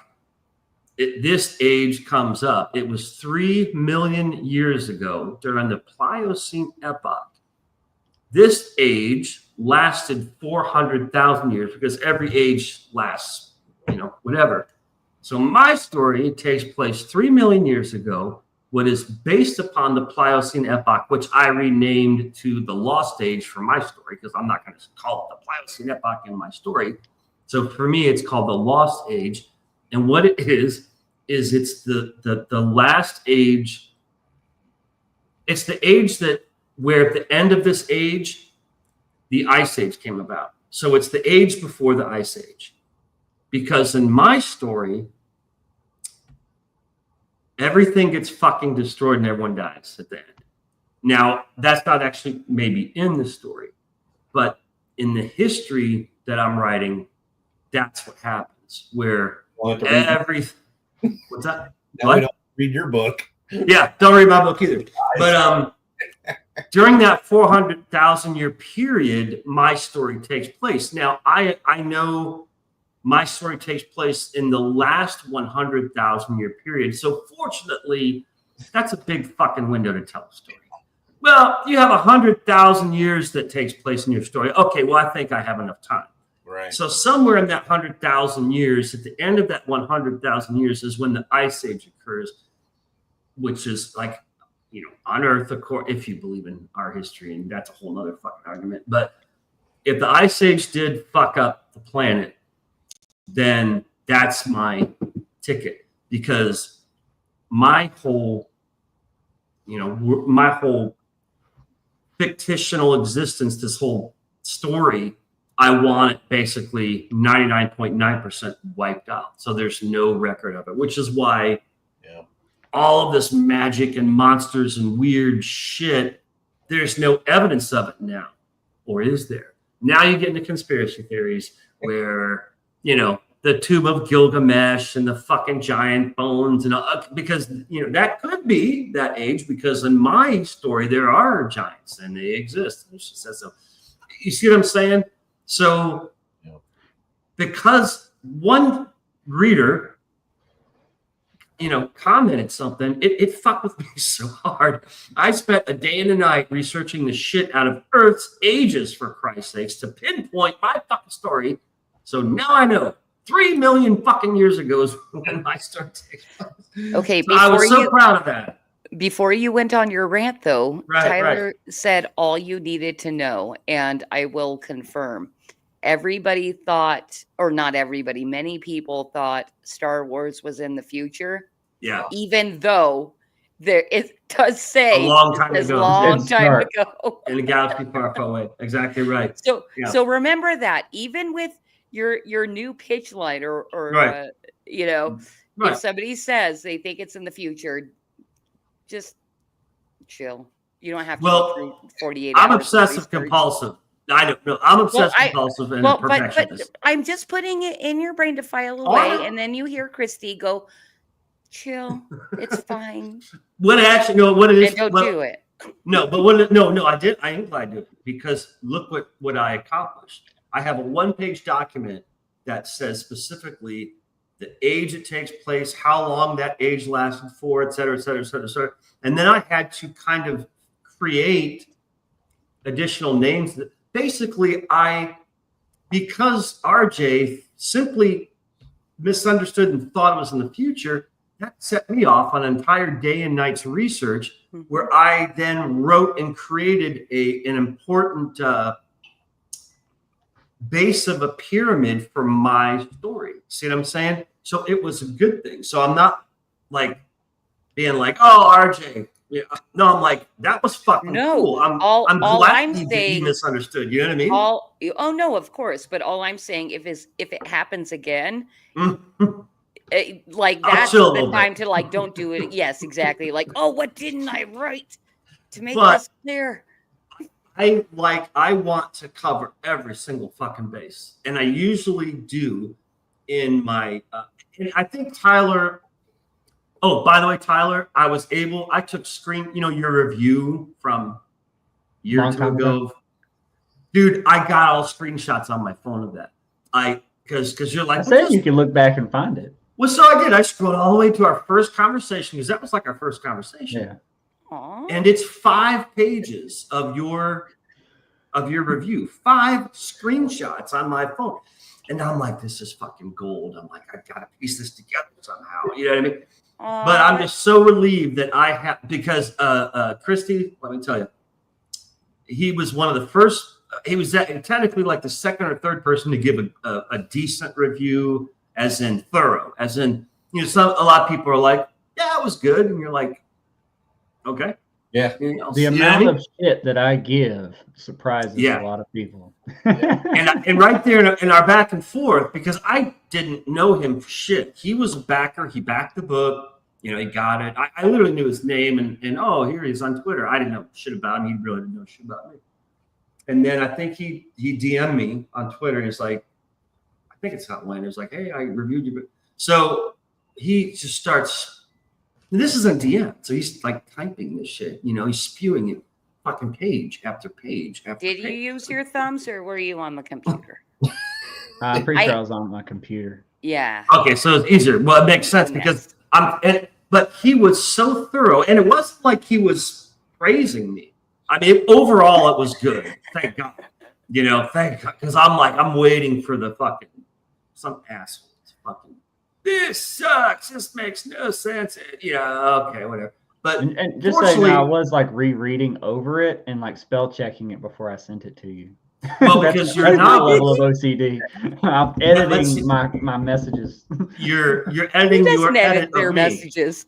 this age comes up. It was 3 million years ago during the Pliocene epoch. This age lasted 400,000 years because every age lasts, whatever. So my story takes place 3 million years ago, what is based upon the Pliocene epoch, which I renamed to the Lost Age for my story because I'm not going to call it the Pliocene epoch in my story. So for me, it's called the Lost Age. And what it is it's the last age. It's the age where at the end of this age, the Ice Age came about. So it's the age before the Ice Age. Because in my story, everything gets fucking destroyed and everyone dies at the end. Now, that's not actually maybe in the story, but in the history that I'm writing, that's what happens. Where everything. What's that? Now we don't read your book. Yeah, don't read my book either. But during that 400,000 year period, my story takes place. Now, I know my story takes place in the last 100,000 year period. So fortunately, that's a big fucking window to tell a story. Well, you have 100,000 years that takes place in your story. Okay, well, I think I have enough time. Right. So somewhere in that 100,000 years, at the end of that 100,000 years is when the Ice Age occurs, which is like, on Earth, of course, if you believe in our history, and that's a whole nother fucking argument. But if the Ice Age did fuck up the planet, then that's my ticket, because my whole fictional existence, this whole story, I want it basically 99.9% wiped out. So there's no record of it, which is why all of this magic and monsters and weird shit, there's no evidence of it now. Or is there? Now you get into conspiracy theories where, the Tomb of Gilgamesh and the fucking giant bones, and because, that could be that age, because in my story, there are giants and they exist. She says so. You see what I'm saying? So because one reader, commented something, it fucked with me so hard. I spent a day and a night researching the shit out of Earth's ages, for Christ's sakes, to pinpoint my fucking story. So now I know 3 million fucking years ago is when my story takes place. Okay, so I was so proud of that. Before you went on your rant, though, Tyler right. said all you needed to know, and I will confirm. Everybody thought, or not everybody, many people thought Star Wars was in the future. Yeah. Even though it does say a long time ago. In a galaxy far, far away. Exactly right. So remember that. Even with your new pitch line or right. If somebody says they think it's in the future, just chill. You don't have to go through 48 hours. I'm obsessive compulsive. I don't know. I'm obsessive compulsive and perfectionist. But I'm just putting it in your brain to file away, and then you hear Christy go, chill. It's fine. What actually, no, what it is? And don't well, do it. No, but what? No, I did. I am glad to do it because look what I accomplished. I have a 1-page document that says specifically the age it takes place, how long that age lasted for, et cetera, et cetera, et cetera, et cetera. And then I had to kind of create additional names that basically because RJ simply misunderstood and thought it was in the future, that set me off on an entire day and night's research where I then wrote and created an important base of a pyramid for my story. See what I'm saying? So it was a good thing. So I'm not like being like, oh, RJ. Yeah. No, I'm like, that was fucking cool. I'm glad he misunderstood. You know what I mean? Oh no, of course. But all I'm saying, if it happens again, like that's the time to like don't do it. Yes, exactly. Like, oh, what didn't I write to make this clear? I want to cover every single fucking base, and I usually do in my. And I think Tyler. Oh, by the way, Tyler, I took your review from a year or two ago. Dude, I got all screenshots on my phone of that. Because you're like, I said you can look back and find it. Well, so I did. I scrolled all the way to our first conversation because that was like our first conversation. Yeah. Aww. And it's 5 pages of your review, 5 screenshots on my phone. And I'm like, this is fucking gold. I'm like, I've got to piece this together somehow. You know what I mean? But I'm just so relieved that I have, because Christy, let me tell you, he was one of the first, he was technically like the second or third person to give a decent review, as in thorough, as in, a lot of people are like, yeah, it was good. And you're like, okay. Yeah. The amount of shit that I give surprises a lot of people. and right there in our back and forth, because I didn't know him for shit. He was a backer. He backed the book. He got it. I literally knew his name and oh, here he is on Twitter. I didn't know shit about him. He really didn't know shit about me. And then I think he DM'd me on Twitter and he's like, I think it's not Wayne. He's like, hey, I reviewed your book. So he just starts. This is a DM, so he's like typing this shit. He's spewing it, fucking page after page after page. Did you use your thumbs or were you on the computer? I'm pretty sure I was on my computer. Yeah. Okay, so it's easier. Well, it makes sense because but he was so thorough, and it wasn't like he was praising me. I mean, overall, it was good. Thank God. Thank God, because I'm waiting for the fucking some asshole to fucking. This sucks. This makes no sense. Okay, whatever. But and just so you know, I was like rereading over it and like spell checking it before I sent it to you. Well, because you're not level of OCD. I'm editing my messages. You're editing your edit their messages.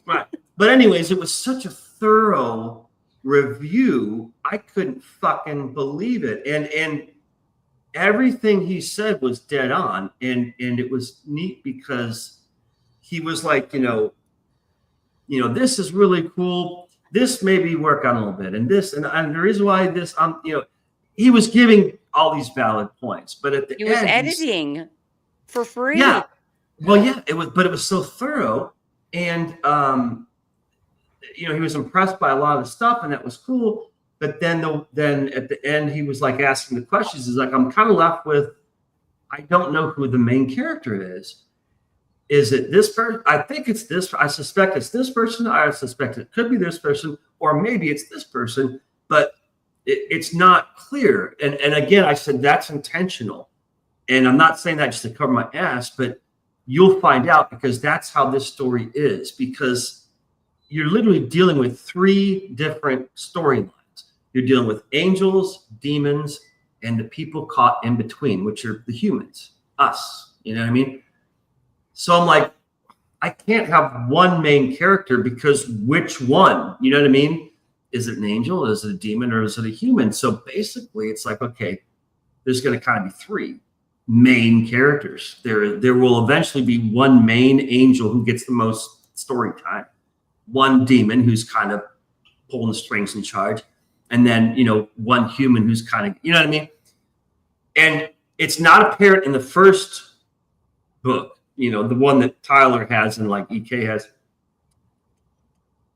Right. But anyways, it was such a thorough review. I couldn't fucking believe it. And everything he said was dead on, and it was neat because he was like, this is really cool. This maybe work on a little bit, and this, and the reason why this, he was giving all these valid points, but at the end, he was editing for free. Yeah, well, yeah, it was so thorough, and he was impressed by a lot of the stuff, and that was cool. But then at the end, he was like asking the questions. He's like, I'm kind of left with, I don't know who the main character is. Is it this person? I think it's this. I suspect it's this person. I suspect it could be this person, or maybe it's this person, but it's not clear. And again, I said that's intentional. And I'm not saying that just to cover my ass, but you'll find out because that's how this story is, because you're literally dealing with 3 different storylines. You're dealing with angels, demons, and the people caught in between, which are the humans, us. You know what I mean? So I'm like, I can't have one main character because which one? You know what I mean? Is it an angel? Is it a demon? Or is it a human? So basically, it's like, okay, there's going to kind of be 3 main characters. There will eventually be one main angel who gets the most story time, one demon who's kind of pulling the strings in charge, and then, one human who's kind of, you know what I mean? And it's not apparent in the first book, the one that Tyler has and like EK has.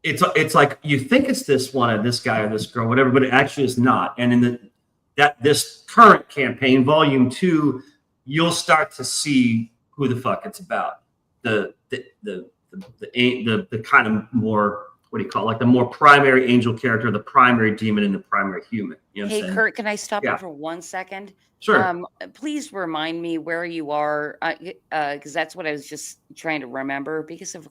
It's like you think it's this one or this guy or this girl, whatever, but it actually is not. And in this current campaign, Volume 2, you'll start to see who the fuck it's about. The kind of more, what do you call it? Like the more primary angel character, the primary demon, and the primary human. You know what I'm saying? Kurt, can I stop you for 1 second? Sure. Please remind me where you are, because that's what I was just trying to remember. Because of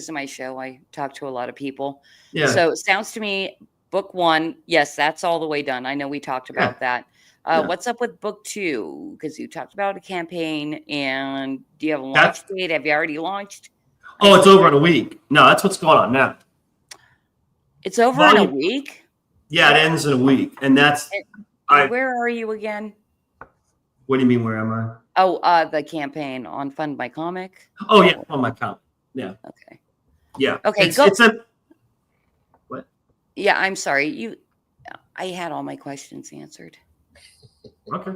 my show, I talk to a lot of people. Yeah. So it sounds to me, book 1, yes, that's all the way done. I know we talked about that. What's up with book 2? Because you talked about a campaign, and do you have a launch date? Have you already launched? Oh, it's over in a week. No, that's what's going on now. It's over in a week? Yeah, it ends in a week. And that's... where are you again? What do you mean, where am I? Oh, the campaign on FundMyComic. Oh, yeah, FundMyComic. Yeah. Okay. Yeah. Okay, what? Yeah, I'm sorry. I had all my questions answered. Okay.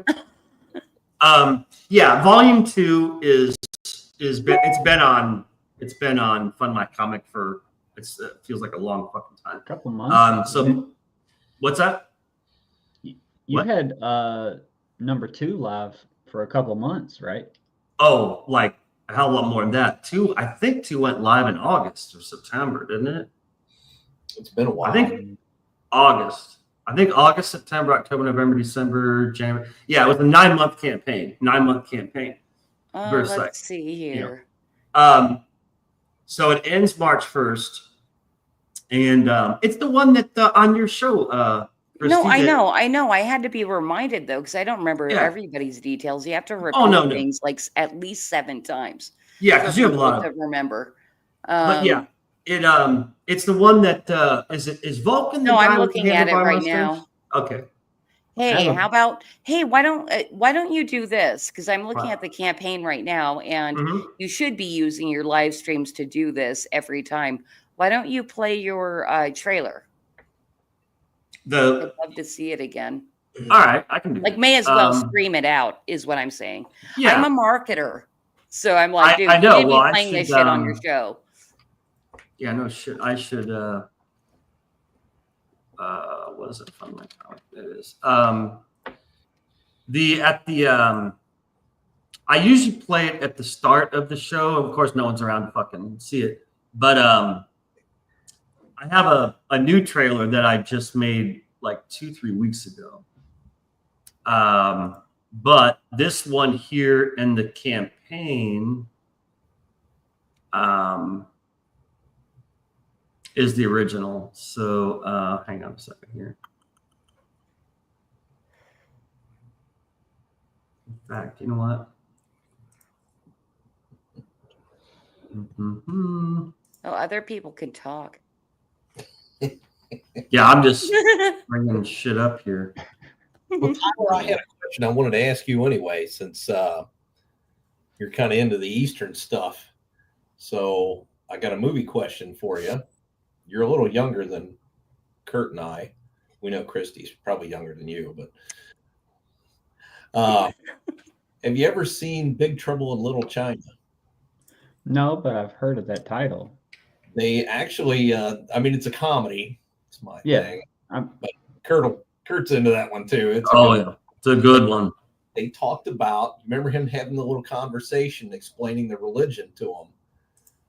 Yeah, Volume 2 it's been on FundMyComic for it feels like a long fucking time. A couple months. So what's that? You had number 2 live for a couple months, right? Oh, like a hell of a lot more than that. I think 2 went live in August or September, didn't it? It's been a while. I think August, September, October, November, December, January. Yeah, it was a 9-month campaign. Let's see here. So it ends March 1st, and it's the one that on your show. No, I know. I had to be reminded though, because I don't remember everybody's details. You have to repeat things like at least 7 times. Yeah, because you have a lot of remember. But yeah, it's the one that is Vulcan. No, I'm looking at it right now. Okay. Hey, how about why don't you do this? Because I'm looking at the campaign right now, and you should be using your live streams to do this every time. Why don't you play your trailer? I'd love to see it again. All right, I can do like may as well scream it out is what I'm saying. Yeah. I'm a marketer, so I'm like, dude, I know. you need to be playing this shit on your show. Yeah, no shit. I should. What is it? FundMyComic. It is. I usually play it at the start of the show. Of course, no one's around to fucking see it, but I have a new trailer that I just made like 2-3 weeks ago. But this one here in the campaign is the original. So hang on a second here. In fact, you know what? Oh, other people can talk. Yeah, I'm just bringing shit up here. Well, Tyler, I had a question I wanted to ask you anyway, since you're kind of into the Eastern stuff. So I got a movie question for you. You're a little younger than Kurt and I. We know Christy's probably younger than you, but have you ever seen Big Trouble in Little China? No, but I've heard of that title. They actually, I mean, it's a comedy. It's my thing. But Kurt's into that one too. It's a good one. They talked about, remember him having the little conversation explaining the religion to him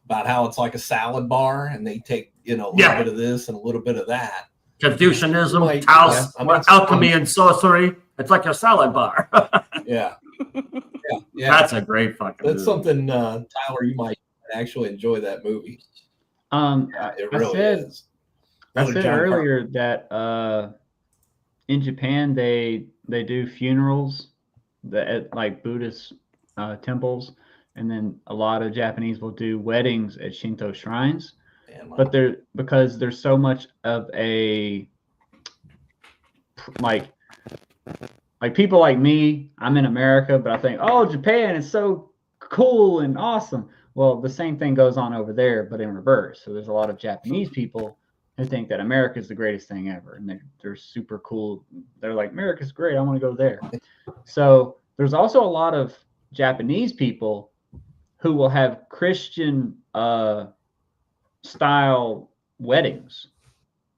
about how it's like a salad bar and they take, a little bit of this and a little bit of that. Confucianism, alchemy, and sorcery. It's like a salad bar. Yeah. That's a great fucking movie. That's something, Tyler, you might actually enjoy that movie. It really is. I said earlier that in Japan they do funerals at like Buddhist temples, and then a lot of Japanese will do weddings at Shinto shrines. But because there's so much of a like people like me, I'm in America, but I think, oh, Japan is so cool and awesome. Well, the same thing goes on over there, but in reverse. So there's a lot of Japanese people who think that America is the greatest thing ever, and they're super cool. They're like, America's great, I want to go there. So there's also a lot of Japanese people who will have Christian style weddings.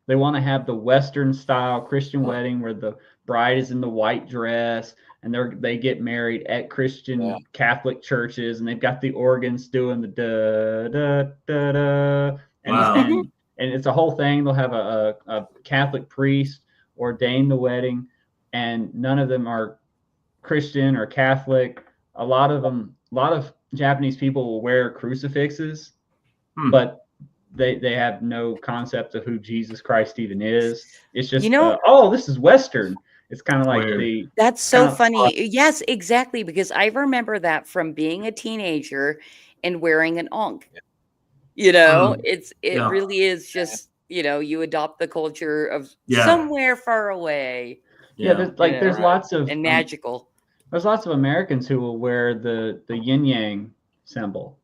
They want to have the Western style Christian wedding where the bride is in the white dress and they get married at Christian Catholic churches, and they've got the organs doing the da da da da, and it's a whole thing. They'll have a Catholic priest ordain the wedding, and none of them are Christian or Catholic. A lot of Japanese people will wear crucifixes, but they have no concept of who Jesus Christ even is. It's just, this is Western. It's kind of like That's so funny. Yes, exactly. Because I remember that from being a teenager and wearing an ankh. It really is just, you adopt the culture of somewhere far away. There's lots of and magical. There's lots of Americans who will wear the yin yang symbol.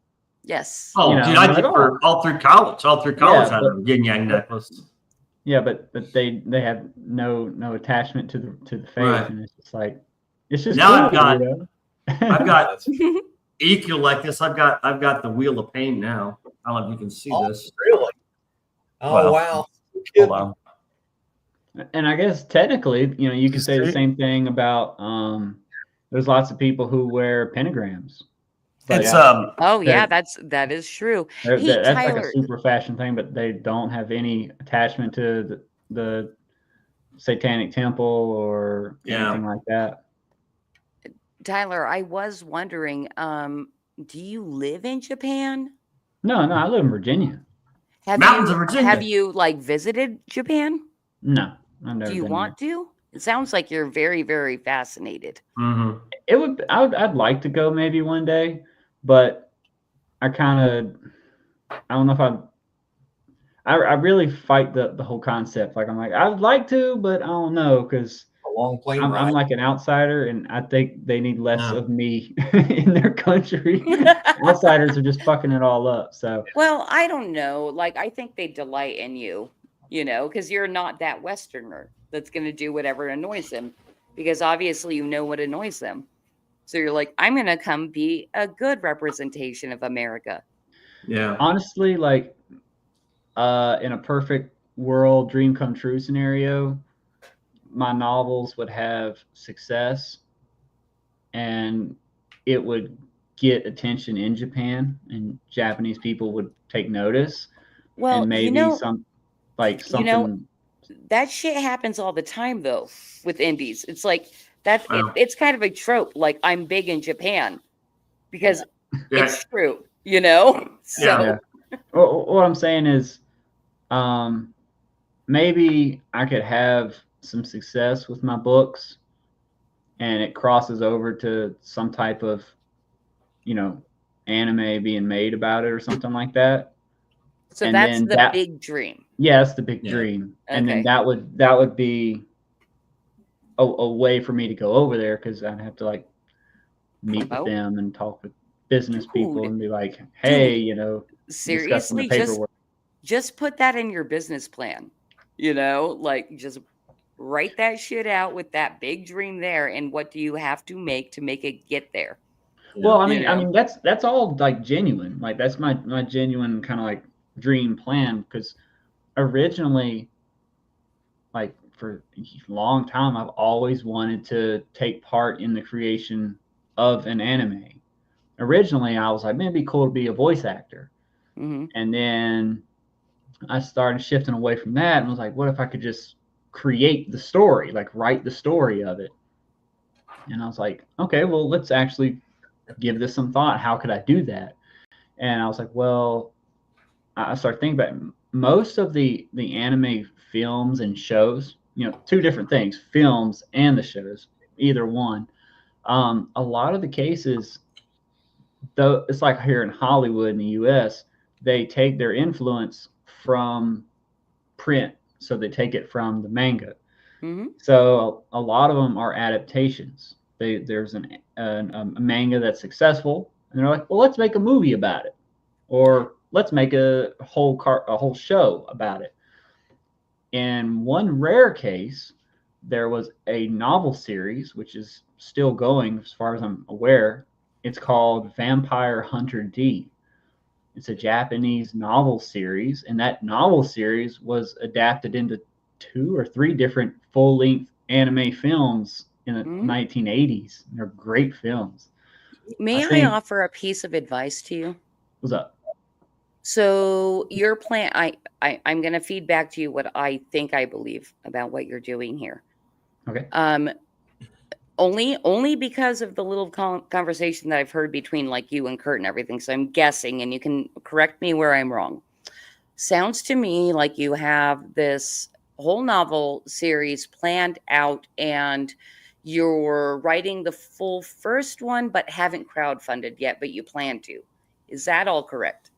Yes. Oh, dude, I did for all through college. All through college, I had a yin yang necklace. Yeah, but they have no attachment to the faith, and it's just like it's just. Now cool, I've got equal like this. I've got the wheel of pain now. I don't know if you can see this. Really? Oh wow! Wow. And I guess technically, you can say the same thing about. There's lots of people who wear pentagrams. It's that is true. That's like a super fashion thing, but they don't have any attachment to the satanic temple or anything like that. Tyler, I was wondering, do you live in Japan? No, I live in Virginia. Mountains of Virginia. Have you visited Japan? No, I've never. Do you want to? It sounds like you're very, very fascinated. Mm-hmm. I'd like to go maybe one day. But I don't know if I really fight the whole concept. Like, I'm like, I'd like to, but I don't know, because I'm like an outsider, and I think they need less of me in their country. Outsiders are just fucking it all up. So, well, I don't know. I think they delight in you, because you're not that Westerner that's going to do whatever annoys them, because obviously you know what annoys them. So you're like, I'm going to come be a good representation of America. Yeah. Honestly, in a perfect world, dream come true scenario, my novels would have success and it would get attention in Japan and Japanese people would take notice. Well, and maybe something. That shit happens all the time, though, with indies. It's like, it's kind of a trope. Like, I'm big in Japan because it's true, So Well, what I'm saying is, maybe I could have some success with my books, and it crosses over to some type of, anime being made about it or something like that. So and that's the big dream. Yeah, that's the big dream, and then that would be a way for me to go over there, because I'd have to meet with them and talk with business people and be like, hey, seriously, just put that in your business plan, just write that shit out with that big dream there, and what do you have to make it get there? Well, I mean that's all genuine. That's my genuine kind of dream plan, because originally, for a long time, I've always wanted to take part in the creation of an anime. Originally, I was like, man, it'd be cool to be a voice actor. Mm-hmm. And then I started shifting away from that and was like, what if I could just create the story, write the story of it? And I was like, okay, well, let's actually give this some thought. How could I do that? And I was like, well, I started thinking about most of the anime films and shows, two different things, films and the shows, either one. A lot of the cases, though, it's like here in Hollywood in the US, they take their influence from print. So they take it from the manga. Mm-hmm. So a lot of them are adaptations. There's a manga that's successful, and they're like, well, let's make a movie about it, or let's make a whole show about it. In one rare case, there was a novel series, which is still going as far as I'm aware, It's called Vampire Hunter D. It's a Japanese novel series, and that novel series was adapted into 2 or 3 different full-length anime films in the 1980s. They're great films. May I offer a piece of advice to you? What's up? So your plan, I'm going to feed back to you what I think I believe about what you're doing here. Okay. Only because of the little conversation that I've heard between like you and Kurt and everything. So I'm guessing, and you can correct me where I'm wrong. Sounds to me like you have this whole novel series planned out and you're writing the full first one, but haven't crowdfunded yet, but you plan to. Is that all correct?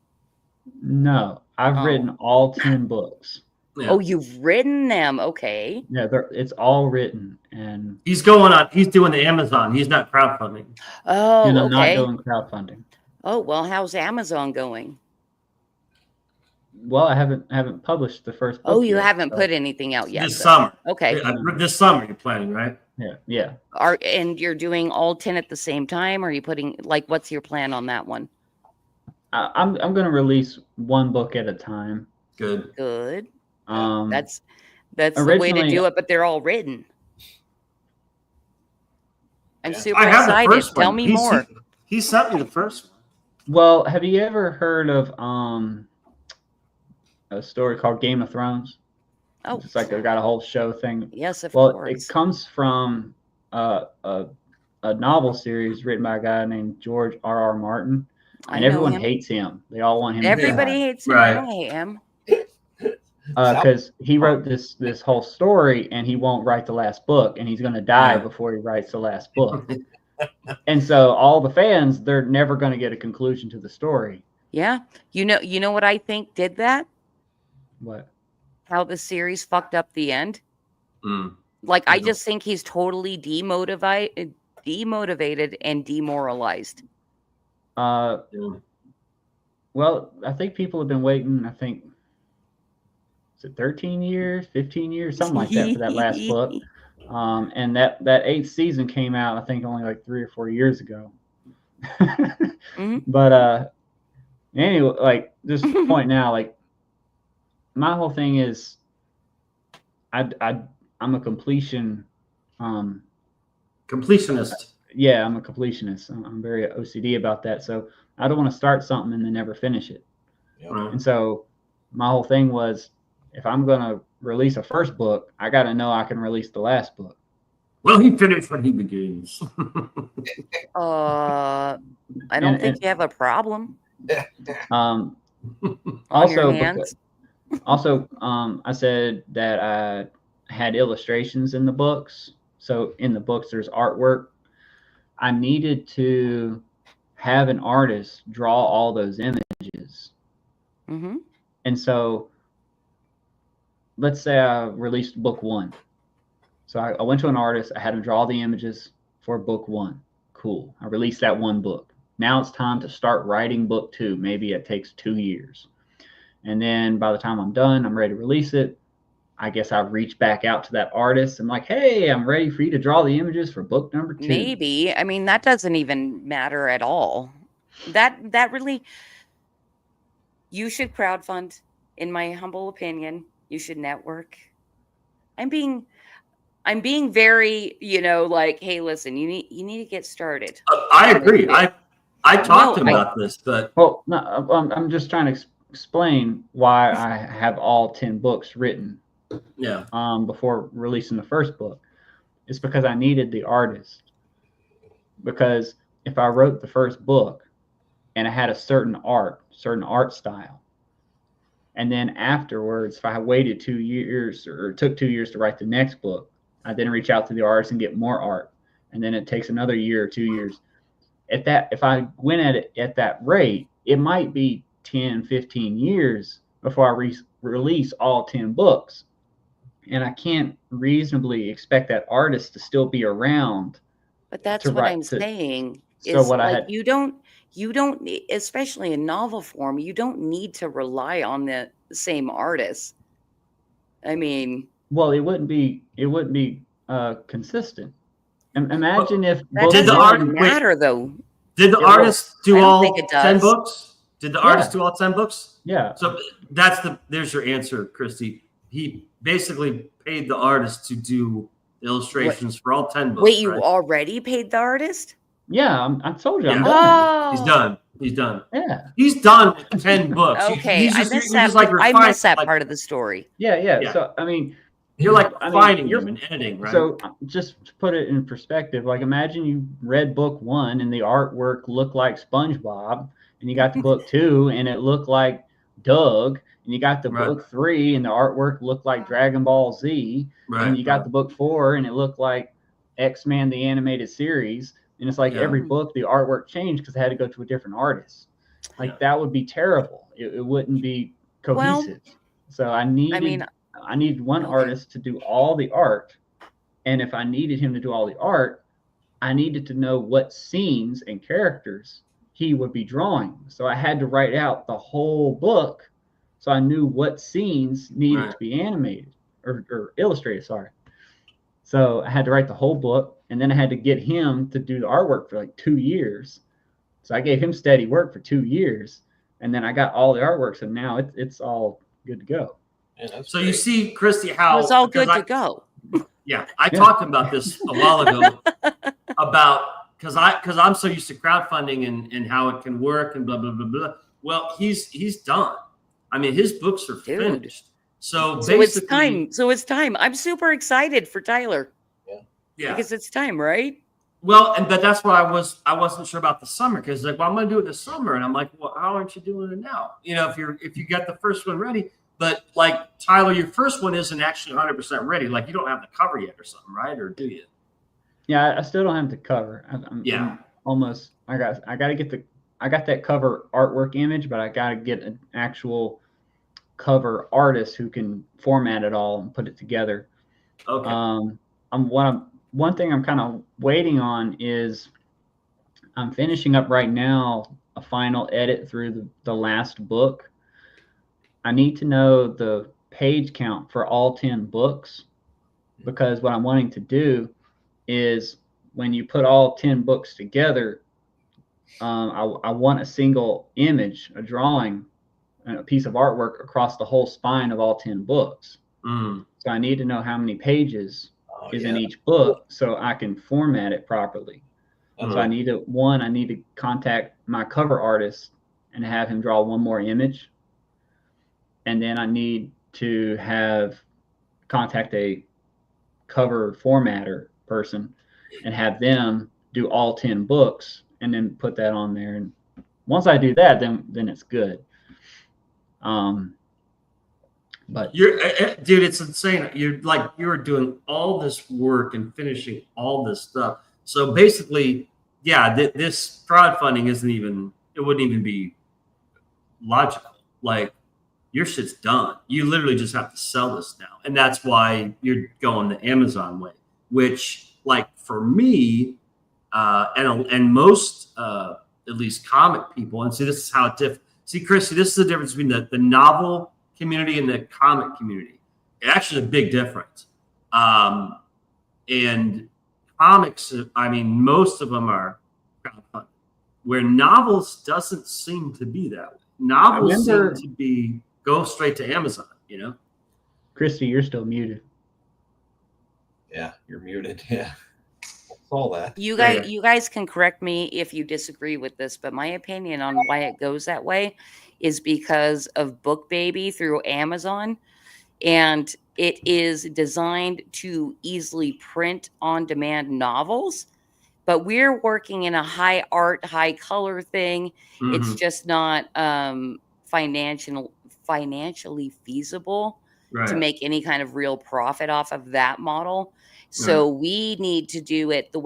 No, I've written all 10 books. Yeah. Oh, you've written them. Okay. Yeah, it's all written, and He's doing the Amazon. He's not crowdfunding. Oh, I'm okay. not doing crowdfunding. Oh, well, how's Amazon going? Well, I haven't published the first book. Oh, you yet, haven't so. put anything out yet. This summer. Okay. This summer you're planning, right? Yeah. And you're doing all 10 at the same time? Or are you putting what's your plan on that one? I'm going to release one book at a time. Good. That's the way to do it, but they're all written. I'm super excited. Tell me more. He sent me the first one. Well, have you ever heard of a story called Game of Thrones? Oh, it's like they've got a whole show thing. Yes, of course. It comes from a novel series written by a guy named George R.R. Martin, and everyone hates him. They all want him. Everybody hates him. I don't hate him. Because he wrote this whole story, and he won't write the last book, and he's going to die before he writes the last book. And so all the fans, they're never going to get a conclusion to the story. Yeah. You know what I think did that? What? How the series fucked up the end. I just think he's totally demotivated and demoralized. Well, I think people have been waiting, 13 years, 15 years, something like that for that last book. And that 8th season came out, I think, only like 3 or 4 years ago. But anyway, just pointing out, my whole thing is I'm a completionist. Yeah, I'm a completionist. I'm very OCD about that. So I don't want to start something and then never finish it. And so my whole thing was, if I'm going to release a first book, I got to know I can release the last book. Well, he finished when he begins. I don't think you have a problem. Also, I said that I had illustrations in the books. So in the books, there's artwork. I needed to have an artist draw all those images. And so let's say I released book 1. So I went to an artist. I had him draw the images for book 1. Cool. I released that one book. Now it's time to start writing book 2. Maybe it takes 2 years. And then by the time I'm done, I'm ready to release it. I guess I reach back out to that artist. I'm like, hey, I'm ready for you to draw the images for book number 2. Maybe. I mean, that doesn't even matter at all. That really, you should crowdfund, in my humble opinion. You should network. I'm being very, hey, listen, you need to get started. I agree. I talked about this, but no, I'm just trying to explain why I have all 10 books written. Yeah. Before releasing the first book, it's because I needed the artist. Because if I wrote the first book and I had a certain art style, and then afterwards, if I waited 2 years or took 2 years to write the next book, I then reach out to the artist and get more art. And then it takes another year or 2 years. If I went at it at that rate, it might be 10, 15 years before I release all 10 books. And I can't reasonably expect that artist to still be around. But that's what I'm saying. You don't, especially in novel form, you don't need to rely on the same artist. I mean, well, it wouldn't be consistent. Imagine if that doesn't matter though. Did the It artist do I don't all think it 10 does. books? Did the artist do all 10 books? Yeah. So there's your answer, Christy. He basically paid the artist to do illustrations for all 10 books. Wait, you right? already paid the artist? Yeah, I told you I'm Yeah. done. He's Oh, done. He's done. Yeah. He's done with 10 books. okay. He's I just, missed you're that. just like I refining. missed that like, part of the story. Yeah. Yeah. So I mean, You're like I mean, refining you're- them and editing, right? So just to put it in perspective, like imagine you read book 1 and the artwork looked like SpongeBob, and you got to book 2 and it looked like Doug, and you got the Right. book 3 and the artwork looked like Dragon Ball Z, right. and you got the book 4 and it looked like X-Men the animated series, and it's like Yeah. every book the artwork changed because it had to go to a different artist. Like Yeah. that would be terrible. It wouldn't be Well, cohesive. So I needed one okay. artist to do all the art, and if I needed him to do all the art, I needed to know what scenes and characters he would be drawing. So I had to write out the whole book so I knew what scenes needed to be animated or illustrated, sorry. So I had to write the whole book, and then I had to get him to do the artwork for like 2 years. So I gave him steady work for 2 years, and then I got all the artwork, so now it's all good to go. Yeah, So you see, Christy, how It's all good because to go. I talked about this a while ago about because I'm so used to crowdfunding and how it can work and blah blah blah blah. Well, he's done. I mean, his books are finished. So it's time. So it's time. I'm super excited for Tyler. Yeah. Because it's time, right? Well, but that's why I wasn't sure about the summer because like, well, I'm going to do it this summer, and I'm like, well, how aren't you doing it now? You know, if you got the first one ready, but like Tyler, your first one isn't actually 100% ready. Like you don't have the cover yet or something, right? Or do you? Yeah, I still don't have the cover. I'm almost. I got that cover artwork image, but I got to get an actual cover artist who can format it all and put it together. Okay. One thing I'm kind of waiting on is I'm finishing up right now a final edit through the last book. I need to know the page count for all 10 books, because what I'm wanting to do is when you put all 10 books together, I want a single image, a drawing, a piece of artwork across the whole spine of all 10 books. So I need to know how many pages is in each book so I can format it properly. So I need to contact my cover artist and have him draw one more image. And then I need to contact a cover formatter person and have them do all 10 books and then put that on there. And once I do that, then it's good. But dude, it's insane. You're doing all this work and finishing all this stuff. So basically, this crowdfunding wouldn't even be logical. Like your shit's done. You literally just have to sell this now. And that's why you're going the Amazon way, which like for me, and most, at least comic people, and see, this is how it differs. See, Christy, this is the difference between the novel community and the comic community. Actually, a big difference. And comics, I mean, most of them are crowdfunded, where novels doesn't seem to be that way. Novels seem to go straight to Amazon, you know? Christy, you're still muted. Yeah, you're muted. Yeah. I saw that. You guys can correct me if you disagree with this, but my opinion on why it goes that way is because of Book Baby through Amazon, and it is designed to easily print on demand novels, but we're working in a high art, high color thing. It's just not financially feasible to make any kind of real profit off of that model. So we need to do it the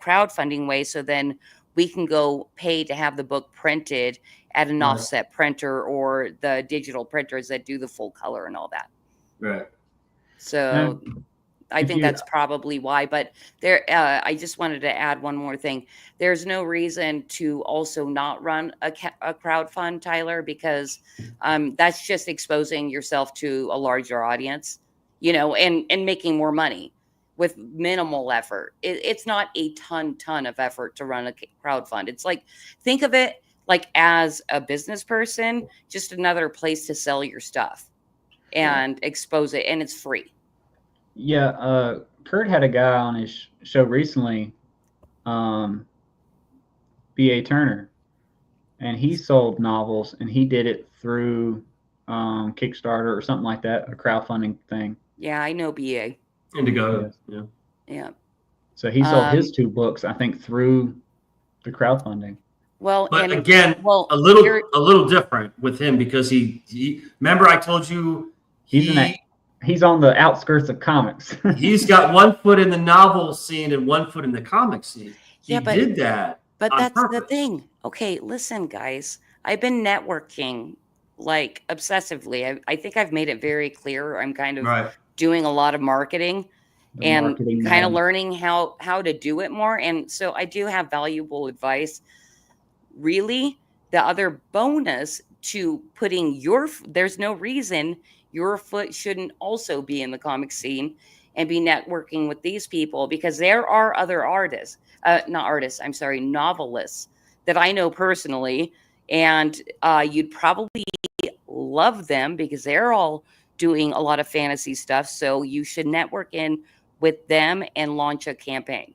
crowdfunding way. So then we can go pay to have the book printed at an offset printer or the digital printers that do the full color and all that. Right. So I think that's probably why. But I just wanted to add one more thing. There's no reason to also not run a crowdfund, Tyler, because that's just exposing yourself to a larger audience, and making more money. with minimal effort. It's not a ton of effort to run a crowdfund. It's like, think of it like as a business person, just another place to sell your stuff and expose it, and it's free. Yeah, Kurt had a guy on his show recently, B.A. Turner, and he sold novels, and he did it through Kickstarter or something like that, a crowdfunding thing. Yeah, I know BA. Indigo. Yes. Yeah. So he sold his 2 books, I think, through the crowdfunding. Well, But and again, well, a little different with him because he remember I told you he's on the outskirts of comics. He's got one foot in the novel scene and one foot in the comic scene. He did that. But that's purpose. the thing. Okay, listen, guys. I've been networking like obsessively. I think I've made it very clear. I'm kind of doing a lot of marketing and kind of learning how to do it more. And so I do have valuable advice. Really, the other bonus to putting there's no reason your foot shouldn't also be in the comic scene and be networking with these people, because there are other novelists that I know personally, and you'd probably love them because they're all doing a lot of fantasy stuff. So you should network in with them and launch a campaign,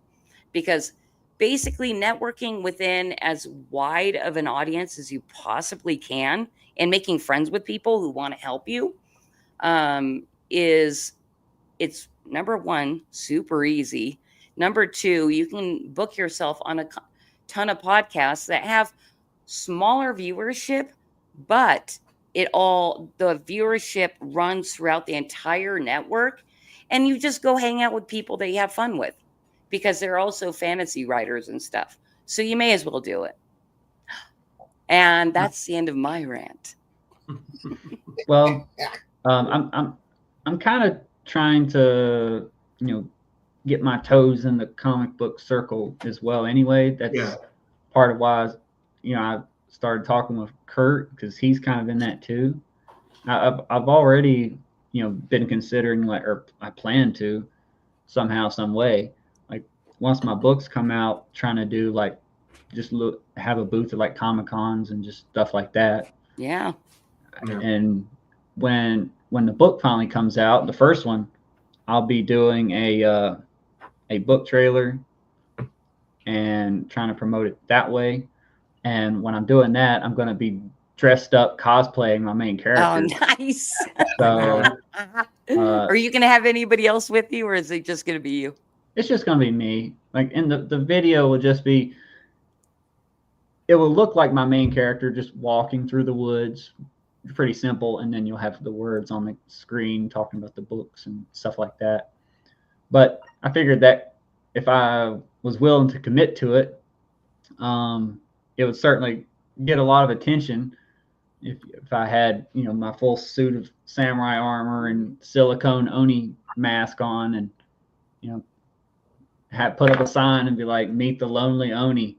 because basically networking within as wide of an audience as you possibly can and making friends with people who want to help you it's number one, super easy. Number two, you can book yourself on a ton of podcasts that have smaller viewership, but the viewership runs throughout the entire network, and you just go hang out with people that you have fun with, because they're also fantasy writers and stuff. So you may as well do it. And that's the end of my rant. Well, I'm kind of trying to, get my toes in the comic book circle as well. Anyway, that's part of why, I started talking with Kurt, because he's kind of in that too. I've already, been considering, or I plan to somehow, some way, like once my books come out, trying to do have a booth at like Comic Cons and just stuff like that. Yeah. And when the book finally comes out, the first one, I'll be doing a book trailer and trying to promote it that way. And when I'm doing that, I'm going to be dressed up cosplaying my main character. Oh, nice. So, are you going to have anybody else with you, or is it just going to be you? It's just going to be me. Like, in the video will just be, it will look like my main character just walking through the woods. Pretty simple. And then you'll have the words on the screen talking about the books and stuff like that. But I figured that if I was willing to commit to it, it would certainly get a lot of attention if I had, my full suit of samurai armor and silicone Oni mask on, and, put up a sign and be like, "Meet the lonely Oni,"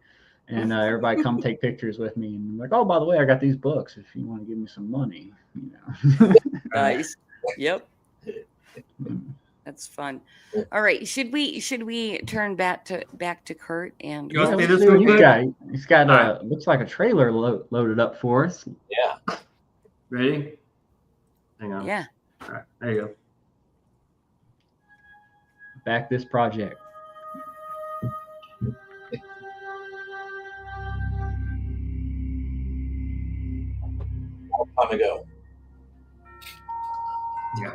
and everybody come take pictures with me, and I'm like, "Oh, by the way, I got these books if you want to give me some money." Nice. Yep. That's fun. All right. Should we turn back to Kurt and you want to this real quick? He's got looks like a trailer loaded up for us. Yeah. Ready? Hang on. Yeah. All right. There you go. Back this project. Time ago. Yeah.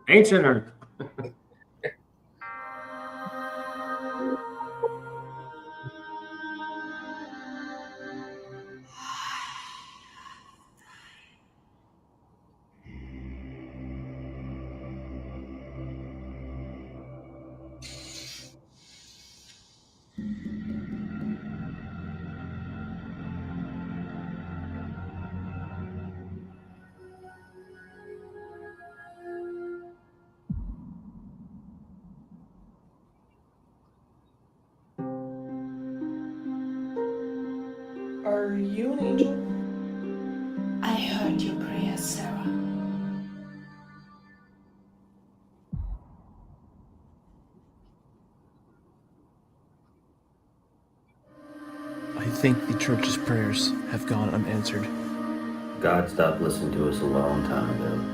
Ancient or Are you an angel? I heard your prayers, Sarah. think the church's prayers have gone unanswered? God stopped listening to us a long time ago.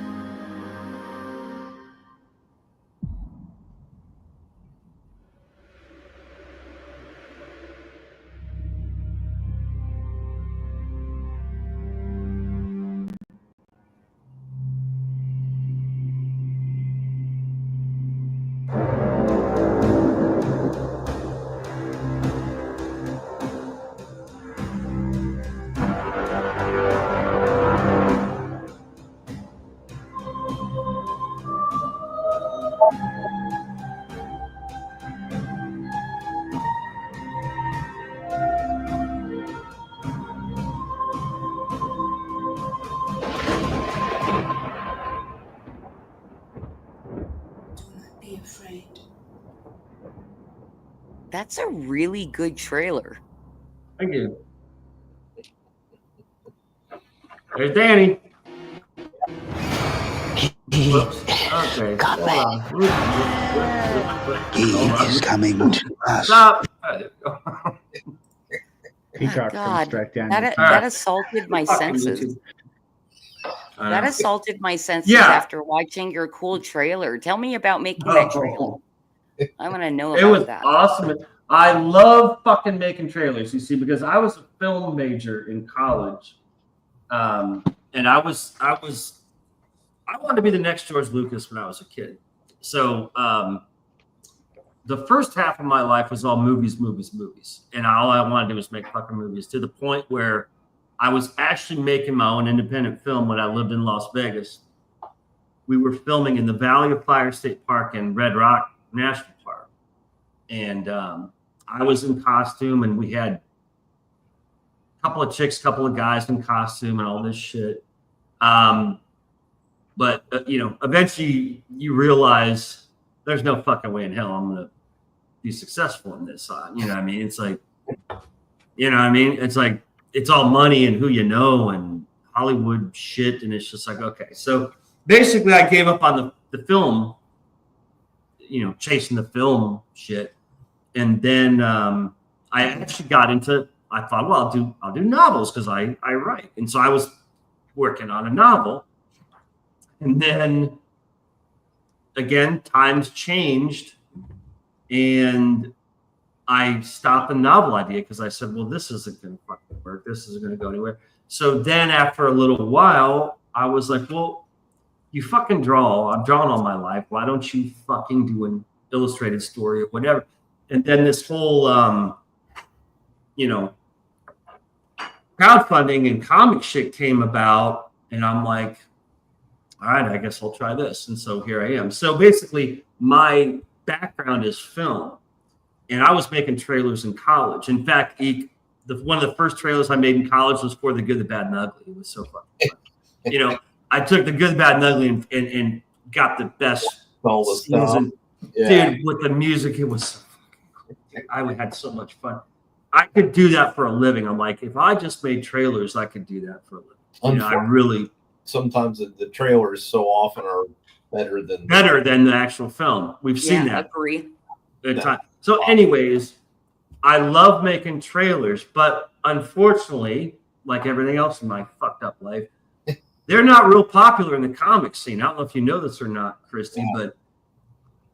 Be afraid. That's a really good trailer. Thank you. There's Danny. Whoops. Okay. He is coming to us. Stop. He dropped from God, straight down. that assaulted my Fucking senses. YouTube. That assaulted my senses Yeah. after watching your cool trailer. Tell me about making that trailer. I want to know It about was that. awesome. I love fucking making trailers, you see, because I was a film major in college. And I wanted to be the next George Lucas when I was a kid. So the first half of my life was all movies. And all I wanted to do was make fucking movies, to the point where I was actually making my own independent film when I lived in Las Vegas. We were filming in the Valley of Fire State Park and Red Rock National Park. And I was in costume, and we had a couple of chicks, couple of guys in costume and all this shit. But eventually you realize there's no fucking way in hell I'm going to be successful in this. You know what I mean? It's like, It's like, it's all money and who you know and Hollywood shit. And it's just like, okay. So basically I gave up on the film, chasing the film shit. And then I actually got into, I thought, well, I'll do novels because I write. And so I was working on a novel. And then again, times changed, and I stopped the novel idea because I said, well, this isn't going to fucking work. This isn't going to go anywhere. So then after a little while, I was like, well, you fucking draw. I've drawn all my life. Why don't you fucking do an illustrated story or whatever? And then this whole, crowdfunding and comic shit came about, and I'm like, all right, I guess I'll try this. And so here I am. So basically my background is film, and I was making trailers in college. In fact, one of the first trailers I made in college was for The Good, the Bad, and the Ugly. It was so fucking fun. I took The Good, the Bad, and the Ugly and got the best season. Yeah. Dude, with the music, it was so fucking cool. I had so much fun. I could do that for a living. I'm like, if I just made trailers, I could do that for a living. I really... Sometimes the trailers so often are better than the actual film. We've seen that. Agree. So anyways, I love making trailers, but unfortunately, like everything else in my fucked up life, they're not real popular in the comic scene. I don't know if you know this or not, Christy, but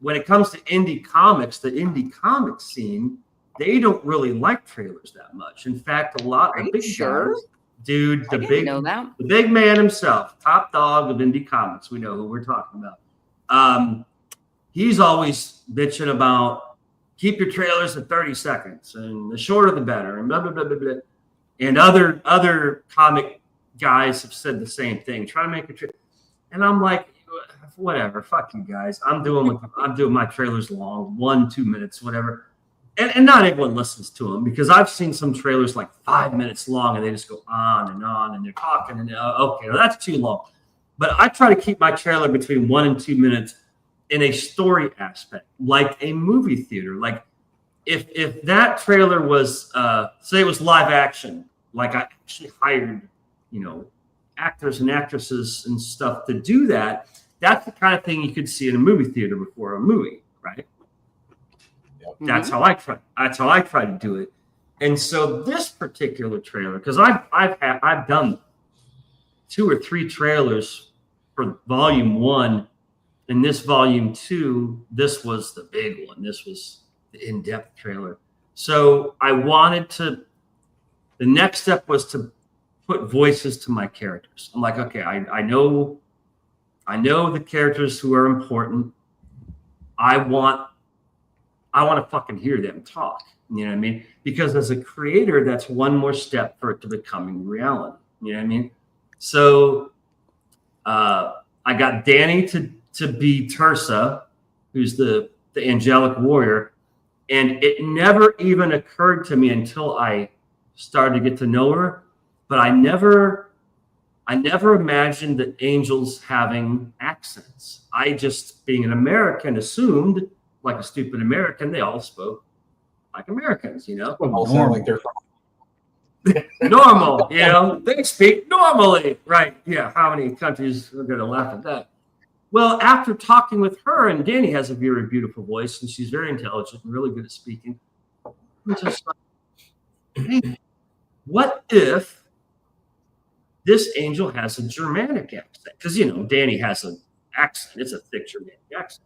when it comes to indie comics, the indie comic scene, they don't really like trailers that much. In fact, a lot of big guys, dude, the big man himself, top dog of indie comics. We know who we're talking about. He's always bitching about keep your trailers at 30 seconds and the shorter the better and blah, blah, blah, blah, blah. And other comic guys have said the same thing. Try to make a trailer. And I'm like, whatever, fuck you guys. I'm doing my trailers long, 1-2 minutes, whatever. And not everyone listens to them, because I've seen some trailers like 5 minutes long and they just go on and they're talking and okay, well, that's too long. But I try to keep my trailer between 1 and 2 minutes in a story aspect, like a movie theater. Like if that trailer was say it was live action, like I actually hired, actors and actresses and stuff to do that. That's the kind of thing you could see in a movie theater before a movie, right? That's how I try to do it. And so this particular trailer, because I've done 2 or 3 trailers for volume 1, and this volume 2, this was the big one. This was the in-depth trailer. So I wanted to. The next step was to put voices to my characters. I'm like, okay, I know the characters who are important. I want to fucking hear them talk. You know what I mean? Because as a creator, that's one more step for it to becoming reality. You know what I mean? So I got Danny to be Tersa, who's the angelic warrior. And it never even occurred to me until I started to get to know her. But I never imagined that angels having accents. I just, being an American, assumed, like a stupid American, they all spoke like Americans, you know? All sound like they're normal, you know? They speak normally, right? Yeah, how many countries are going to laugh at that? Well, after talking with her, and Danny has a very beautiful voice, and she's very intelligent and really good at speaking, I'm just like, hey, what if this angel has a Germanic accent? Because, you know, Danny has an accent. It's a thick Germanic accent.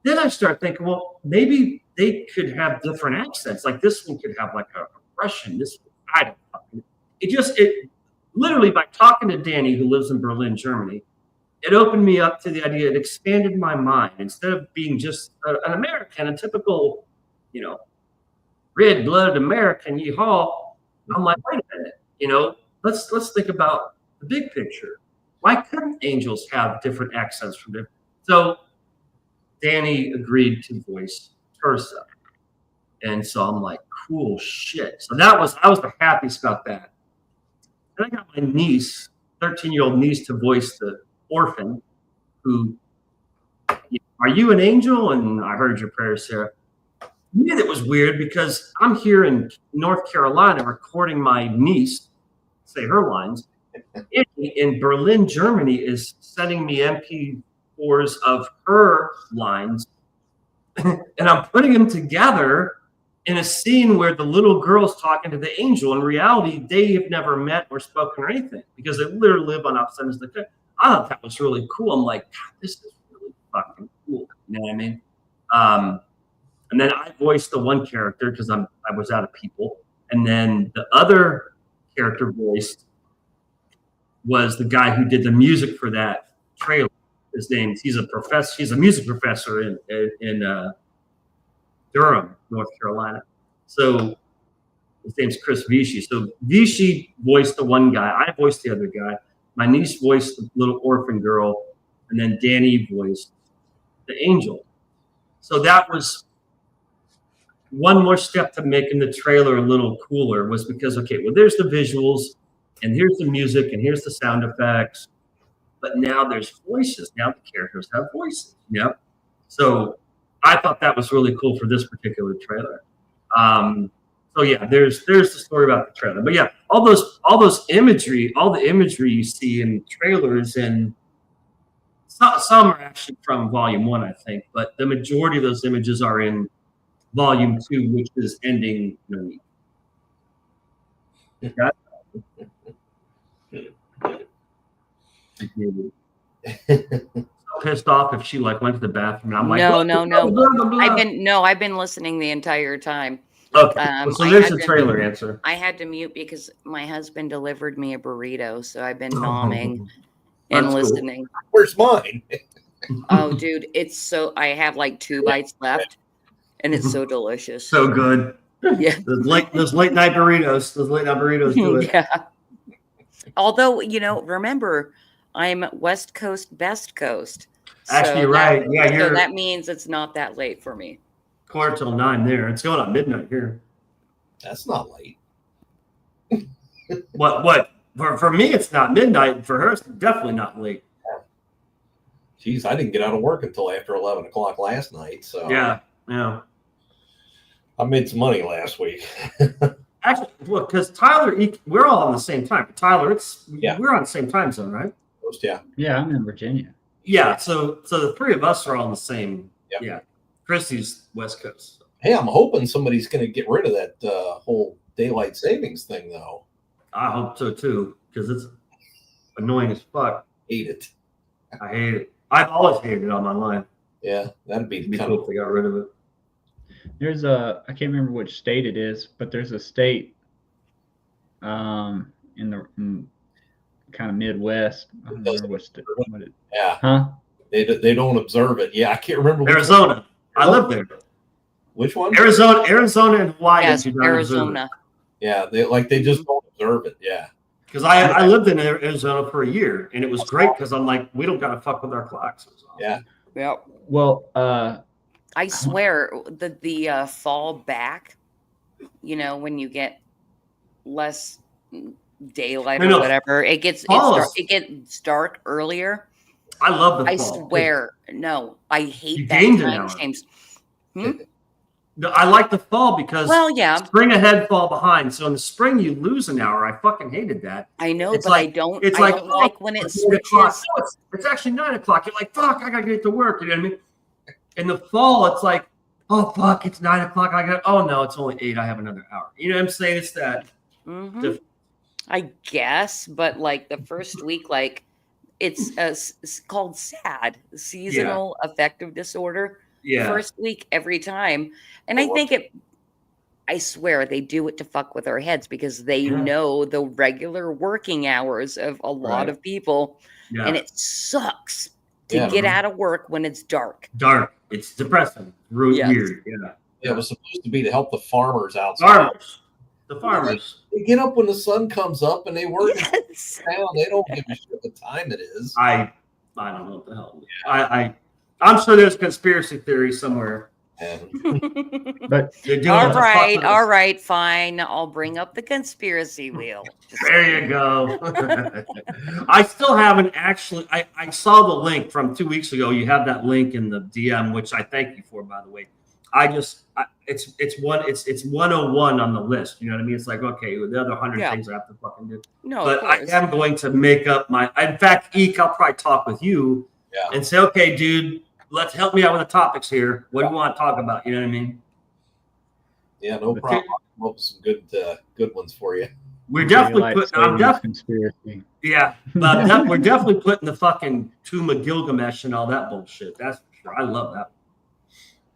Then I start thinking, well, maybe they could have different accents. Like this one could have like a Russian. This one, I don't know. It literally, by talking to Danny, who lives in Berlin, Germany, it opened me up to the idea. It expanded my mind. Instead of being just an American, a typical, you know, red-blooded American, yeehaw, I'm like, wait a minute, you know, let's think about the big picture. Why couldn't angels have different accents from different? So Danny agreed to voice Tersa. And so I'm like, cool shit. So I was the happiest about that. And I got my niece, 13-year-old niece, to voice the orphan who, are you an angel? And I heard your prayer, Sarah. To me, that was weird because I'm here in North Carolina recording my niece say her lines. In Berlin, Germany, is sending me MP4s of her lines, and I'm putting them together in a scene where the little girl's talking to the angel. In reality, they have never met or spoken or anything because they literally live on opposite ends of the country. I thought that was really cool. I'm like, God, this is really fucking cool. You know what I mean? And then I voiced the one character because I was out of people. And then the other character voiced was the guy who did the music for that trailer. His name, he's a professor. He's a music professor in Durham, North Carolina. So his name's Chris Vichy. So Vichy voiced the one guy. I voiced the other guy. My niece voiced the little orphan girl, and then Danny voiced the angel. So that was one more step to making the trailer a little cooler, was because, okay, well, there's the visuals, and here's the music, and here's the sound effects, but now there's voices. Now the characters have voices. Yeah. So I thought that was really cool for this particular trailer. So yeah, there's the story about the trailer. But yeah, all the imagery you see in trailers, and some are actually from volume 1, I think, but the majority of those images are in volume 2, which is ending in a week. Okay? So pissed off if she like went to the bathroom. And I'm like, no. Blah, blah, blah. I've been listening the entire time. Okay, so there's the trailer answer. I had to mute because my husband delivered me a burrito, so I've been nomming and listening. Cool. Where's mine? Oh, dude, it's so. I have like 2 bites left, and it's so delicious. So good. Yeah, those late night burritos. Those late night burritos do it. Yeah. Although, remember, I'm West Coast, best coast. Actually, right. Yeah, so that means it's not that late for me. 9:15 there. It's going on midnight here. That's not late. What? For me, it's not midnight. For her, it's definitely not late. Jeez, I didn't get out of work until after 11 o'clock last night. So yeah. I made some money last week. Actually, look, because Tyler, we're all on the same time. Tyler, we're on the same time zone, right? Yeah, I'm in Virginia. Yeah, so the 3 of us are all on the same. Yep. Yeah, Chrissy's West Coast. Hey, I'm hoping somebody's going to get rid of that whole daylight savings thing, though. I hope so too, because it's annoying as fuck. Hate it. I hate it. I've always hated it on my line. Yeah, that'd be cool if they got rid of it. There's I can't remember which state it is, but there's a state in kind of Midwest. I don't remember what it. Yeah. Huh? They don't observe it. Yeah, I can't remember. Arizona. I live there. Which one? Arizona and Hawaii. Yes, Arizona. Yeah, they just don't observe it. Yeah. Because I lived in Arizona for a year, and it was great because I'm like, we don't got to fuck with our clocks. Yeah. Yeah. Well, I swear the fall back, when you get less daylight or whatever, it gets dark earlier. I love the fall. I swear, no, I hate that time change. I like the fall because spring ahead, fall behind. So in the spring you lose an hour. I fucking hated that. I know, it's but like, I don't. It's I don't like when it switches. No, it's actually 9 o'clock. You're like, fuck, I gotta get to work. You know what I mean? In the fall, it's like, oh fuck, it's 9 o'clock. Oh no, it's only 8. I have another hour. You know what I'm saying? It's that. Mm-hmm. I guess, but like the first week, like it's called SAD, seasonal affective disorder. Yeah. First week every time. And I think I swear they do it to fuck with our heads because they know the regular working hours of a lot of people. Yeah. And it sucks to get out of work when it's dark. Dark. It's depressing. Weird. Yeah. It was supposed to be to help the farmers outside. The farmers. They get up when the sun comes up and they work in town. They don't give a shit what time it is. I don't know what the hell. Yeah. I'm sure there's conspiracy theory somewhere. But all right, fine. I'll bring up the conspiracy wheel. There you go. I still haven't actually. I saw the link from 2 weeks ago. You have that link in the DM, which I thank you for, by the way. It's 101 on the list. You know what I mean? It's like, okay, the other 100 things I have to fucking do. No, but I am going to make up my. In fact, Eek, I'll probably talk with you and say, okay, dude. Let's help me out with the topics here. What do you want to talk about? You know what I mean? Yeah, no problem. I'll come up with some good ones for you. We're definitely putting. Conspiracy. Yeah, but we're definitely putting the fucking Tomb of Gilgamesh and all that bullshit. That's for sure. I love that.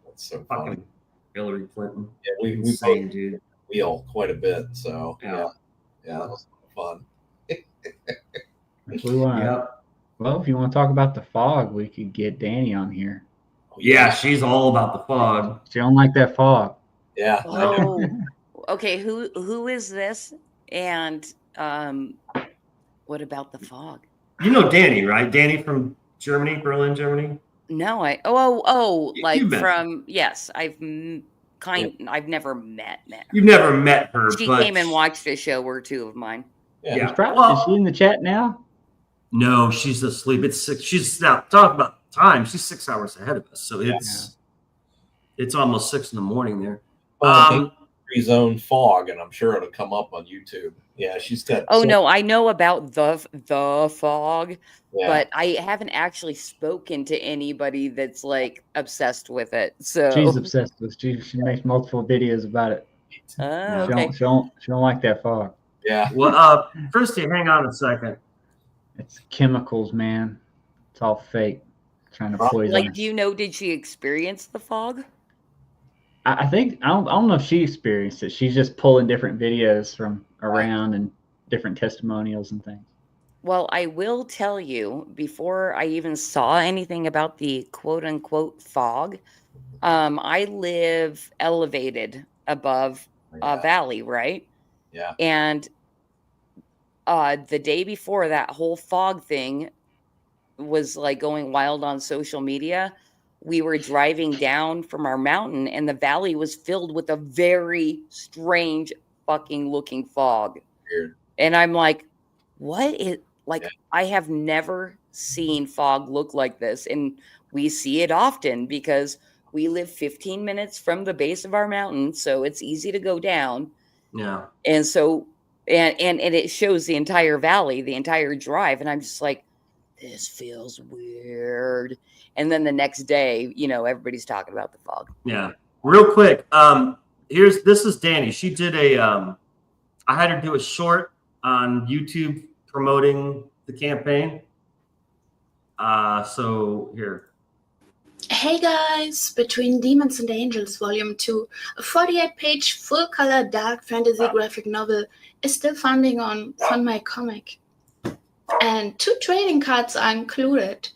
That's so fucking funny. Hillary Clinton. Yeah, we insane, dude. Wheel quite a bit. So yeah, that was fun. Well, if you want to talk about the fog, we could get Danny on here. Yeah, she's all about the fog. She don't like that fog. Yeah. Oh, okay. Who is this? And what about the fog? You know Danny, right? Danny from Germany, Berlin, Germany. No, like from yes, I've never met her. You've never met her. She came and watched a show or two of mine. Yeah. Is she in the chat now? No, she's asleep. It's 6. She's now talk about time. She's 6 hours ahead of us, so it's almost 6 in the morning there. Zone fog, and I'm sure it'll come up on YouTube. Yeah, she's got. Oh no, I know about the fog, but I haven't actually spoken to anybody that's like obsessed with it. So she's obsessed with. She makes multiple videos about it. Okay. She don't like that fog. Yeah. Well, Christy, hang on a second. It's chemicals, man. It's all fake. Trying to poison. Like, do you know? Did she experience the fog? I think I don't know if she experienced it. She's just pulling different videos from around and different testimonials and things. Well, I will tell you, before I even saw anything about the quote unquote fog, I live elevated above a valley, right? Yeah. And the day before that whole fog thing was like going wild on social media, we were driving down from our mountain and the valley was filled with a very strange fucking looking fog. Weird. And I'm like, what is I have never seen fog look like this. And we see it often because we live 15 minutes from the base of our mountain. So it's easy to go down. Yeah. And so, and it shows the entire valley, the entire drive. And I'm just like, this feels weird. And then the next day, everybody's talking about the fog. Yeah. Real quick, this is Danny. She did I had her do a short on YouTube promoting the campaign. So here. Hey guys, Between Demons and Angels Volume 2, a 48-page full-color dark fantasy graphic novel, is still funding on FundMyComic. And 2 trading cards are included.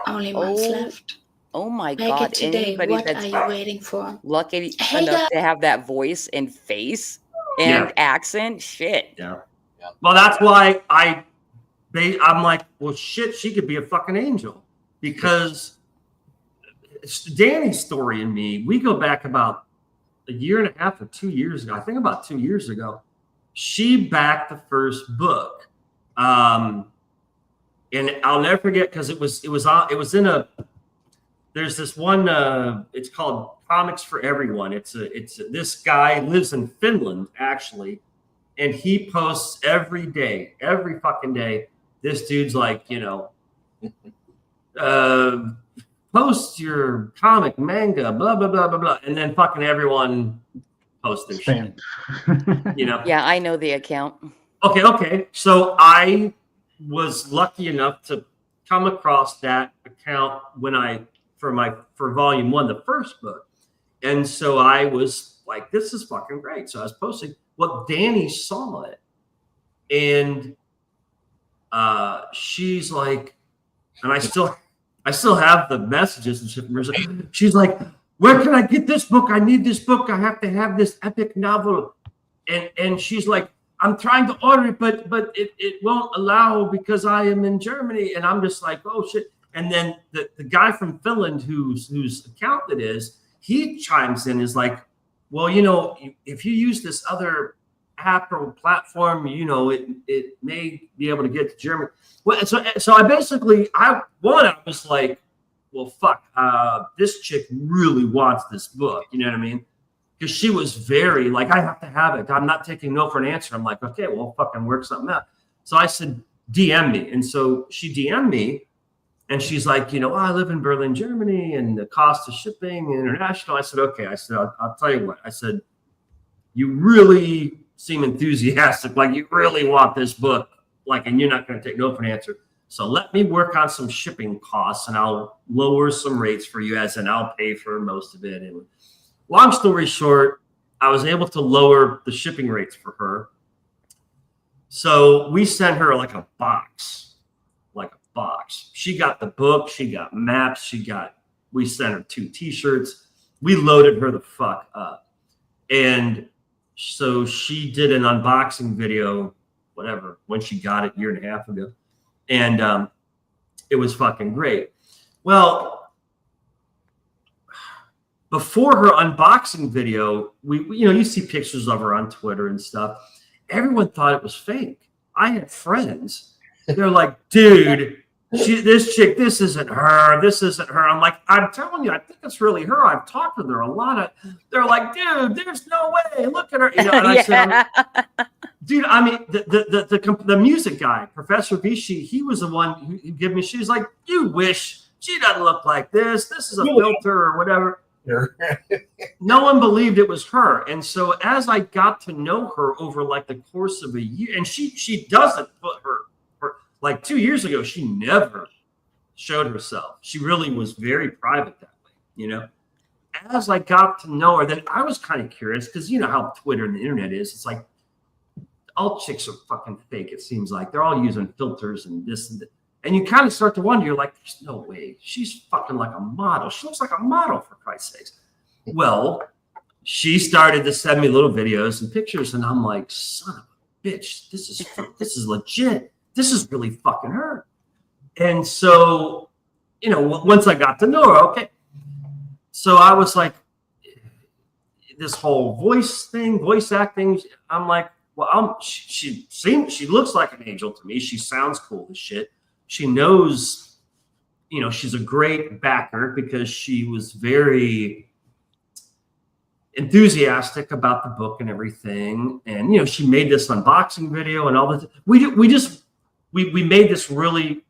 Only months left. Oh my Make God. it today. Anybody What that's are you waiting for? lucky Hey enough guys. to have that voice and face and accent, shit. Yeah. Well, that's why I'm like, well, shit, she could be a fucking angel, because Danny's story and me, we go back about a year and a half or 2 years ago. I think about 2 years ago. She backed the first book, and I'll never forget, because it was in a. There's this one. It's called Comics for Everyone. This guy lives in Finland actually, and he posts every day, every fucking day. This dude's like, post your comic, manga, blah blah blah blah blah, and then fucking everyone posts their shit. Yeah, I know the account. Okay. So I was lucky enough to come across that account when for volume 1, the first book, and so I was like, this is fucking great. So I was posting. Well, Danny saw it, and she's like, and I still have the messages and shit from her. She's like, where can I get this book? I need this book. I have to have this epic novel. And she's like, I'm trying to order it, but it won't allow because I am in Germany. And I'm just like, oh shit. And then the guy from Finland whose account it is, he chimes in, is like, well, if you use this other app or platform, it may be able to get to Germany. Well, so I basically, I was like, well, fuck, this chick really wants this book. You know what I mean? Because she was very like, I have to have it. I'm not taking no for an answer. I'm like, okay, well, fucking work something out. So I said, DM me. And so she DM'd me, and she's like, I live in Berlin, Germany, and the cost of shipping international. I said, okay. I said, I'll tell you what. I said, you really seem enthusiastic, like you really want this book, like, and you're not going to take no for an answer. So let me work on some shipping costs, and I'll lower some rates for you, as in I'll pay for most of it. And long story short, I was able to lower the shipping rates for her. So we sent her like a box. She got the book, she got maps, we sent her 2 t-shirts. We loaded her the fuck up. And so she did an unboxing video, whatever, when she got it a year and a half ago. And it was fucking great. Well, before her unboxing video, we you see pictures of her on Twitter and stuff. Everyone thought it was fake. I had friends. They're like, dude, this chick, this isn't her. I'm like, I'm telling you, I think it's really her. I've talked with her a lot. They're like, dude, there's no way. Look at her. And I said, dude, I mean, the music guy, Professor Vichy, he was the one who gave me. She's like, you wish she doesn't look like this. This is a filter or whatever. No one believed it was her. And so as I got to know her over like the course of a year, and she doesn't put her like 2 years ago, she never showed herself. She really was very private that way, As I got to know her, then I was kind of curious, because you know how Twitter and the internet is. It's like all chicks are fucking fake, it seems like. They're all using filters and this and that. And you kind of start to wonder, you're like, there's no way. She's fucking like a model. She looks like a model, for Christ's sakes. Well, she started to send me little videos and pictures, and I'm like, son of a bitch, this is legit. This is really fucking her. And so, once I got to know her, okay. So I was like, this whole voice acting, I'm like, well, she looks like an angel to me. She sounds cool as shit. She knows, she's a great backer, because she was very enthusiastic about the book and everything. And, she made this unboxing video and all this. We made this really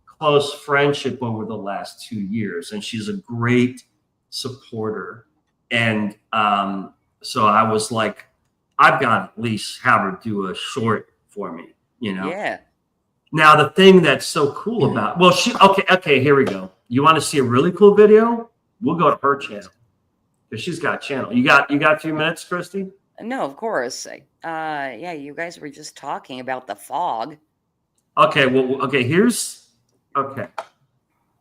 close friendship over the last 2 years, and she's a great supporter And so I was like, I've got to at least have her do a short for me, you know? Yeah. Now, the thing that's so cool about, well, okay, here we go. You want to see a really cool video? We'll go to her channel because she's got a channel. You got a few minutes, Christy? No, of course. Yeah, you guys were just talking about the fog. Okay, well, okay, okay.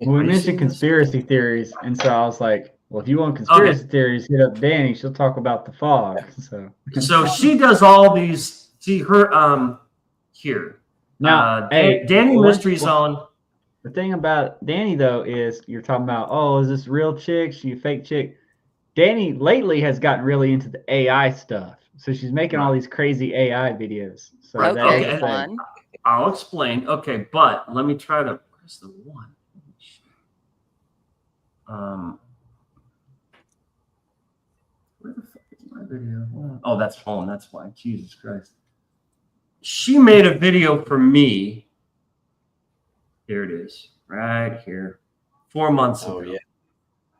Well, we mentioned conspiracy theories, and so I was like, well, if you want conspiracy theories, hit up Danny. She'll talk about the fog. So she does all these. See her here. Now, Danny Mysteries on. The thing about Danny though is you're talking about, oh, is this real chick? She a fake chick? Danny lately has gotten really into the AI stuff, so she's making all these crazy AI videos. So okay, fun. I'll explain. Okay, but let me try to. Where's the one? Where the fuck is my video? Oh, that's home. That's why. Jesus Christ. She made a video for me. Here it is, right here. 4 months ago.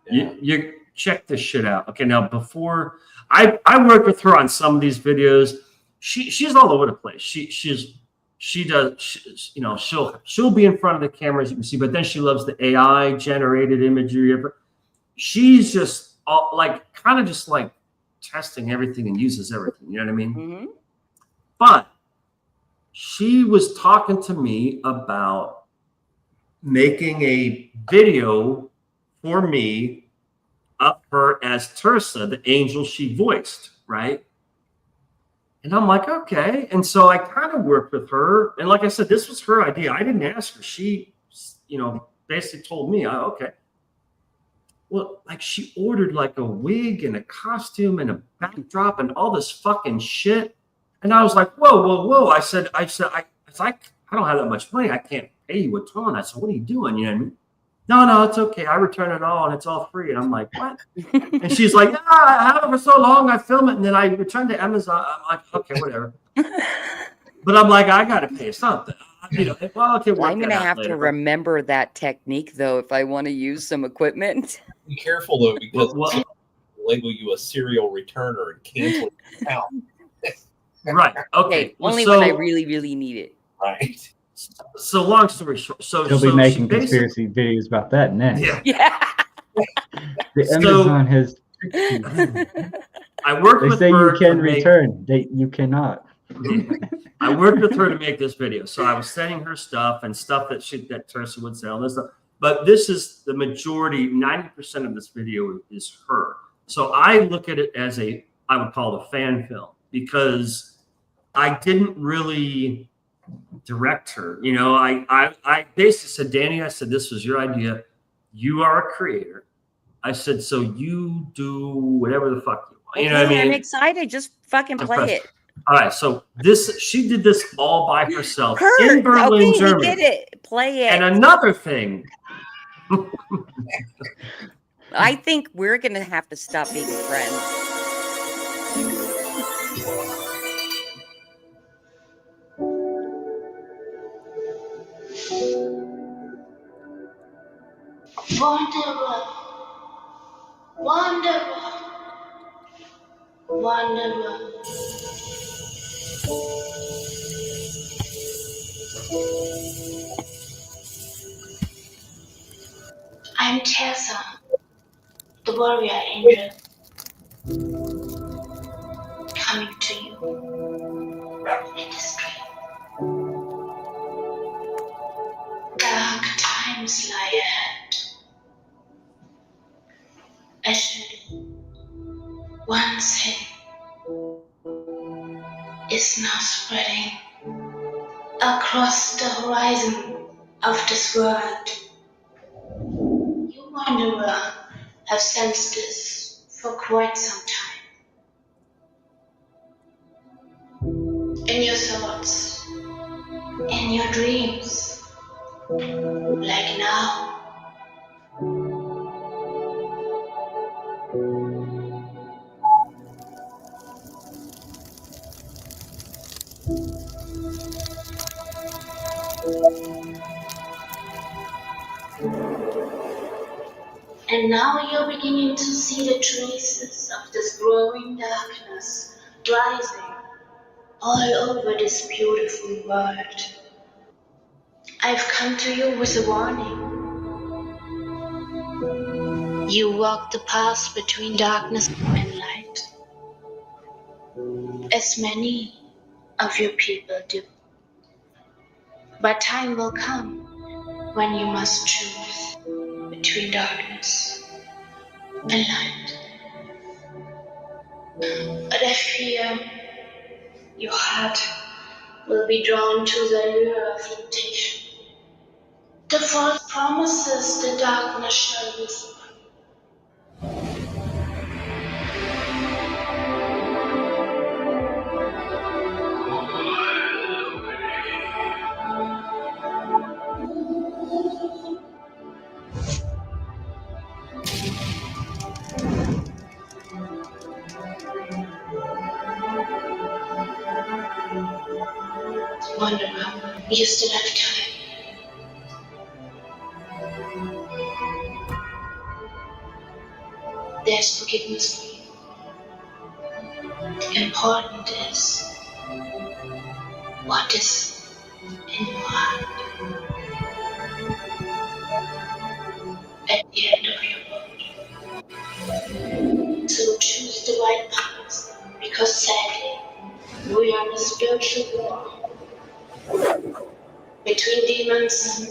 Yeah. You check this shit out. Okay, now before I worked with her on some of these videos. She's all over the place. She does, you know, she'll be in front of the camera, as you can see, but then she loves the AI generated imagery of her. She's just kind of just like testing everything and uses everything. You know what I mean? Mm-hmm. But she was talking to me about making a video for me of her as Tersa, the angel she voiced, right? And I'm like, okay. And so I kind of worked with her. And like I said, this was her idea. I didn't ask her. She, you know, basically told me, okay. Well, like she ordered like a wig and a costume and a backdrop and all this fucking shit. And I was like, whoa. I said, I don't have that much money. I can't pay you a ton. I said, what are you doing? You know what I mean? No, it's okay. I return it all and it's all free. And I'm like, what? And she's like, I have it for so long. I film it and then I return to Amazon. I'm like, okay, whatever. But I'm like, I got to pay something. You know, well, okay, I'm going to have to remember that technique, though, if I want to use some equipment. Be careful, though, because they'll label you a serial returner and cancel your account. Right. Okay. Only when I really, really need it. Right. So long story short, he'll be making conspiracy videos about that next. Yeah. The Amazon has. I worked with her. They say you can return. You cannot. I worked with her to make this video, so I was sending her stuff and stuff that Tersa would sell. And stuff. But this is the majority. 90% of this video is her. So I look at it as I would call it a fan film because I didn't really direct her. You know, I basically said, Danny, I said, this was your idea. You are a creator. I said, so you do whatever the fuck you want. You know what I mean? I'm excited. Just fucking play it. All right. So she did this all by herself in Berlin, Germany. We did it. Play it. And another thing. I think we're going to have to stop being friends. Wanderer, I'm Tessa, the warrior angel, coming to you in this dream. Dark times lie ahead. A shadow, once hidden, is now spreading across the horizon of this world. You, wanderer, have sensed this for quite some time. In your thoughts, in your dreams, like now. And now you're beginning to see the traces of this growing darkness rising all over this beautiful world. I've come to you with a warning. You walk the path between darkness and light, as many of your people do. But time will come when you must choose between darkness and light. But I fear your heart will be drawn to the lure of temptation. The false promises the darkness shall whisper. Wanderer, you still have time. There's forgiveness for you. Important is what is in your heart. At the end of your road. So choose the right path, because sadly, we are in a spiritual war between demons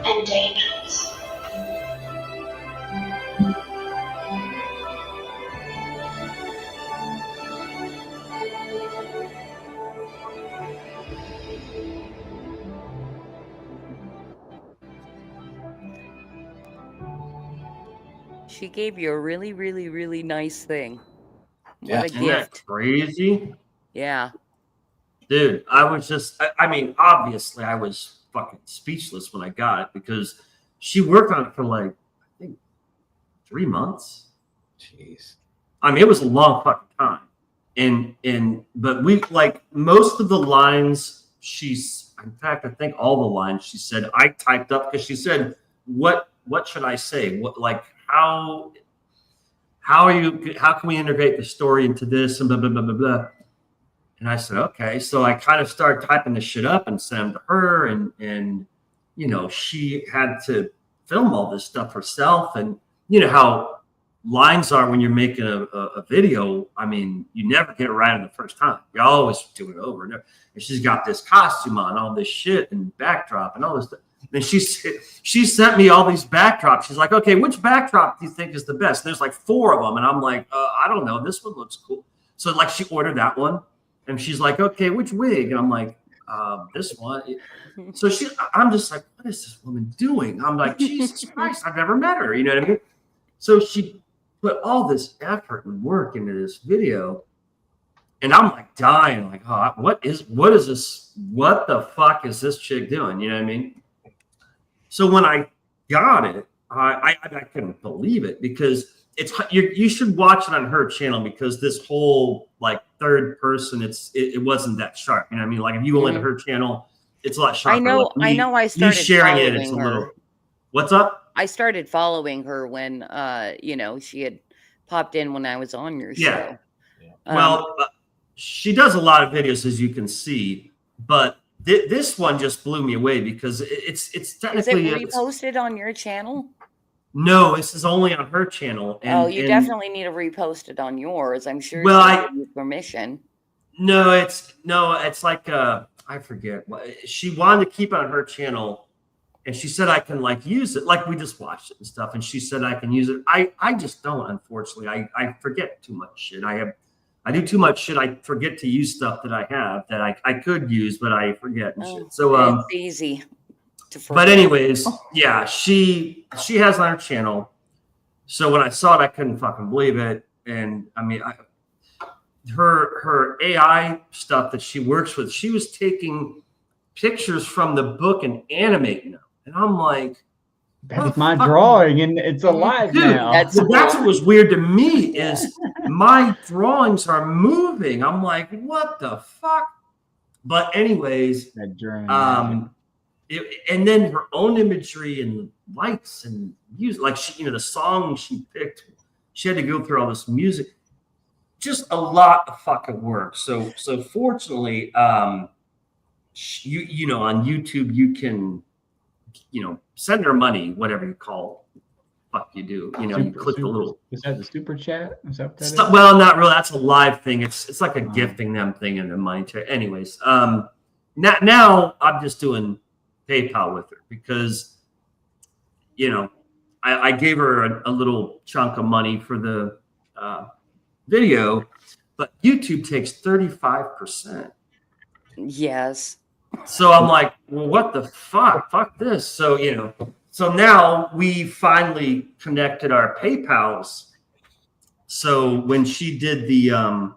and angels. She gave you a really, really, really nice thing. What Yeah. a Isn't gift. that crazy? Yeah. Dude, I was just, I mean, obviously I was fucking speechless when I got it because she worked on it for like, I think 3 months. Jeez. I mean, it was a long fucking time. But we, like, most of the lines in fact, I think all the lines she said, I typed up because she said, what should I say? What, like, how can we integrate the story into this and blah, blah, blah, blah, blah. And I said, okay. So I kind of started typing this shit up and sent them to her. And, you know, she had to film all this stuff herself. And you know how lines are when you're making a video. I mean, you never get it right on the first time. You always do it over and over. And she's got this costume on, all this shit and backdrop and all this stuff. And she sent me all these backdrops. She's like, okay, which backdrop do you think is the best? And there's like 4 of them. And I'm like, I don't know. This one looks cool. So like she ordered that one. And she's like, okay, which wig? And I'm like, this one. So I'm just like, what is this woman doing? I'm like, Jesus Christ, I've never met her. You know what I mean? So she put all this effort and work into this video. And I'm like dying, like, oh, what is this? What the fuck is this chick doing? You know what I mean? So when I got it, I couldn't believe it because you should watch it on her channel because this whole like third person, it wasn't that sharp. You know what I mean? Like if you go into her channel, it's a lot sharper. I know. I started sharing it. following It's a her. little. What's up? I started following her when you know, she had popped in when I was on your show. Well, she does a lot of videos, as you can see, but this one just blew me away because it's technically. Is it reposted on your channel? No, this is only on her channel. You definitely need to repost it on yours. I'm sure. Well, I give you permission. No, it's like I forget. She wanted to keep it on her channel, and she said I can like use it. Like we just watched it and stuff, and she said I can use it. I just don't. Unfortunately, I forget too much shit. I do too much shit. I forget to use stuff that I have that I could use, but I forget and shit. So it's easy to forget. But anyways, yeah, she has on her channel. So when I saw it, I couldn't fucking believe it. And I mean, her AI stuff that she works with, she was taking pictures from the book and animating them. And I'm like, that's my drawing and it's alive now. That's what was weird to me is my drawings are moving. I'm like, what the fuck? But anyways, and then her own imagery and lights and music, like she, the song she picked, she had to go through all this music. Just a lot of fucking work. So fortunately, you know, on YouTube you can, send her money, whatever you call it. Fuck you do. You click the little. Is that the super chat? Is that what that is? Well, not really. That's a live thing. It's like a gifting them thing and the money. Anyways, now I'm just doing PayPal with her because, I gave her a little chunk of money for the video, but YouTube takes 35%. Yes. So I'm like, well, what the fuck? Fuck this. So, so now we finally connected our PayPals. So when she did the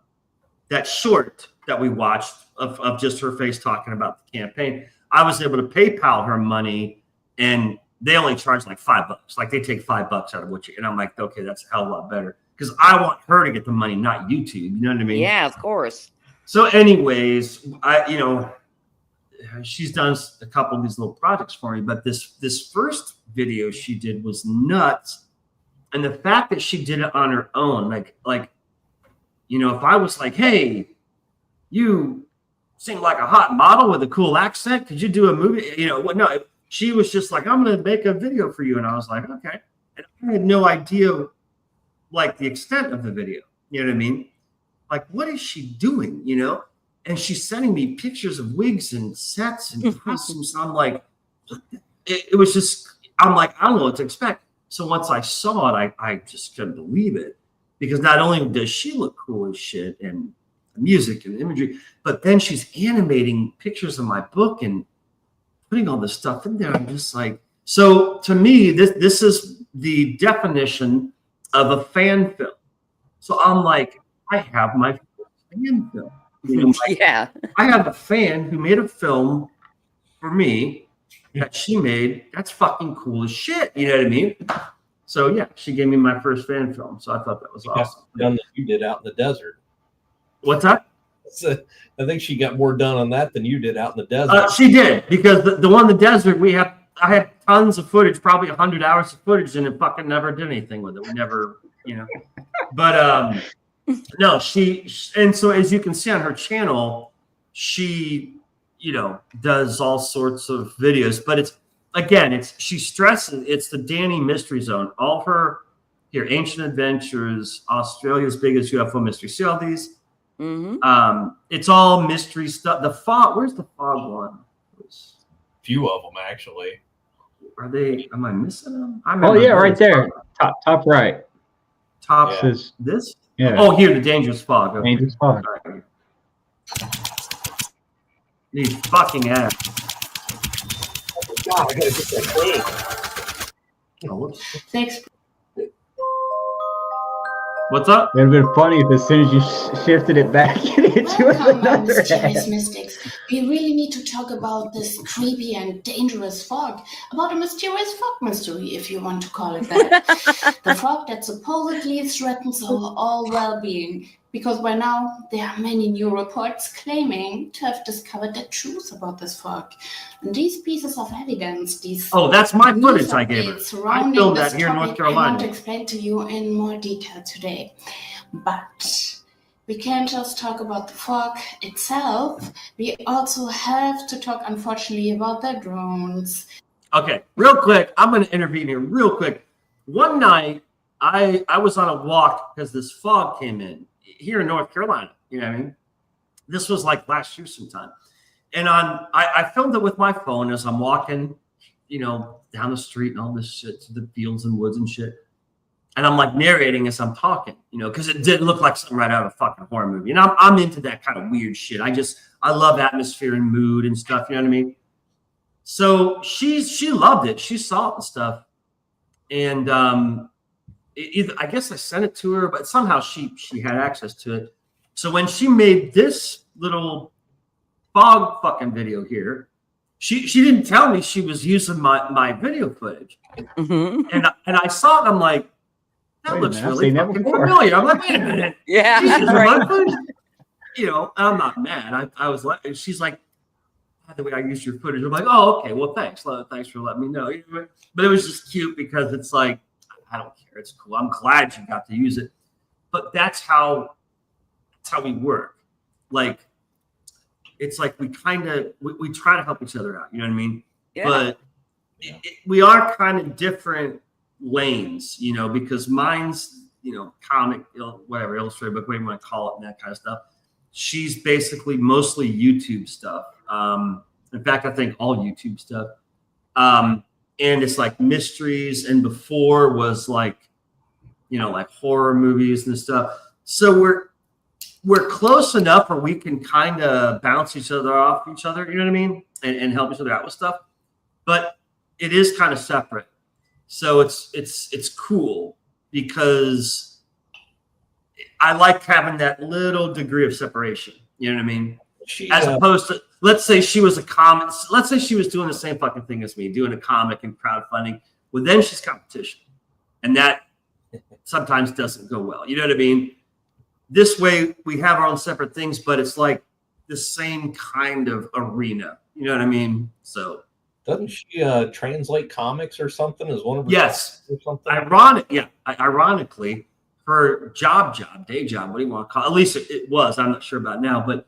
that short that we watched of just her face talking about the campaign, I was able to PayPal her money, and they only charge like $5. Like they take $5 out of what and I'm like, okay, that's a hell of a lot better because I want her to get the money, not YouTube. You know what I mean? Yeah, of course. So, anyways, she's done a couple of these little projects for me, but this first video she did was nuts, and the fact that she did it on her own, like if I was like, hey, you seem like a hot model with a cool accent, could you do a movie? No, she was just like, I'm gonna make a video for you, and I was like, okay, and I had no idea like the extent of the video. You know what I mean? Like, what is she doing? And she's sending me pictures of wigs and sets and costumes. And I'm like, it was just, I'm like, I don't know what to expect. So once I saw it, I just couldn't believe it, because not only does she look cool as shit and music and imagery, but then she's animating pictures of my book and putting all this stuff in there. I'm just like, so to me, this is the definition of a fan film. So I'm like, I have my fan film. Yeah. I have a fan who made a film for me that she made. That's fucking cool as shit. You know what I mean? So yeah, she gave me my first fan film. So I thought that was awesome. Done that you did out in the desert. What's that? So I think she got more done on that than you did out in the desert. She did, because the one in the desert, I had tons of footage, probably 100 hours of footage, and it fucking never did anything with it. We never, But no, and so as you can see on her channel, she, does all sorts of videos, but she stresses, it's the Danny Mystery Zone. All her Ancient Adventures, Australia's Biggest UFO Mystery. See all these? Mm-hmm. It's all mystery stuff. The fog, where's the fog one? Few of them, actually. Are they, am I missing them? Oh yeah, right there. Top right. Top yeah. This? Yeah. Oh, here, the Dangerous Fog. Okay. Dangerous Fog. Right. These fucking ass. God, I gotta get that clean. Oh, whoops. Thanks. What's up? It would have been funny if as soon as you shifted it back, it hit you with Welcome, another mysterious head. mystics. We really need to talk about this creepy and dangerous fog, about a mysterious fog mystery, if you want to call it that. The fog that supposedly threatens our all well-being, because by now there are many new reports claiming to have discovered the truth about this fog. And these pieces of evidence, that's my footage news I gave her. updates I surrounding filmed this that here in North topic, I want to Carolina. explain to you in more detail today. But we can't just talk about the fog itself. We also have to talk, unfortunately, about the drones. Okay, real quick, I'm going to intervene here real quick. One night, I was on a walk because this fog came in here in North Carolina. You know what I mean? This was like last year sometime. And I filmed it with my phone as I'm walking, down the street and all this shit to the fields and woods and shit. And I'm like narrating as I'm talking, because it did look like something right out of a fucking horror movie. And I'm into that kind of weird shit. I love atmosphere and mood and stuff. You know what I mean? So she loved it. She saw it and stuff. And I guess I sent it to her, but somehow she had access to it. So when she made this little fog fucking video here, she didn't tell me she was using my video footage. Mm-hmm. And I saw it and I'm like, that looks really fucking familiar. I'm like, wait a minute. Yeah. She's using Right. my footage. I'm not mad. I was like, she's like, by the way, I used your footage. I'm like, oh, okay, well, thanks for letting me know. But it was just cute because it's like, I don't care. It's cool. I'm glad you got to use it. But that's how we work. Like, it's like we kind of we try to help each other out. You know what I mean? Yeah. But we are kind of different lanes, because mine's, comic, whatever, illustrated book, whatever you want to call it, and that kind of stuff. She's basically mostly YouTube stuff. In fact, I think all YouTube stuff. And it's like mysteries, and before was like, like horror movies and stuff. So we're close enough where we can kind of bounce each other off each other, you know what I mean? And help each other out with stuff. But it is kind of separate. So it's cool because I like having that little degree of separation. You know what I mean? As opposed to, let's say she was let's say she was doing the same fucking thing as me, doing a comic and crowdfunding. Well, then she's competition. And that sometimes doesn't go well. You know what I mean? This way we have our own separate things, but it's like the same kind of arena. You know what I mean? So doesn't she translate comics or something as one of her yes or something? Ironically, her day job, what do you want to call it? At least it was. I'm not sure about now, but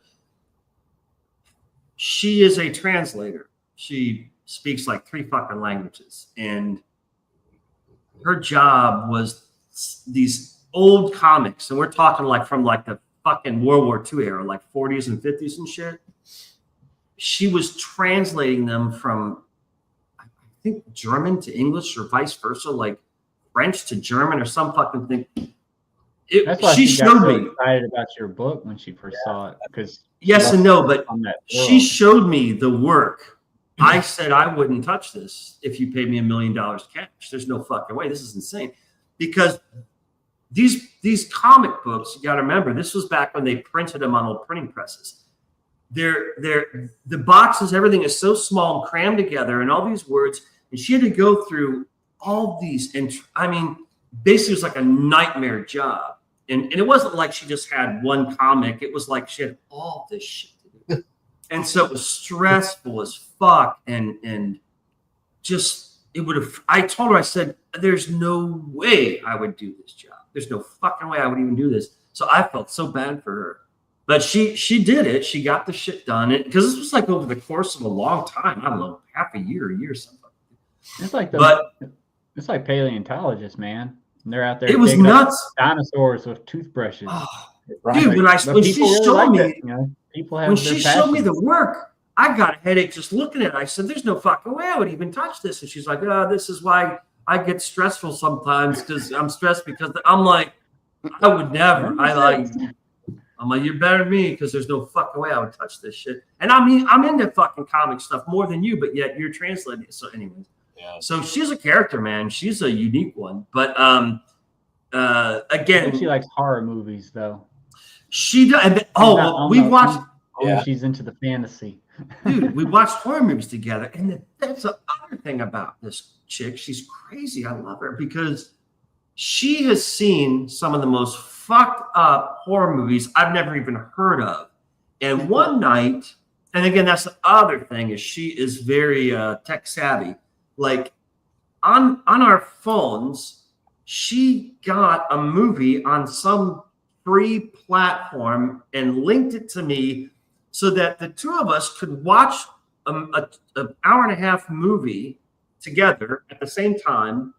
she is a translator. She speaks like 3 fucking languages, and her job was these old comics, and we're talking like from like the fucking World War II era, like 40s and 50s and shit. She was translating them from, I think, German to English or vice versa, like French to German or some fucking thing. That's why she got so excited about your book when she first saw it. Because yes and no, but she showed me the work. I said I wouldn't touch this if you paid me $1 million cash. There's no fucking way. This is insane. Because these comic books, you got to remember, this was back when they printed them on old printing presses. The boxes, everything is so small and crammed together, and all these words. And she had to go through all these. And I mean, basically, it was like a nightmare job. And it wasn't like she just had one comic. It was like she had all this shit to do. And so it was stressful as fuck. And just, it would have, I told her, I said, there's no way I would do this job. There's no fucking way I would even do this. So I felt so bad for her. But she did it. She got the shit done. Because this was like over the course of a long time. I don't know, half a year something. It's like it's like paleontologists, man. And they're out there. It was nuts. Dinosaurs with toothbrushes. Oh, dude, when she showed me, when she showed me the work, I got a headache just looking at it. I said, "There's no fucking way I would even touch this." And she's like, "Oh, this is why I get stressful sometimes because I'm stressed because I'm like, I would never. I'm like, you're better than me because there's no fucking way I would touch this shit." And I mean, I'm into fucking comic stuff more than you, but yet you're translating it. So, anyways. Yeah. So she's a character, man. She's a unique one. But again, she likes horror movies, though. She does. We watched. Yeah. She's into the fantasy. Dude, we watched horror movies together, and that's the other thing about this chick. She's crazy. I love her because she has seen some of the most fucked up horror movies I've never even heard of. And one night, and again, that's the other thing, is she is very tech savvy. Like on our phones, she got a movie on some free platform and linked it to me so that the two of us could watch an hour and a half movie together at the same time.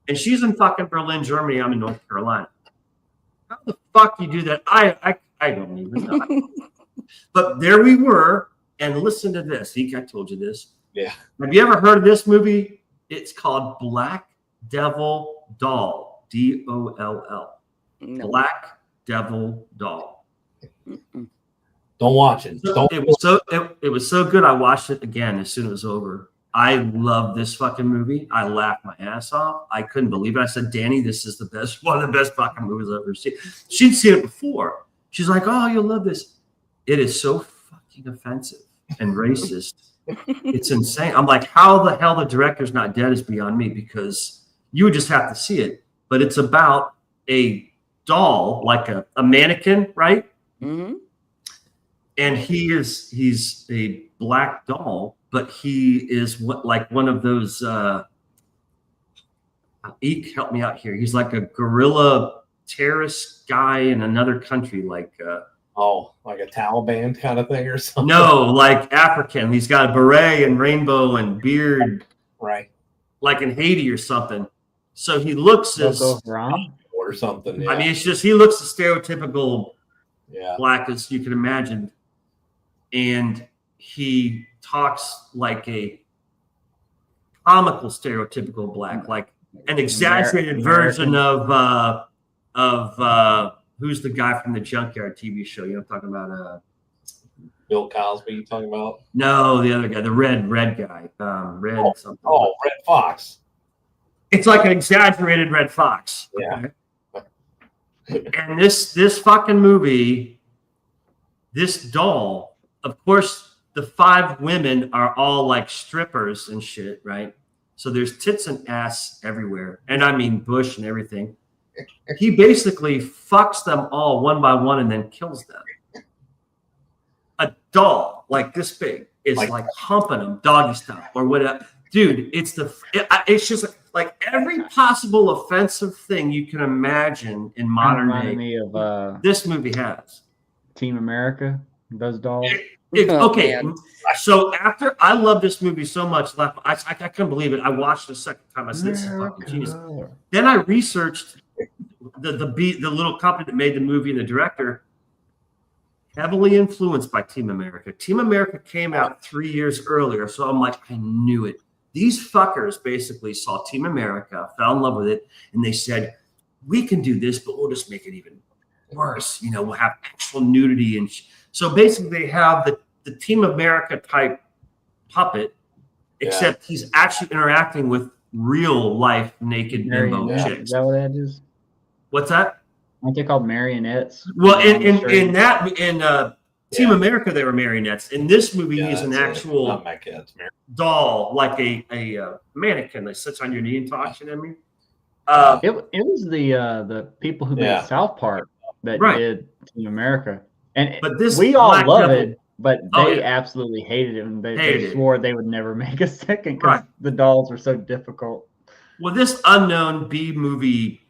And she's in fucking Berlin, Germany. I'm in North Carolina. How the fuck you do that? I don't even know. But there we were, and listen to this. I told you this. Yeah. Have you ever heard of this movie? It's called Black Devil Doll. DOLL. No. Black Devil Doll. Mm-mm. Don't watch it. It was so good. I watched it again as soon as it was over. I love this fucking movie. I laughed my ass off. I couldn't believe it. I said, Danny, this is one of the best fucking movies I've ever seen. She'd seen it before. She's like, oh, you'll love this. It is so fucking offensive and racist. It's insane. I'm like, how the hell the director's not dead is beyond me, because you would just have to see it. But it's about a doll, like a mannequin, right? Mm-hmm. And he's a black doll, but he is like one of those. Eek, help me out here. He's like a guerrilla terrorist guy in another country, like like a Taliban kind of thing or something. No, like African. He's got a beret and rainbow and beard, right? Like in Haiti or something. So he looks as or something. Yeah. I mean, it's just he looks as stereotypical, yeah, black as you can imagine, and he talks like a comical stereotypical black, like an exaggerated version of who's the guy from the Junkyard TV show? You know what I'm talking about? Bill Cosby. You talking about? No, the other guy, the red guy, something. Oh, Red Fox. It's like an exaggerated Red Fox. Yeah. Okay? And this fucking movie, this doll, of course, the 5 women are all like strippers and shit, right? So there's tits and ass everywhere. And I mean bush and everything. He basically fucks them all one by one and then kills them. A doll like this big is like humping them doggy style or whatever. Dude, it's just like every possible offensive thing you can imagine in modern day. Me of this movie has Team America, those dolls. Okay, so after I love this movie so much, I couldn't believe it. I watched it a second time. I said, "This is fucking genius." Then I researched the little company that made the movie and the director. Heavily influenced by Team America. Team America came out 3 years earlier, so I'm like, I knew it. These fuckers basically saw Team America, fell in love with it, and they said, "We can do this, but we'll just make it even worse. You know, we'll have actual nudity and." So basically, they have the Team America type puppet, except he's actually interacting with real life naked bimbo chicks. Is that what that is? What's that? Aren't they called marionettes? Well, in Team America, they were marionettes. In this movie, he's an actual doll, like a mannequin that sits on your knee and talks. You know what I mean? It was the people who made South Park that did Team America, but we all love it, but they absolutely hated it, and they swore they would never make a second because the dolls were so difficult. Well, this unknown B movie,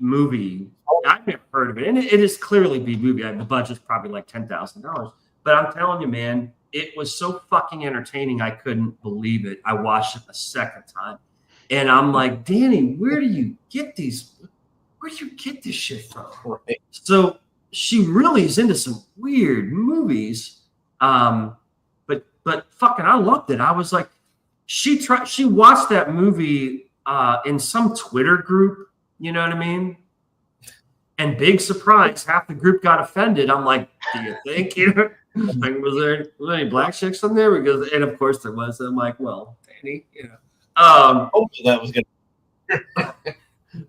I've never heard of it, and it is clearly B movie. The budget's probably like $10,000, but I'm telling you, man, it was so fucking entertaining. I couldn't believe it. I watched it a second time, and I'm like, Danny, where do you get this shit from? Right. So she really is into some weird movies, but fucking, I loved it. I was like, she watched that movie in some Twitter group, you know what I mean? And big surprise, half the group got offended. I'm like, do you think, was there any black chicks on there? Because, and of course there was. I'm like, well, Danny, hopefully that was good.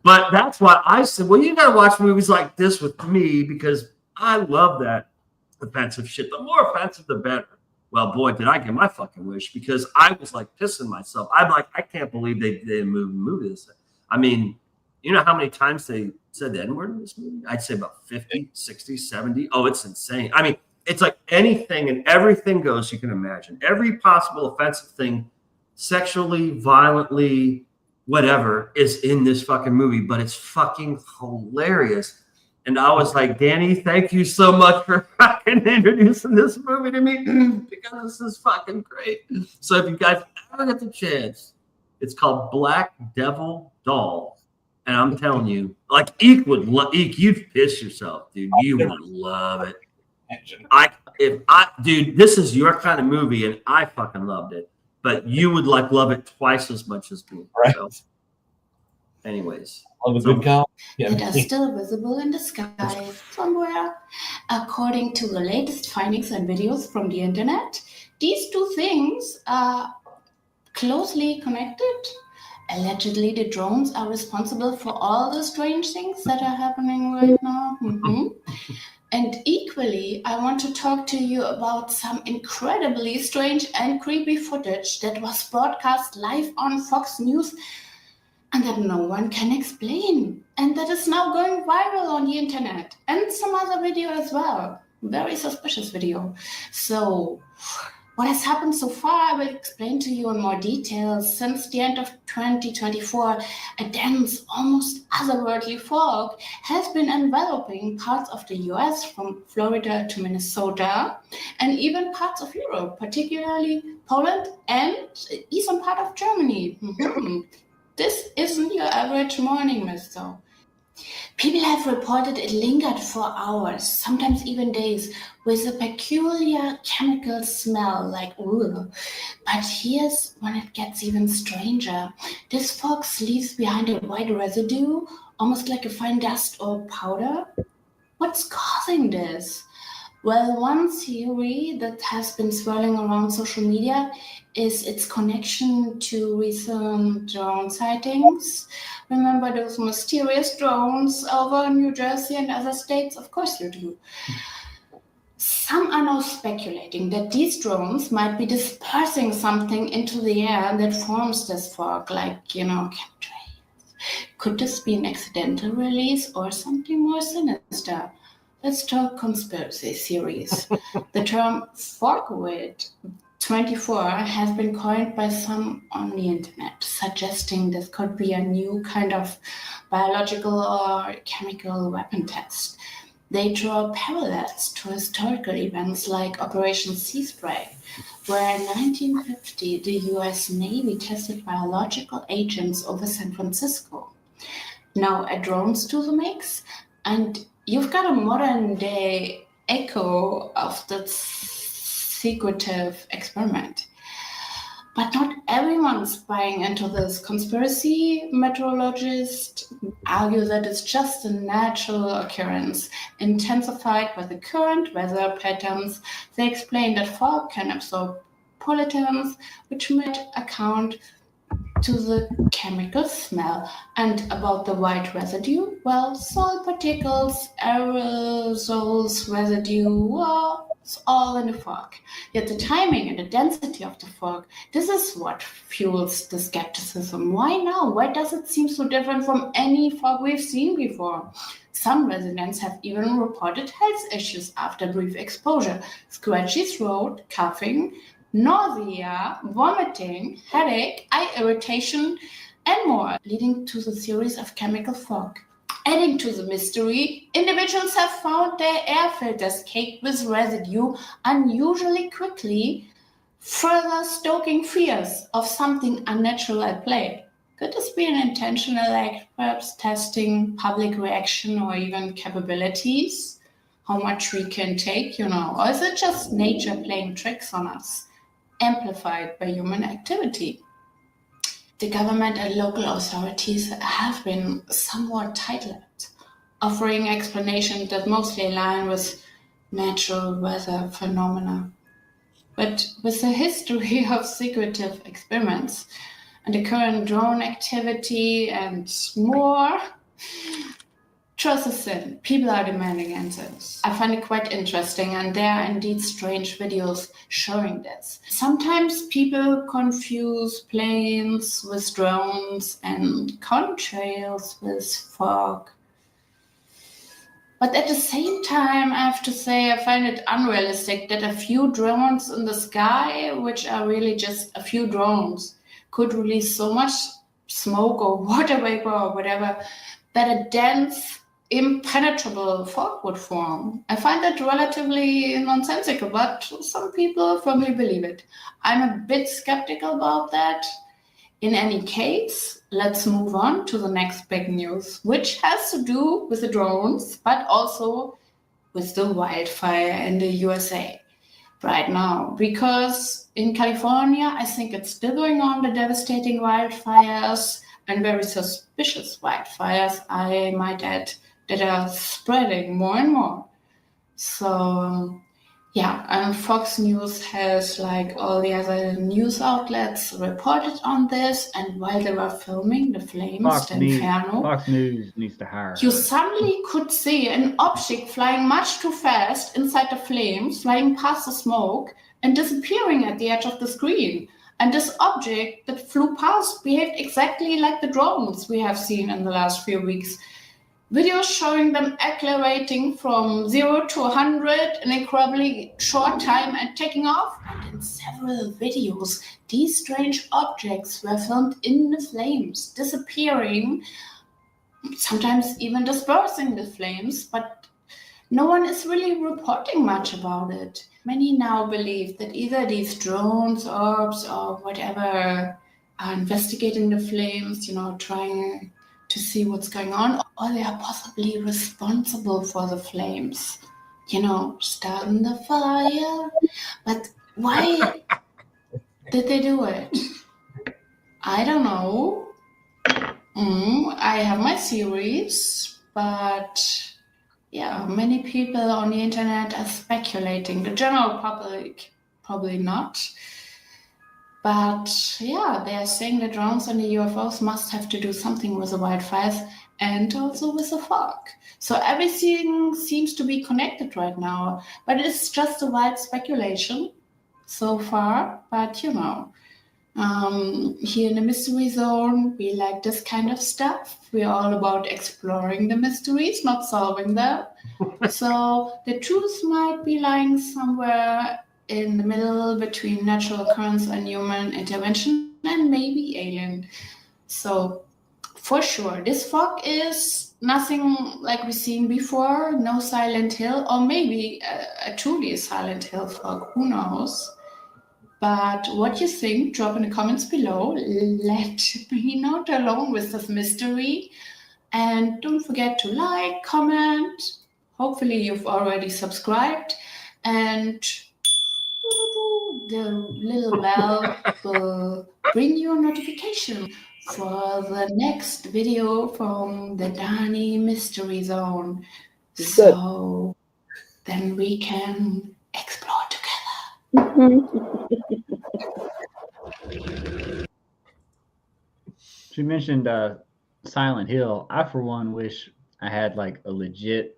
But that's why I said, well, you got to watch movies like this with me because I love that offensive shit. The more offensive, the better. Well, boy, did I get my fucking wish because I was like pissing myself. I'm like, I can't believe they didn't move this. I mean, you know how many times they said the N-word in this movie? I'd say about 50, 60, 70. Oh, it's insane. I mean, it's like anything and everything goes you can imagine. Every possible offensive thing, sexually, violently, whatever, is in this fucking movie, but it's fucking hilarious. And I was like, Danny, thank you so much for fucking introducing this movie to me because this is fucking great. So if you guys ever get the chance, it's called Black Devil Doll. And I'm telling you, like Eek, you'd piss yourself, dude. You would love it. Dude, this is your kind of movie, and I fucking loved it. But you would like love it twice as much as me. Right. So, anyways. It is still visible in the sky somewhere. According to the latest findings and videos from the internet, these two things are closely connected. Allegedly, the drones are responsible for all the strange things that are happening right now. And equally, I want to talk to you about some incredibly strange and creepy footage that was broadcast live on Fox News and that no one can explain, and that is now going viral on the internet and some other video as well. Very suspicious video. So what has happened so far, I will explain to you in more detail. Since the end of 2024, a dense, almost otherworldly fog has been enveloping parts of the US from Florida to Minnesota, and even parts of Europe, particularly Poland and eastern part of Germany. This isn't your average morning mist, though. People have reported it lingered for hours, sometimes even days, with a peculiar chemical smell like oil. But here's when it gets even stranger. This fog leaves behind a white residue, almost like a fine dust or powder. What's causing this? Well, one theory that has been swirling around social media is its connection to recent drone sightings. Remember those mysterious drones over New Jersey and other states? Of course you do. Some are now speculating that these drones might be dispersing something into the air that forms this fog, like, chemtrails. Could this be an accidental release or something more sinister? Let's talk conspiracy theories. The term Fogwit 24 has been coined by some on the internet, suggesting this could be a new kind of biological or chemical weapon test. They draw parallels to historical events like Operation Sea Spray, where in 1950 the US Navy tested biological agents over San Francisco. Now add drones to the mix, and you've got a modern day echo of that secretive experiment. But not everyone's buying into this conspiracy. Meteorologists argue that it's just a natural occurrence, intensified by the current weather patterns. They explain that fog can absorb pollutants, which might account to the chemical smell. And about the white residue, well, salt particles, aerosols, residue, well, it's all in the fog. Yet the timing and the density of the fog, this is what fuels the skepticism. Why now? Why does it seem so different from any fog we've seen before? Some residents have even reported health issues after brief exposure: scratchy throat, coughing, nausea, vomiting, headache, eye irritation, and more, leading to the theories of chemical fog. Adding to the mystery, individuals have found their air filters caked with residue unusually quickly, further stoking fears of something unnatural at play. Could this be an intentional act, perhaps testing public reaction or even capabilities? How much we can take, or is it just nature playing tricks on us, amplified by human activity? The government and local authorities have been somewhat tight-lipped, offering explanations that mostly align with natural weather phenomena. But with the history of secretive experiments and the current drone activity and more, trust is thin. People are demanding answers. I find it quite interesting, and there are indeed strange videos showing this. Sometimes people confuse planes with drones and contrails with fog. But at the same time, I have to say, I find it unrealistic that a few drones in the sky, which are really just a few drones, could release so much smoke or water vapor or whatever that a dense, impenetrable fog would form. I find that relatively nonsensical, but some people firmly believe it. I'm a bit skeptical about that. In any case, let's move on to the next big news, which has to do with the drones, but also with the wildfire in the USA right now. Because in California, I think it's still going on, the devastating wildfires and very suspicious wildfires, I might add, that are spreading more and more. So, and Fox News has, like all the other news outlets, reported on this. And while they were filming the flames, Fox News needs to hire. You suddenly could see an object flying much too fast inside the flames, flying past the smoke and disappearing at the edge of the screen. And this object that flew past behaved exactly like the drones we have seen in the last few weeks. videos showing them accelerating from 0 to 100 in an incredibly short time and taking off. And in several videos, these strange objects were filmed in the flames, disappearing, sometimes even dispersing the flames, but no one is really reporting much about it. Many now believe that either these drones, orbs, or whatever are investigating the flames, trying to see what's going on, or they are possibly responsible for the flames, starting the fire. But why did they do it? I don't know. I have my theories, but yeah, many people on the internet are speculating. The general public, probably not. But yeah, they are saying the drones and the UFOs must have to do something with the wildfires and also with the fog. So everything seems to be connected right now, but it's just a wild speculation so far. But here in the Mystery Zone, we like this kind of stuff. We're all about exploring the mysteries, not solving them. So the truth might be lying somewhere in the middle between natural occurrence and human intervention, and maybe alien. So for sure, this fog is nothing like we've seen before, no Silent Hill, or maybe a truly Silent Hill fog, who knows? But what you think, drop in the comments below. Let me not alone with this mystery. And don't forget to like, comment. Hopefully you've already subscribed. And the little bell will bring you a notification for the next video from the Dani Mystery Zone. So then we can explore together. She mentioned Silent Hill. I, for one, wish I had like a legit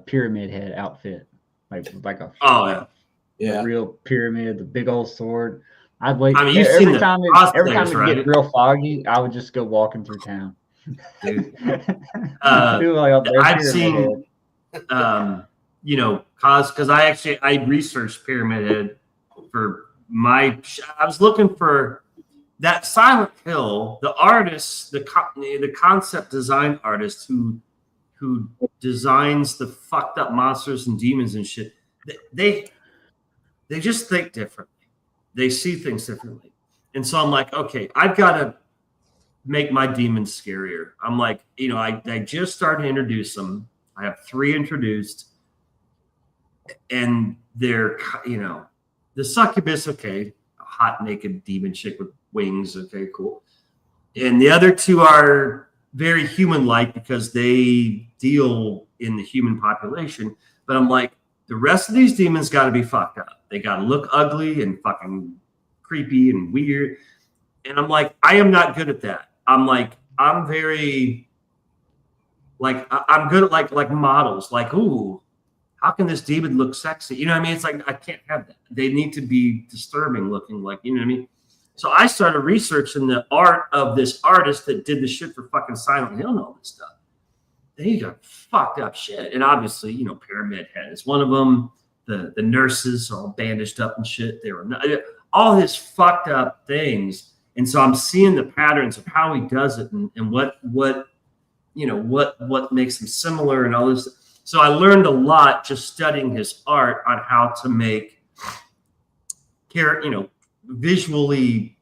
pyramid head outfit, like a real pyramid, the big old sword. I'd wait. I mean, every time it get real foggy, I would just go walking through town. Dude. I've seen, because I researched Pyramid Head for I was looking for that Silent Hill, the artist, the concept design artist who designs the fucked up monsters and demons and shit. They just think differently. They see things differently. And so I'm like, okay, I've got to make my demons scarier. I'm like, I just started to introduce them. I have 3 introduced. And they're, the succubus, okay, a hot naked demon chick with wings, okay, cool. And the other 2 are very human-like because they deal in the human population. But I'm like, the rest of these demons got to be fucked up. They got to look ugly and fucking creepy and weird. And I'm like, I am not good at that. I'm like, I'm very, like, I'm good at like models. Like, ooh, how can this demon look sexy? You know what I mean? It's like, I can't have that. They need to be disturbing looking, like, you know what I mean? So I started researching the art of this artist that did the shit for fucking Silent Hill and all this stuff. They got fucked up shit. And obviously, Pyramid Head is one of them. The nurses are all bandaged up and shit. They were not, all his fucked up things. And so I'm seeing the patterns of how he does it and what makes him similar and all this. So I learned a lot just studying his art on how to make visually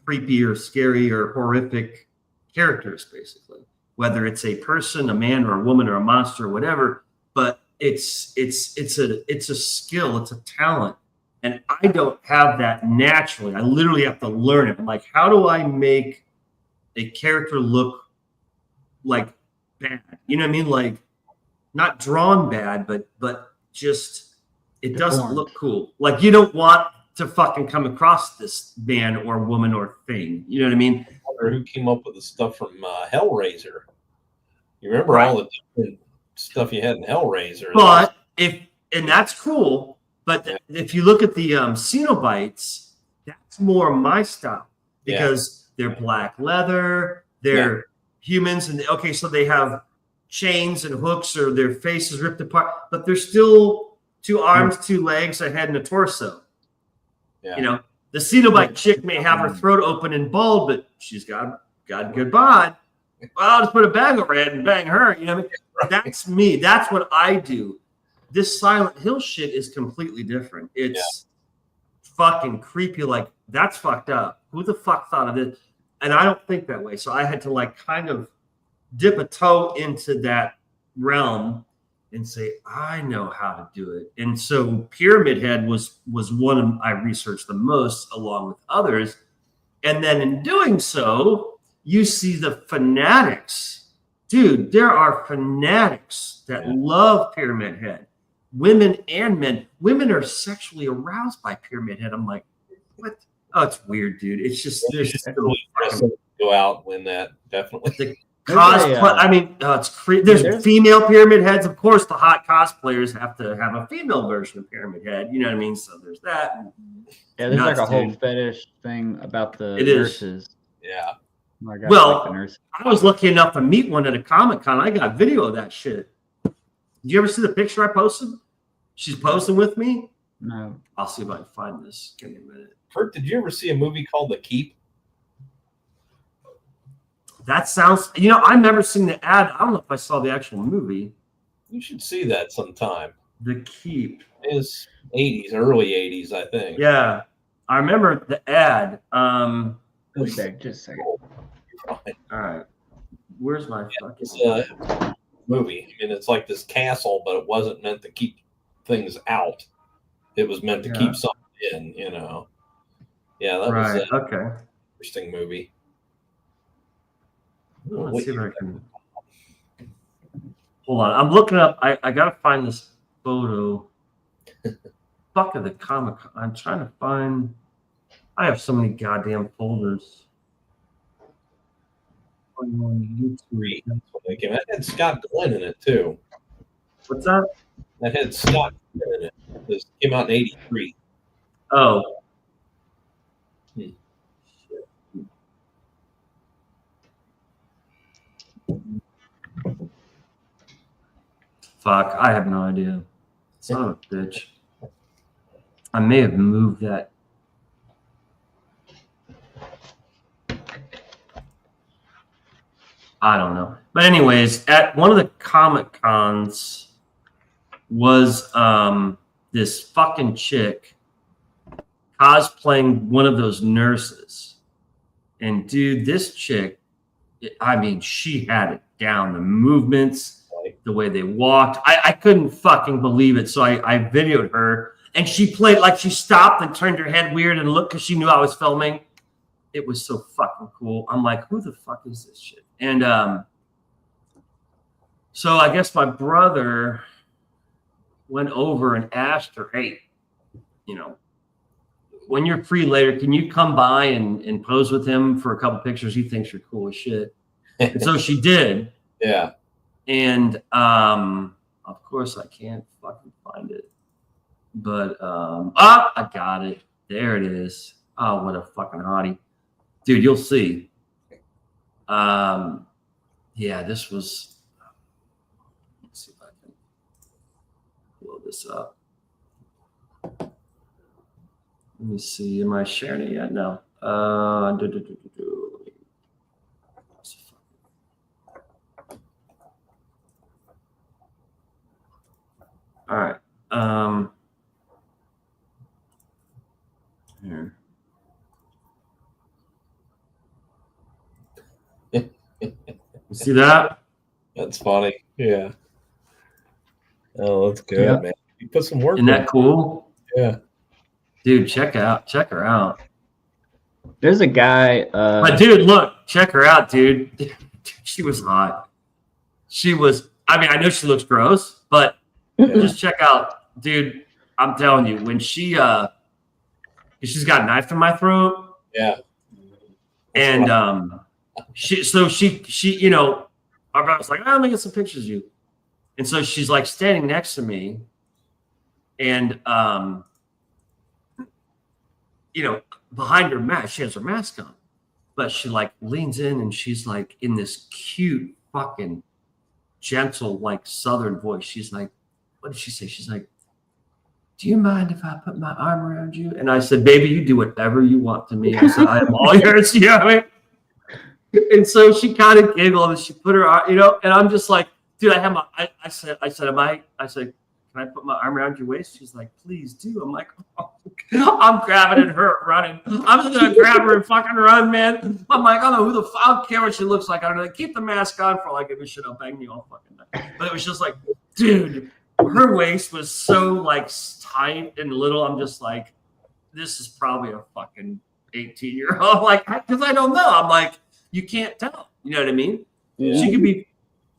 creepy or scary or horrific characters, basically, whether it's a person, a man or a woman or a monster or whatever. But it's a skill, it's a talent. And I don't have that naturally. I literally have to learn it. I'm like, how do I make a character look like bad? You know what I mean? Like, not drawn bad, but just it doesn't look cool. Like, you don't want to fucking come across this man or woman or thing. You know what I mean? I wonder who came up with the stuff from Hellraiser. You remember all the different stuff you had in Hellraiser? But and that's cool. But if you look at the Cenobites, that's more my style because they're black leather. They're humans, and okay, so they have chains and hooks, or their faces ripped apart, but they're still 2 arms, 2 legs, a head, and a torso. Yeah. You know, the Cenobite chick may have her throat open and bald, but she's got good bod. Well, I'll just put a bag over her head and bang her. You know what I mean? Right. That's me. That's what I do. This Silent Hill shit is completely different. It's fucking creepy. Like, that's fucked up. Who the fuck thought of it? And I don't think that way. So I had to like kind of dip a toe into that realm and say, I know how to do it. And so Pyramid Head was one I researched the most, along with others. And then in doing so, you see the fanatics. Dude, there are fanatics that love Pyramid Head. Women and men. Women are sexually aroused by Pyramid Head. I'm like, what? Oh, it's weird, dude. It's just there's just go out when that definitely. The cosplay. I mean, it's there's female Pyramid Heads. Of course, the hot cosplayers have to have a female version of Pyramid Head. You know what I mean? So there's that. Yeah, there's like a whole fetish thing about the nurses. Yeah. Oh my God, well, like the nurse. I was lucky enough to meet one at a Comic-Con. I got video of that shit. Did you ever see the picture I posted? She's posing with me. No. I'll see if I can find this. Give me a minute. Kurt, did you ever see a movie called The Keep? That sounds, I've never seen the ad. I don't know if I saw the actual movie. You should see that sometime. The Keep. It's 80s, early 80s, I think. Yeah. I remember the ad. Just a second. All right. Where's my fucking... It's a movie. I mean, it's like this castle, but it wasn't meant to keep things out. It was meant to keep something in, Yeah, that was an interesting movie. Let's see if I can. Hold on, I'm looking up. I gotta find this photo. Fuck of the comic. I'm trying to find. I have so many goddamn folders. That had Scott Glenn in it too. What's that? That had Scott Glenn in it. This came out in '83. Oh. Fuck, I have no idea. Son of a bitch. I may have moved that. I don't know. But anyways, at one of the Comic Cons was this fucking chick cosplaying one of those nurses. And dude, this chick, I mean, she had it down. The movements, the way they walked. I couldn't fucking believe it. So I videoed her, and she played like she stopped and turned her head weird and looked because she knew I was filming. It was so fucking cool. I'm like, who the fuck is this shit? And so I guess my brother went over and asked her, hey, when you're free later, can you come by and pose with him for a couple pictures? He thinks you're cool as shit. And so she did. Yeah. And of course I can't fucking find it. But I got it. There it is. Oh, what a fucking hottie. Dude, you'll see. Yeah, this was. Let's see if I can blow this up. Let me see. Am I sharing it yet? No. All right. Here. You see that? That's funny. Yeah. Oh, that's good, man. You put some work. Isn't that cool? Yeah. Dude, check her out. There's a guy. But dude, look, check her out, dude. She was hot. She was. I mean, I know she looks gross, but just check out, dude. I'm telling you, when she's got a knife in my throat. Yeah. And she, my brother was like, "Oh, let me get some pictures of you." And so she's like standing next to me, and behind her mask, she has her mask on, but she like leans in and she's like in this cute fucking gentle like Southern voice. She's like, what did she say? She's like, do you mind if I put my arm around you? And I said, baby, you do whatever you want to me. I said, I am all yours. You know what I mean? And so she kind of giggled and she put her arm, and I'm just like, dude, I said, can I put my arm around your waist? She's like, please do. I'm like, oh, I'm grabbing at her, running. I'm just going to grab her and fucking run, man. I'm like, I don't know who I don't care what she looks like. I don't know. Keep the mask on for like, if a shit, I'll bang you all fucking night. But it was just like, dude, her waist was so like tight and little. I'm just like, this is probably a fucking 18-year-old. Like, because I don't know. I'm like, you can't tell. You know what I mean? Yeah. She could be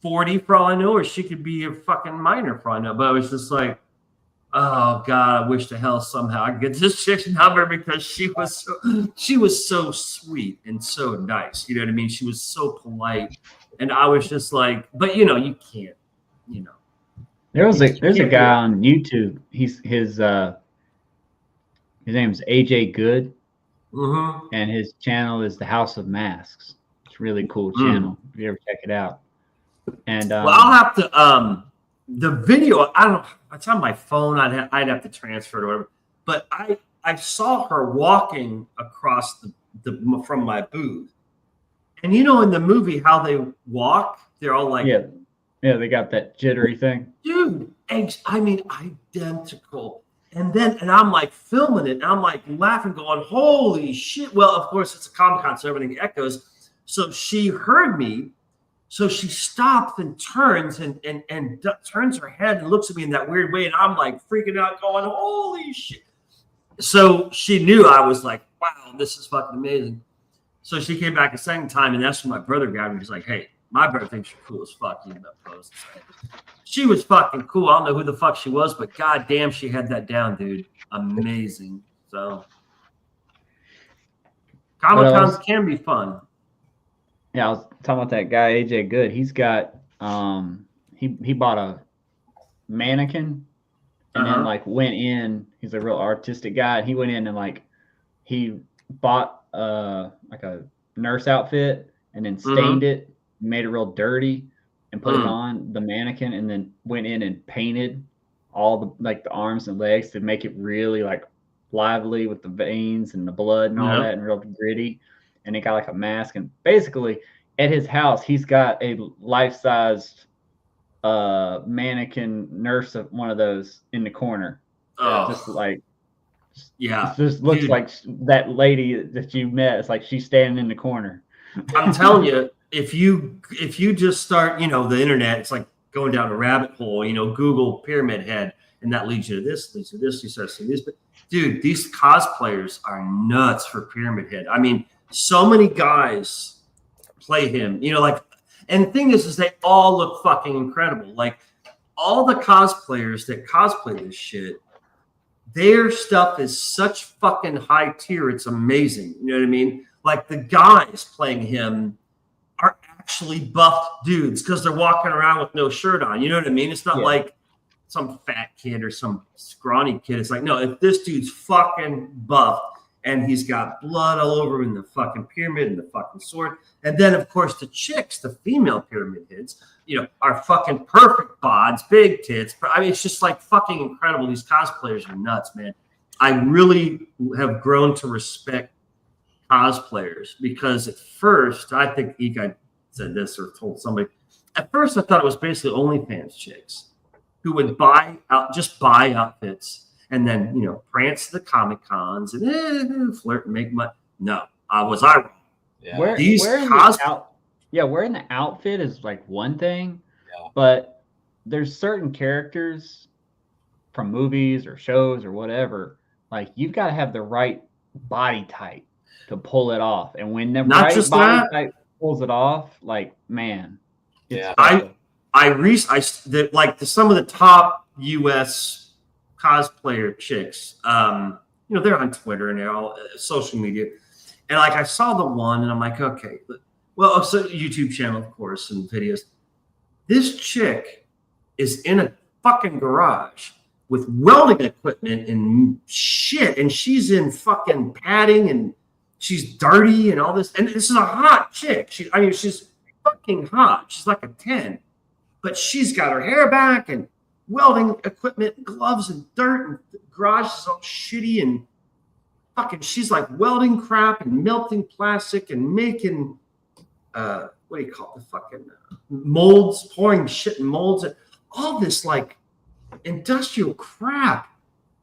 40 for all I know, or she could be a fucking minor for all I know. But I was just like, oh God, I wish to hell somehow I could get this chick's number, because she was so sweet and so nice. You know what I mean? She was so polite. And I was just like, but you can't, There's a guy on YouTube. His name's AJ Good. Mm-hmm. And his channel is the House of Masks. It's a really cool channel. If you ever check it out. And well, I'll have to the video. I don't know. It's on my phone. I'd have to transfer it or whatever. But I saw her walking across the from my booth, and in the movie how they walk, they're all like yeah, they got that jittery thing, dude. I mean, identical. And I'm like filming it, and I'm like laughing, going, holy shit. Well, of course, it's a Comic-Con, so everything echoes. So she heard me. So she stops and turns and turns her head and looks at me in that weird way. And I'm like freaking out, going, holy shit. So she knew. I was like, wow, this is fucking amazing. So she came back a second time, and that's when my brother grabbed me. He's like, hey, my brother thinks you're cool as fuck. You know, post. She was fucking cool. I don't know who the fuck she was, but goddamn, she had that down, dude. Amazing. So Comic-Cons can be fun. Yeah, I was talking about that guy AJ Good. He's got he bought a mannequin and then like went in. He's a real artistic guy. And he went in and like he bought like a nurse outfit and then stained it, made it real dirty, and put it on the mannequin, and then went in and painted all the arms and legs to make it really like lively with the veins and the blood and all that, and real gritty. And he got like a mask, and basically at his house he's got a life-sized mannequin nurse of one of those in the corner. Just like it just looks like that lady that you met. It's like she's standing in the corner. I'm telling you, if you just start, the internet, it's like going down a rabbit hole. Google Pyramid Head, and that leads you to this, leads you to this. You start seeing this, but dude, these cosplayers are nuts for Pyramid Head. I mean, so many guys play him, and the thing is they all look fucking incredible. Like all the cosplayers that cosplay this shit, their stuff is such fucking high tier. It's amazing. You know what I mean? Like the guys playing him are actually buffed dudes because they're walking around with no shirt on. You know what I mean? It's not like some fat kid or some scrawny kid. It's like, no, if this dude's fucking buffed, and he's got blood all over in the fucking pyramid and the fucking sword. And then, of course, the chicks, the female pyramid heads, are fucking perfect bods, big tits. I mean, it's just like fucking incredible. These cosplayers are nuts, man. I really have grown to respect cosplayers because at first, I think Eka said this or told somebody, at first I thought it was basically OnlyFans chicks who would buy outfits and then, prance to the Comic Cons and flirt and make money. No, was I wrong? Yeah. Wearing the outfit is like one thing, but there's certain characters from movies or shows or whatever. Like you've got to have the right body type to pull it off, and when the right body type pulls it off, like man, some of the top U.S. cosplayer chicks, they're on Twitter and they're all social media, and like I saw the one and I'm like, okay, well, so YouTube channel, of course, and videos. This chick is in a fucking garage with welding equipment and shit, and she's in fucking padding and she's dirty and all this. And this is a hot chick. She's fucking hot. She's like a 10, but she's got her hair back and welding equipment, gloves, and dirt, and the garage is all shitty, and fucking she's like welding crap and melting plastic and making what do you call it, the fucking molds, pouring shit in molds, and all this like industrial crap.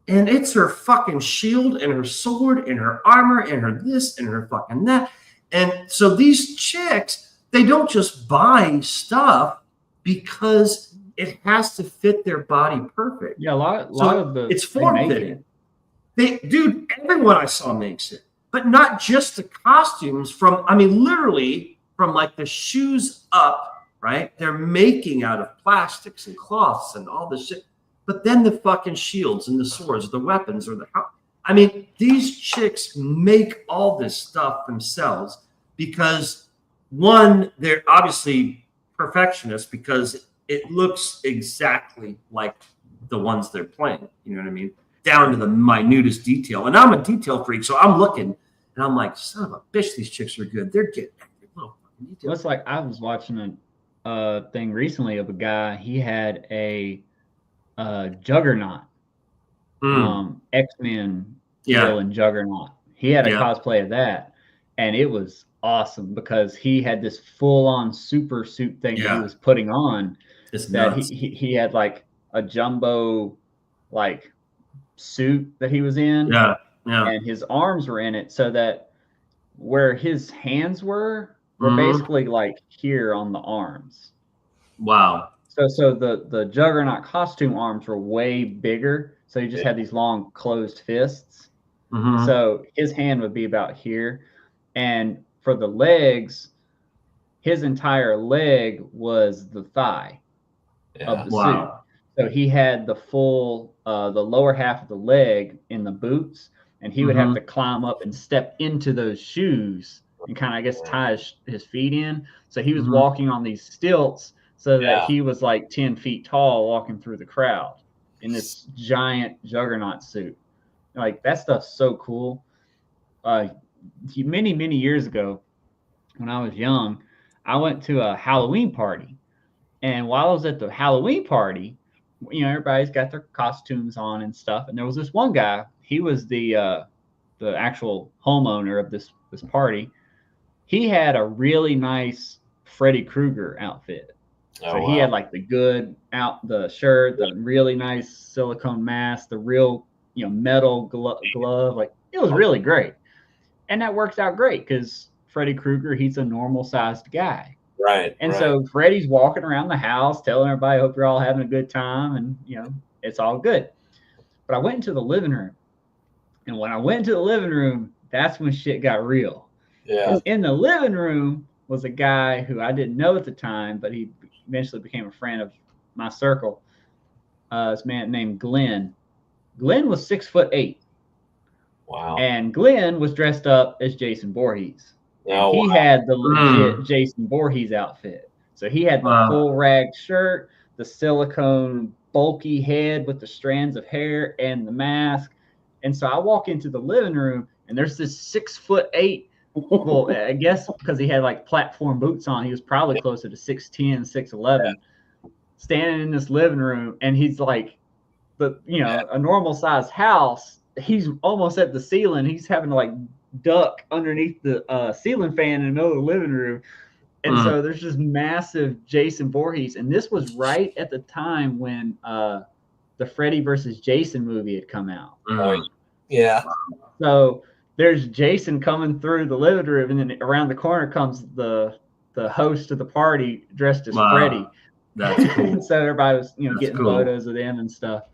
And it's her fucking shield and her sword and her armor and her this and her fucking that. And so these chicks, they don't just buy stuff because it has to fit their body perfect. Yeah, a lot of the it's form fitting. Dude, everyone I saw makes it, but not just the costumes. Literally from like the shoes up, right? They're making out of plastics and cloths and all this shit. But then the fucking shields and the swords, the weapons, or these chicks make all this stuff themselves because one, they're obviously perfectionists because it looks exactly like the ones they're playing. You know what I mean? Down to the minutest detail. And I'm a detail freak, so I'm looking and I'm like, son of a bitch, these chicks are good. They're getting little fucking details. It's like I was watching a thing recently of a guy. He had a Juggernaut, X-Men villain Juggernaut. He had a cosplay of that, and it was awesome because he had this full-on super suit thing that he was putting on. He had like a jumbo like suit that he was in, and his arms were in it, so that where his hands were basically like here on the arms. Wow. So the Juggernaut costume arms were way bigger. So he just had these long closed fists. Mm-hmm. So his hand would be about here. And for the legs, his entire leg was the thigh of the suit. So he had the full, the lower half of the leg in the boots. And he would have to climb up and step into those shoes and kind of, I guess, tie his feet in. So he was walking on these stilts so that he was like 10 feet tall walking through the crowd in this giant Juggernaut suit. Like, that stuff's so cool. Many, many years ago, when I was young, I went to a Halloween party. And while I was at the Halloween party, you know, everybody's got their costumes on and stuff. And there was this one guy, he was the actual homeowner of this party. He had a really nice Freddy Krueger outfit. So he had like the shirt, the really nice silicone mask, the real, you know, metal glove. Like, it was really great. And that works out great because Freddy Krueger, he's a normal sized guy. Right. And so Freddy's walking around the house telling everybody, hope you're all having a good time. And, you know, it's all good. But I went into the living room. And when I went into the living room, that's when shit got real. Yeah. In the living room was a guy who I didn't know at the time, but he eventually became a friend of my circle. This man named Glenn. Glenn was 6'8". Wow. And Glenn was dressed up as Jason Voorhees. He had the legit Jason Voorhees outfit. So he had the full rag shirt, the silicone bulky head with the strands of hair, and the mask. And so I walk into the living room, and there's this 6'8". Well, I guess because he had like platform boots on, he was probably closer to 6'10", 6'11", standing in this living room, and he's like, a normal sized house. He's almost at the ceiling. He's having to like duck underneath the ceiling fan in the middle of the living room. And so there's just massive Jason Voorhees. And this was right at the time when the Freddy versus Jason movie had come out. Yeah. So there's Jason coming through the living room, and then around the corner comes the host of the party dressed as Freddy. That's cool. So everybody was, getting photos of them and stuff.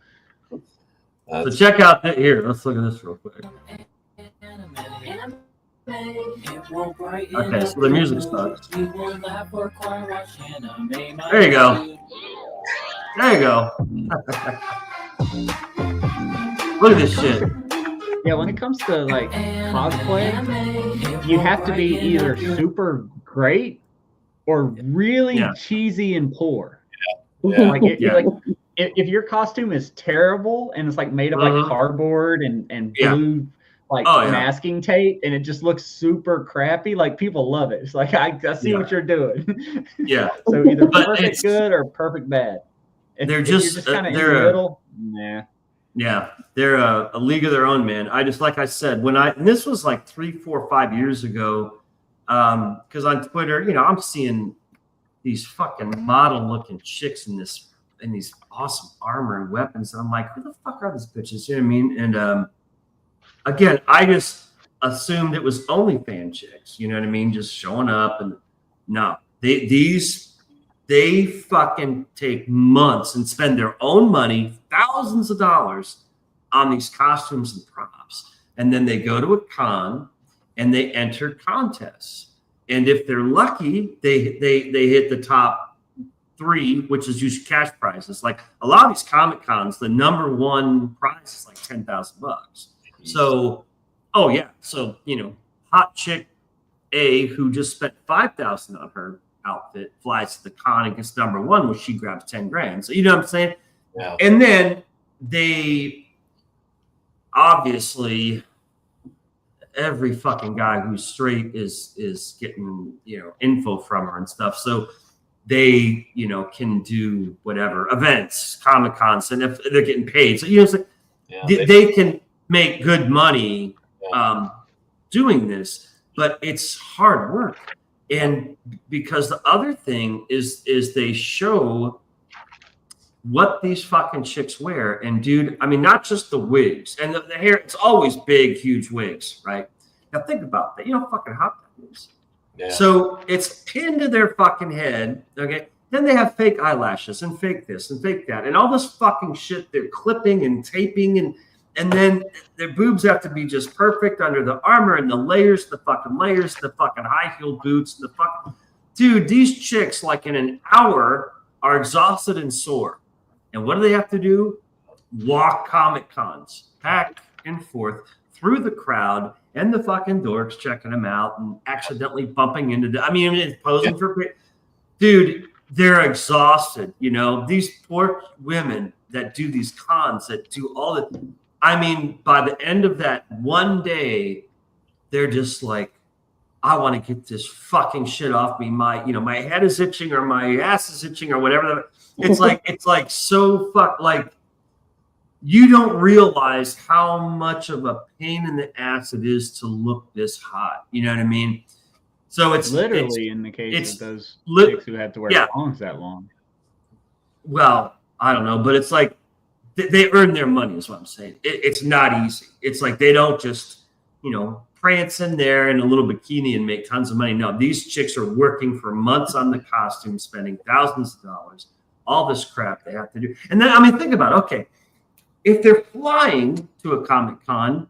So check out that here. Let's look at this real quick. Okay, so the music starts. There you go. There you go. Look at this shit. Yeah, when it comes to like cosplay, you have to be either super great or really cheesy and poor. Like if your costume is terrible and it's like made of like cardboard and blue like masking tape, and it just looks super crappy. Like people love it. It's like I see what you're doing. Yeah. So either perfect good or perfect bad. If you're just kind of in the middle, nah. Yeah, they're a league of their own, man. Like I said, and this was like 3, 4, 5 years ago, because on Twitter, I'm seeing these fucking model-looking chicks in these awesome armor and weapons, and I'm like, who the fuck are these bitches? You know what I mean? And again, I just assumed it was OnlyFans chicks. You know what I mean? Just showing up, and no, they fucking take months and spend their own money, thousands of dollars, on these costumes and props. And then they go to a con and they enter contests. And if they're lucky, they hit the top 3, which is usually cash prizes. Like a lot of these Comic Cons, the number 1 prize is like $10,000. So, oh yeah. So, hot chick A who just spent $5,000 on her outfit flies to the con and gets number 1, where she grabs 10 grand. So you know what I'm saying? Yeah. And then they obviously, every fucking guy who's straight is getting info from her and stuff. So they can do whatever events, Comic Cons, and if they're getting paid, so they can make good money doing this, but it's hard work. And because the other thing is they show what these fucking chicks wear. And dude, I mean, not just the wigs and the hair, it's always big, huge wigs, right? Now think about that. You know how fucking hot that is. Yeah. So it's pinned to their fucking head. Okay. Then they have fake eyelashes and fake this and fake that and all this fucking shit they're clipping and taping, and then their boobs have to be just perfect under the armor and the fucking high-heeled boots, dude, these chicks, like in an hour, are exhausted and sore. And what do they have to do? Walk Comic Cons back and forth through the crowd and the fucking dorks checking them out and accidentally bumping into posing for, dude, they're exhausted. These poor women that do these cons, that do all the, by the end of that one day, they're just like, I want to get this fucking shit off me. My head is itching or my ass is itching or whatever. It's like so you don't realize how much of a pain in the ass it is to look this hot. You know what I mean? So it's literally in the case of those chicks who had to wear thongs that long. Well, I don't know, but it's like, they earn their money is what I'm saying. It's not easy. It's like they don't just, prance in there in a little bikini and make tons of money. No, these chicks are working for months on the costume, spending thousands of dollars, all this crap they have to do. And then, think about it. Okay, if they're flying to a Comic Con,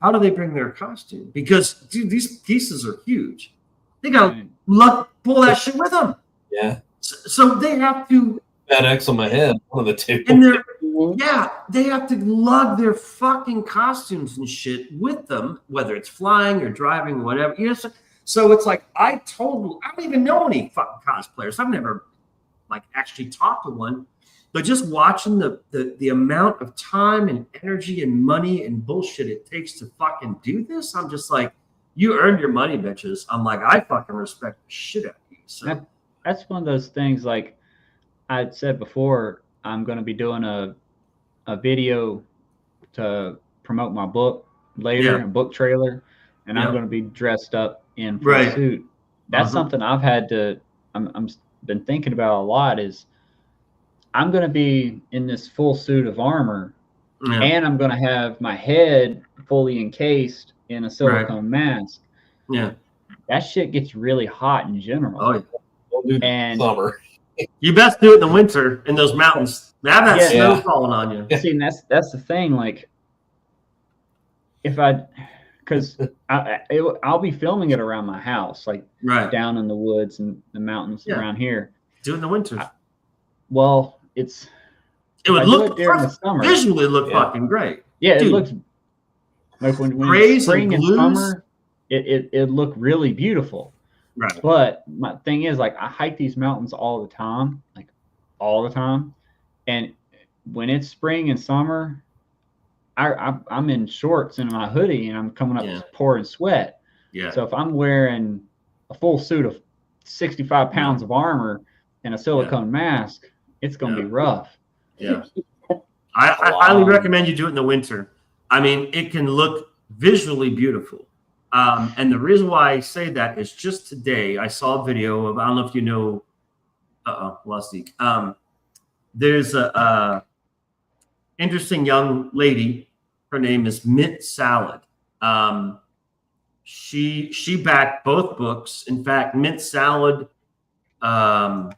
how do they bring their costume? Because, dude, these pieces are huge. They got to pull that shit with them. Yeah. So they have to FedEx on my head, one of the two. And they have to lug their fucking costumes and shit with them, whether it's flying or driving or whatever. So it's like I don't even know any fucking cosplayers. I've never actually talked to one, but just watching the amount of time and energy and money and bullshit it takes to fucking do this, I'm just like, you earned your money, bitches. I'm like, I fucking respect the shit out of you. So that's one of those things, like I said before, I'm going to be doing a video to promote my book later, a book trailer, and I'm going to be dressed up in full suit. That's something I've had to, I'm been thinking about a lot, is I'm going to be in this full suit of armor, and I'm going to have my head fully encased in a silicone mask. Yeah. That shit gets really hot in general. Oh, yeah. We'll do and summer. You best do it in the winter in those mountains. Have that snow falling on you. See, and that's the thing. Like, because I'll be filming it around my house, like down in the woods and the mountains around here. Do it in the winter. It would look during the summer. Visually look fucking great. Yeah, dude, it looks like when it's spring and summer, it looked really beautiful. Right. But my thing is, like, I hike these mountains all the time, and when it's spring and summer, I'm in shorts and my hoodie and I'm coming up pouring sweat. Yeah. So if I'm wearing a full suit of 65 pounds of armor and a silicone mask, it's going to be rough. Yeah. I highly recommend you do it in the winter. I mean, it can look visually beautiful. And the reason why I say that is just today I saw a video of, I don't know if you know, lost Zeke. There's a interesting young lady. Her name is Mint Salad. She backed both books. In fact, Mint Salad, I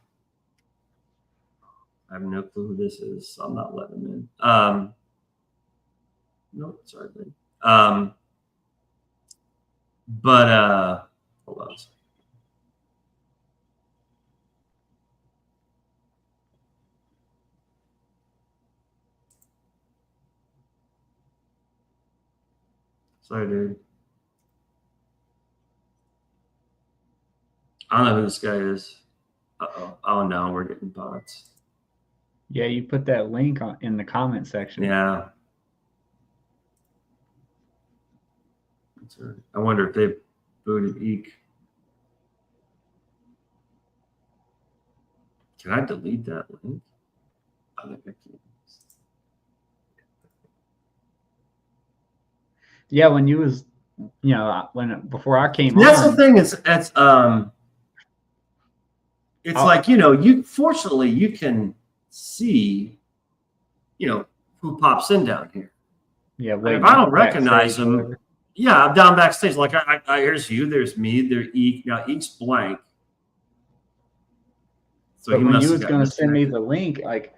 have no clue who this is, so I'm not letting him in. No, sorry. But hold on. Sorry, dude. I don't know who this guy is. Oh no, we're getting bots. Yeah, you put that link in the comment section. Yeah. I wonder if they booted Eek. Can I delete that link? I think I can. Yeah, when you was, before I came on. That's the thing is, it's like, you fortunately you can see, who pops in down here. Yeah, if I don't recognize them, I'm down backstage. Like I here's you, there's me, there's Eek. Now Eek's blank. So when you was gonna send me the link, like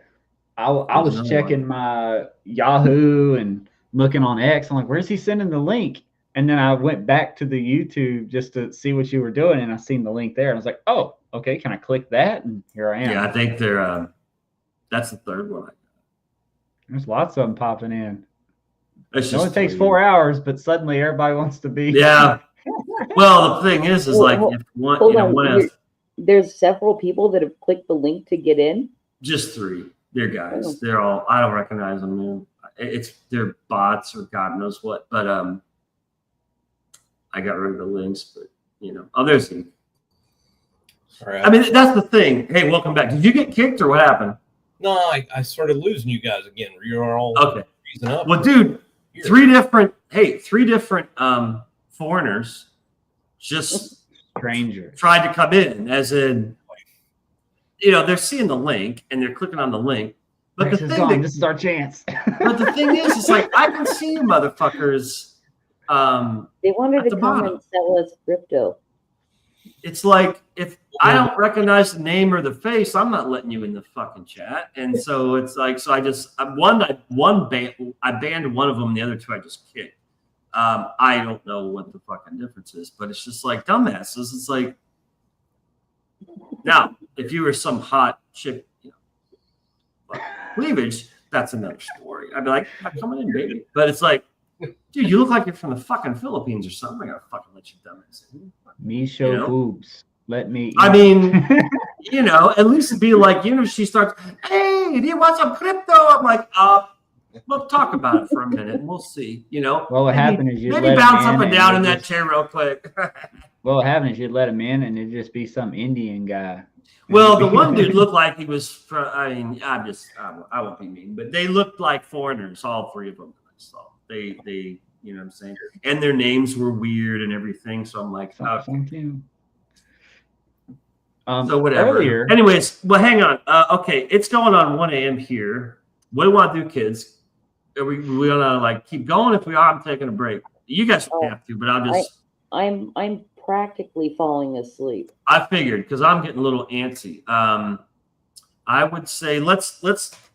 I was checking my Yahoo and looking on X. I'm like, where's he sending the link? And then I went back to the YouTube just to see what you were doing, and I seen the link there. And I was like, oh, okay, can I click that? And here I am. Yeah, I think they're that's the third one. There's lots of them popping in. It only takes 4 hours, but suddenly everybody wants to be. Yeah. Well, the thing is like if one, there's several people that have clicked the link to get in. Just 3. They're guys. They're all. I don't recognize them. Man. They're bots or God knows what. But I got rid of the links. But there's Zeke. Sorry. I mean, that's the thing. Hey, welcome back. Did you get kicked or what happened? No, I started losing you guys again. You're all okay. Up. Well, dude, 3 different foreigners just strangers tried to come in, as in, they're seeing the link and they're clicking on the link. But this is our chance. But the thing is, it's like I can see you motherfuckers. They wanted to come and sell us crypto. It's like if I don't recognize the name or the face, I'm not letting you in the fucking chat. And so it's like, I banned one of them, the other 2 I just kicked. I don't know what the fucking difference is, but it's just like dumbasses. It's like, now if you were some hot chick, cleavage, that's another story. I'd be like, I'm coming in, baby. But it's like, dude, you look like you're from the fucking Philippines or something. I gotta fucking let you dumbass in. Me show boobs. Let me. I mean, at least be like, she starts, hey, do you want some crypto? I'm like, we'll talk about it for a minute and we'll see, Well, what happened is maybe bounce up and down in that chair real quick. Well, what happened is you'd let him in and it'd just be some Indian guy. Well, the one dude looked like he was from, I won't be mean, but they looked like foreigners, all 3 of them. So they you know what I'm saying? And their names were weird and everything. So I'm like, okay. So whatever. Earlier, anyways, well, hang on. Okay, it's going on 1 a.m. here. What do we want to do, kids? Are we gonna keep going? If we are, I'm taking a break. You guys don't have to, but I'll just. I'm practically falling asleep. I figured because I'm getting a little antsy. I would say let's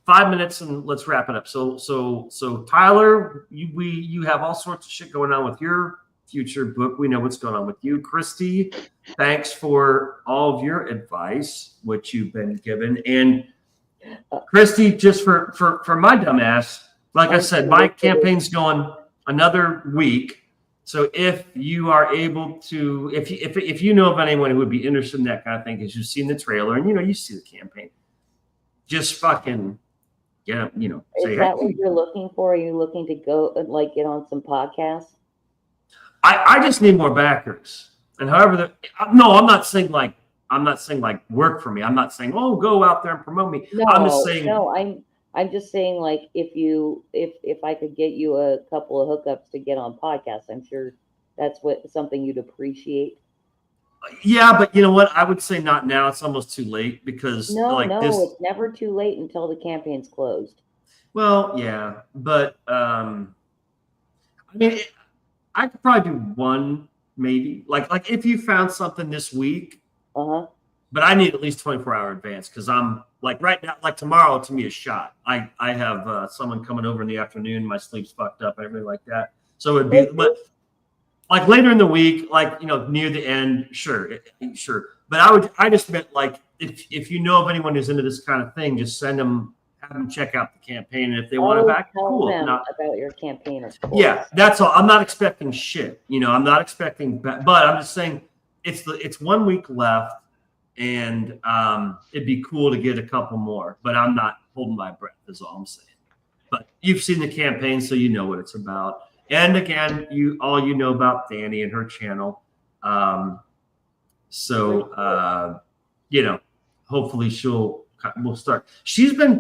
5 minutes and let's wrap it up. So Tyler, you have all sorts of shit going on with your future book. We know what's going on with you. Christy, thanks for all of your advice, what you've been given. And Christy, just for my dumbass, like I said, my campaign's going another week. So if you are able to, if you know of anyone who would be interested in that kind of thing, because you've seen the trailer and you see the campaign, just fucking get them, Is that what you're looking for? Are you looking to go like get on some podcasts? I just need more backers. And however, no, I'm not saying like work for me. I'm not saying, oh, go out there and promote me. No, I'm just saying, no, I'm just saying like if I could get you a couple of hookups to get on podcasts, I'm sure that's something you'd appreciate. Yeah, but you know what? I would say not now. It's almost too late because no, it's never too late until the campaign's closed. Well, yeah, but I mean, I could probably do one, maybe. Like if you found something this week, but I need at least 24-hour advance because I'm like right now, like tomorrow to me is shot. I have someone coming over in the afternoon. My sleep's fucked up, everything like that. So it'd be, but like later in the week, like near the end, sure. But I just meant like if you know of anyone who's into this kind of thing, just have them check out the campaign, and if they want to back, cool. Them about your campaign, of course. Yeah, that's all. I'm not expecting shit. I'm not expecting, but I'm just saying it's 1 week left, and it'd be cool to get a couple more. But I'm not holding my breath. Is all I'm saying. But you've seen the campaign, so you know what it's about. And again, you know about Danny and her channel. Hopefully we'll start. She's been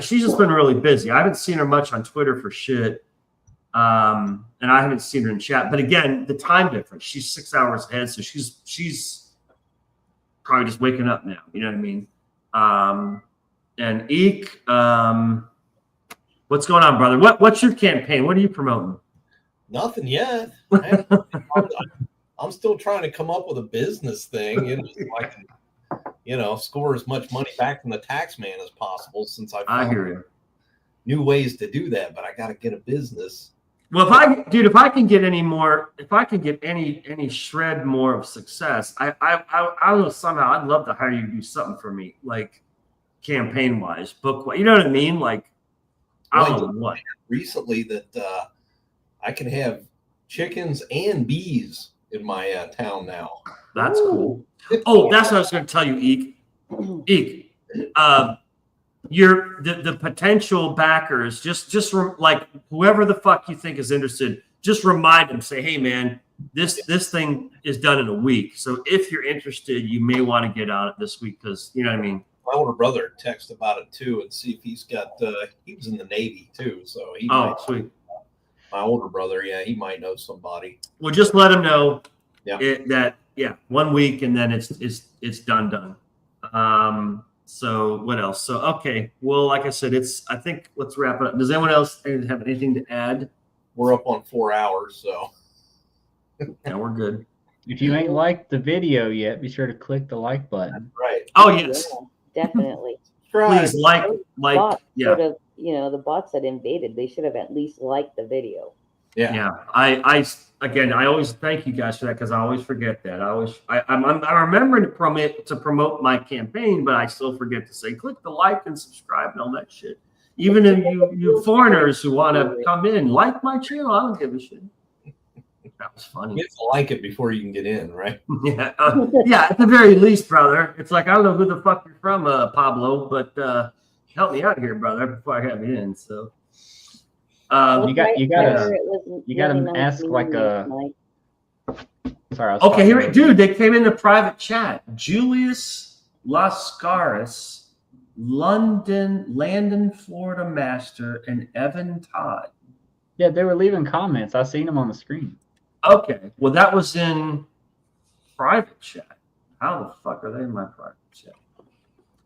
she's just been really busy. I haven't seen her much on Twitter for shit. And I haven't seen her in chat. But again, the time difference, she's 6 hours ahead. So she's probably just waking up now. You know what I mean? And Eek, what's going on, brother? What's your campaign? What are you promoting? Nothing yet. I'm still trying to come up with a business thing, so I can, score as much money back from the tax man as possible. Since I hear you. New ways to do that, but I got to get a business. Well, if I can get any shred more of success, I don't know, somehow I'd love to hire you to do something for me, like campaign wise, book wise. You know what I mean? Like. I don't know what. Recently that I can have chickens and bees in my town now. That's cool. Oh, that's what I was going to tell you, Eek. Eek, the potential backers, just like whoever the fuck you think is interested, just remind them, say, hey man, this thing is done in a week. So if you're interested, you may want to get on it this week because you know what I mean. My older brother text about it too and see if he's got he was in the Navy too, so sweet. My older brother, he might know somebody. Well, just let him know 1 week and then it's done. So what else? So okay, well, like I said, I think let's wrap it up. Does anyone else have anything to add? We're up on 4 hours, so yeah, we're good. If you ain't liked the video yet, be sure to click the like button. Right. Oh yes. Yeah, definitely. Please like. Sort of, the bots that invaded, they should have at least liked the video. Yeah. I always thank you guys for that because I always forget that. I remember to promote my campaign, but I still forget to say click the like and subscribe and all that shit. Even if you foreigners who want to come in, like my channel, I don't give a shit. That was funny. You have to like it before you can get in, right? Yeah, at the very least, brother. It's like I don't know who the fuck you're from, Pablo, but help me out here, brother, before I have you in. So, you gotta ask like a. Sorry. Okay, here, dude. They came in the private chat. Julius Lascaris, Landon, Florida Master, and Evan Todd. Yeah, they were leaving comments. I seen them on the screen. Okay, well, that was in private chat. How the fuck are they in my private chat?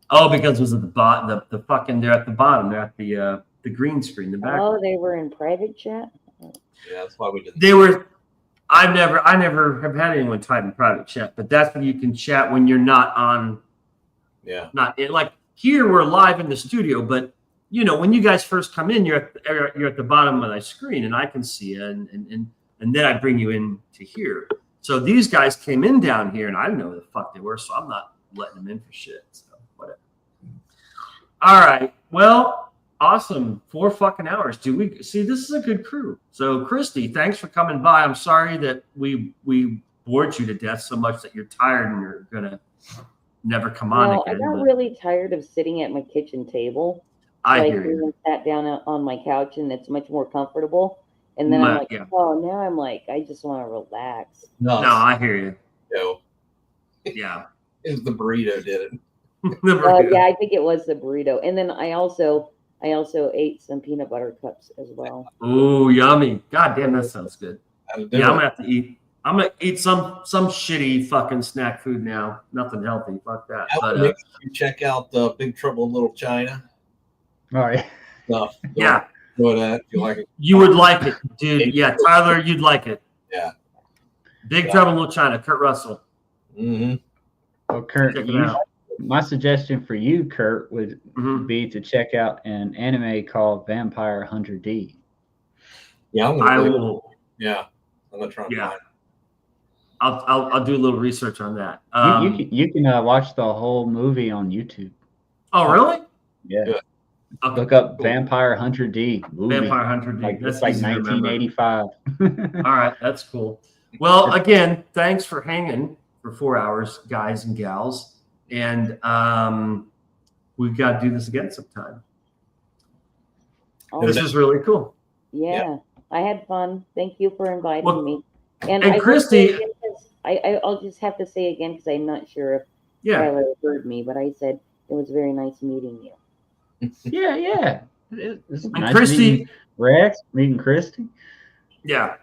Oh, because it was at the bottom. The fucking they're at the bottom. They're at the green screen. The back. Oh, they were in private chat. Yeah, that's why we didn't. They were. I never have had anyone type in private chat, but that's when you can chat when you're not on. Yeah. Not like here we're live in the studio, but when you guys first come in, you're at the bottom of my screen, and I can see you, and then I bring you in to here. So these guys came in down here, and I didn't know who the fuck they were, so I'm not letting them in for shit. So whatever. All right. Well, awesome. 4 fucking hours. Do we see? This is a good crew. So Christy, thanks for coming by. I'm sorry that we bored you to death so much that you're tired and you're gonna never come on again. I got really tired of sitting at my kitchen table. I I hear came you. and sat down on my couch, and it's much more comfortable. And then I'm like, oh, now I'm like, I just want to relax. No, I hear you. No. Yeah. It was the burrito did it. Yeah, I think it was the burrito. And then I also ate some peanut butter cups as well. Ooh, yummy. God damn, that sounds good. Yeah, I'm gonna have to eat. I'm gonna eat some shitty fucking snack food now. Nothing healthy. Fuck that. But make sure you check out Big Trouble in Little China. All right. Stuff. Yeah. Go that. You like it? You would like it, dude. Yeah, Tyler, you'd like it. Yeah. Big Trouble in Little China. Kurt Russell. Mm-hmm. Well, Kurt, my suggestion for you, Kurt, would be to check out an anime called Vampire Hunter D. Yeah, I will. Yeah, I'm gonna try. Yeah. I'll do a little research on that. You can watch the whole movie on YouTube. Oh, really? Yeah. Good. Okay. Look up Vampire Hunter D movie. Vampire Hunter D. It's like 1985. All right, that's cool. Well, again, thanks for hanging for 4 hours, guys and gals. And we've got to do this again sometime. This is really cool. Yeah, I had fun. Thank you for inviting me. And Christy, I'll just have to say again, because I'm not sure if Tyler heard me, but I said it was very nice meeting you. Yeah. It's and nice Christy, meeting Rex, meeting Christy. Yeah,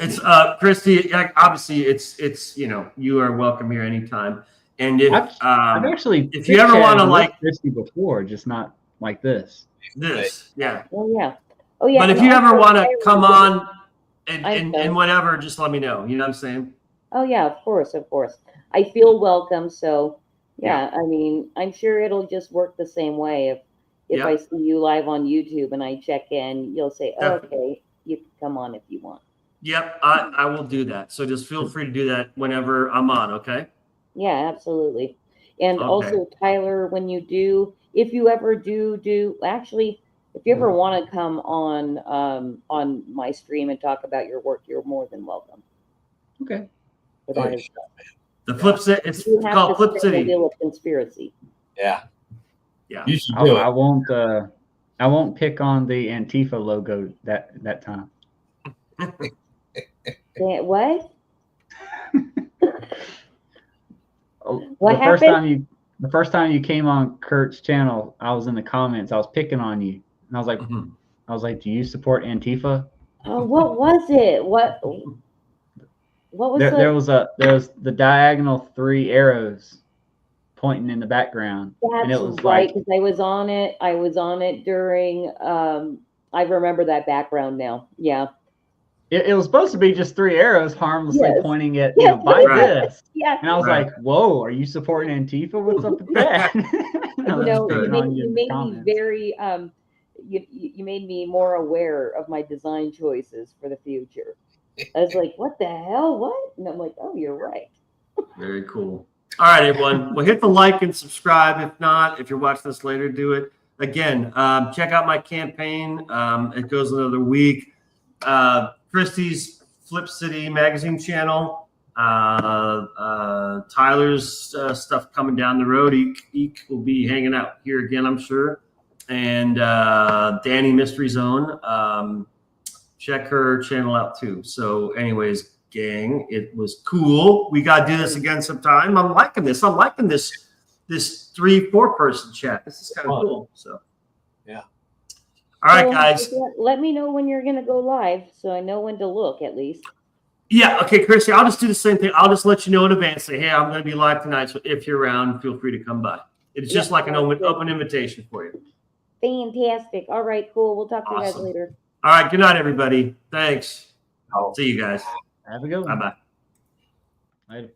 it's Christy. Obviously, it's you are welcome here anytime. And if I've actually, if you ever want to like Christy before, just not like this. Yeah. Oh yeah. Oh yeah. But if you ever want to come on and whatever, just let me know. You know what I'm saying? Oh yeah, of course. I feel welcome. So yeah, I mean, I'm sure it'll just work the same way. If I see you live on YouTube and I check in, you'll say, okay, you can come on if you want. Yep, I will do that. So just feel free to do that whenever I'm on. Okay. Yeah, absolutely. And also, Tyler, when you do, if you ever do actually, if you ever want to come on my stream and talk about your work, you're more than welcome. Okay. The Flip City. It's called Flip City. Deal with conspiracy. Yeah. Yeah. You should do it. I won't pick on the Antifa logo that time. What? What happened? The first time you came on Kurt's channel, I was in the comments. I was picking on you, and I was like, "Do you support Antifa?" Oh, what was it? What was there was the diagonal 3 arrows pointing in the background. That's and it was right, because I was on it during I remember that background now. Yeah. It was supposed to be just 3 arrows harmlessly pointing at buy this. Yeah. And I was like, whoa, are you supporting Antifa? What's up with that? you made me very you made me more aware of my design choices for the future. I was like, what the hell? What? And I'm like, oh, you're right. Very cool. All right, everyone. Well, hit the like and subscribe. If not, if you're watching this later, do it. Again, check out my campaign. It goes another week. Christie's Flip City magazine channel. Tyler's stuff coming down the road. Eek will be hanging out here again, I'm sure. And Danny Mystery Zone. Check her channel out too. So anyways, gang, it was cool. We got to do this again sometime. I'm liking this. I'm liking this 3-4 person chat. This is kind of cool. So yeah. All right, guys. Let me know when you're going to go live so I know when to look at least. Yeah. Okay, Chrissy, I'll just do the same thing. I'll just let you know in advance. Say, hey, I'm going to be live tonight. So if you're around, feel free to come by. It's just like an open invitation for you. Fantastic. All right, cool. We'll talk to you guys later. All right. Good night, everybody. Thanks. See you guys. Have a good one. Bye-bye. Later.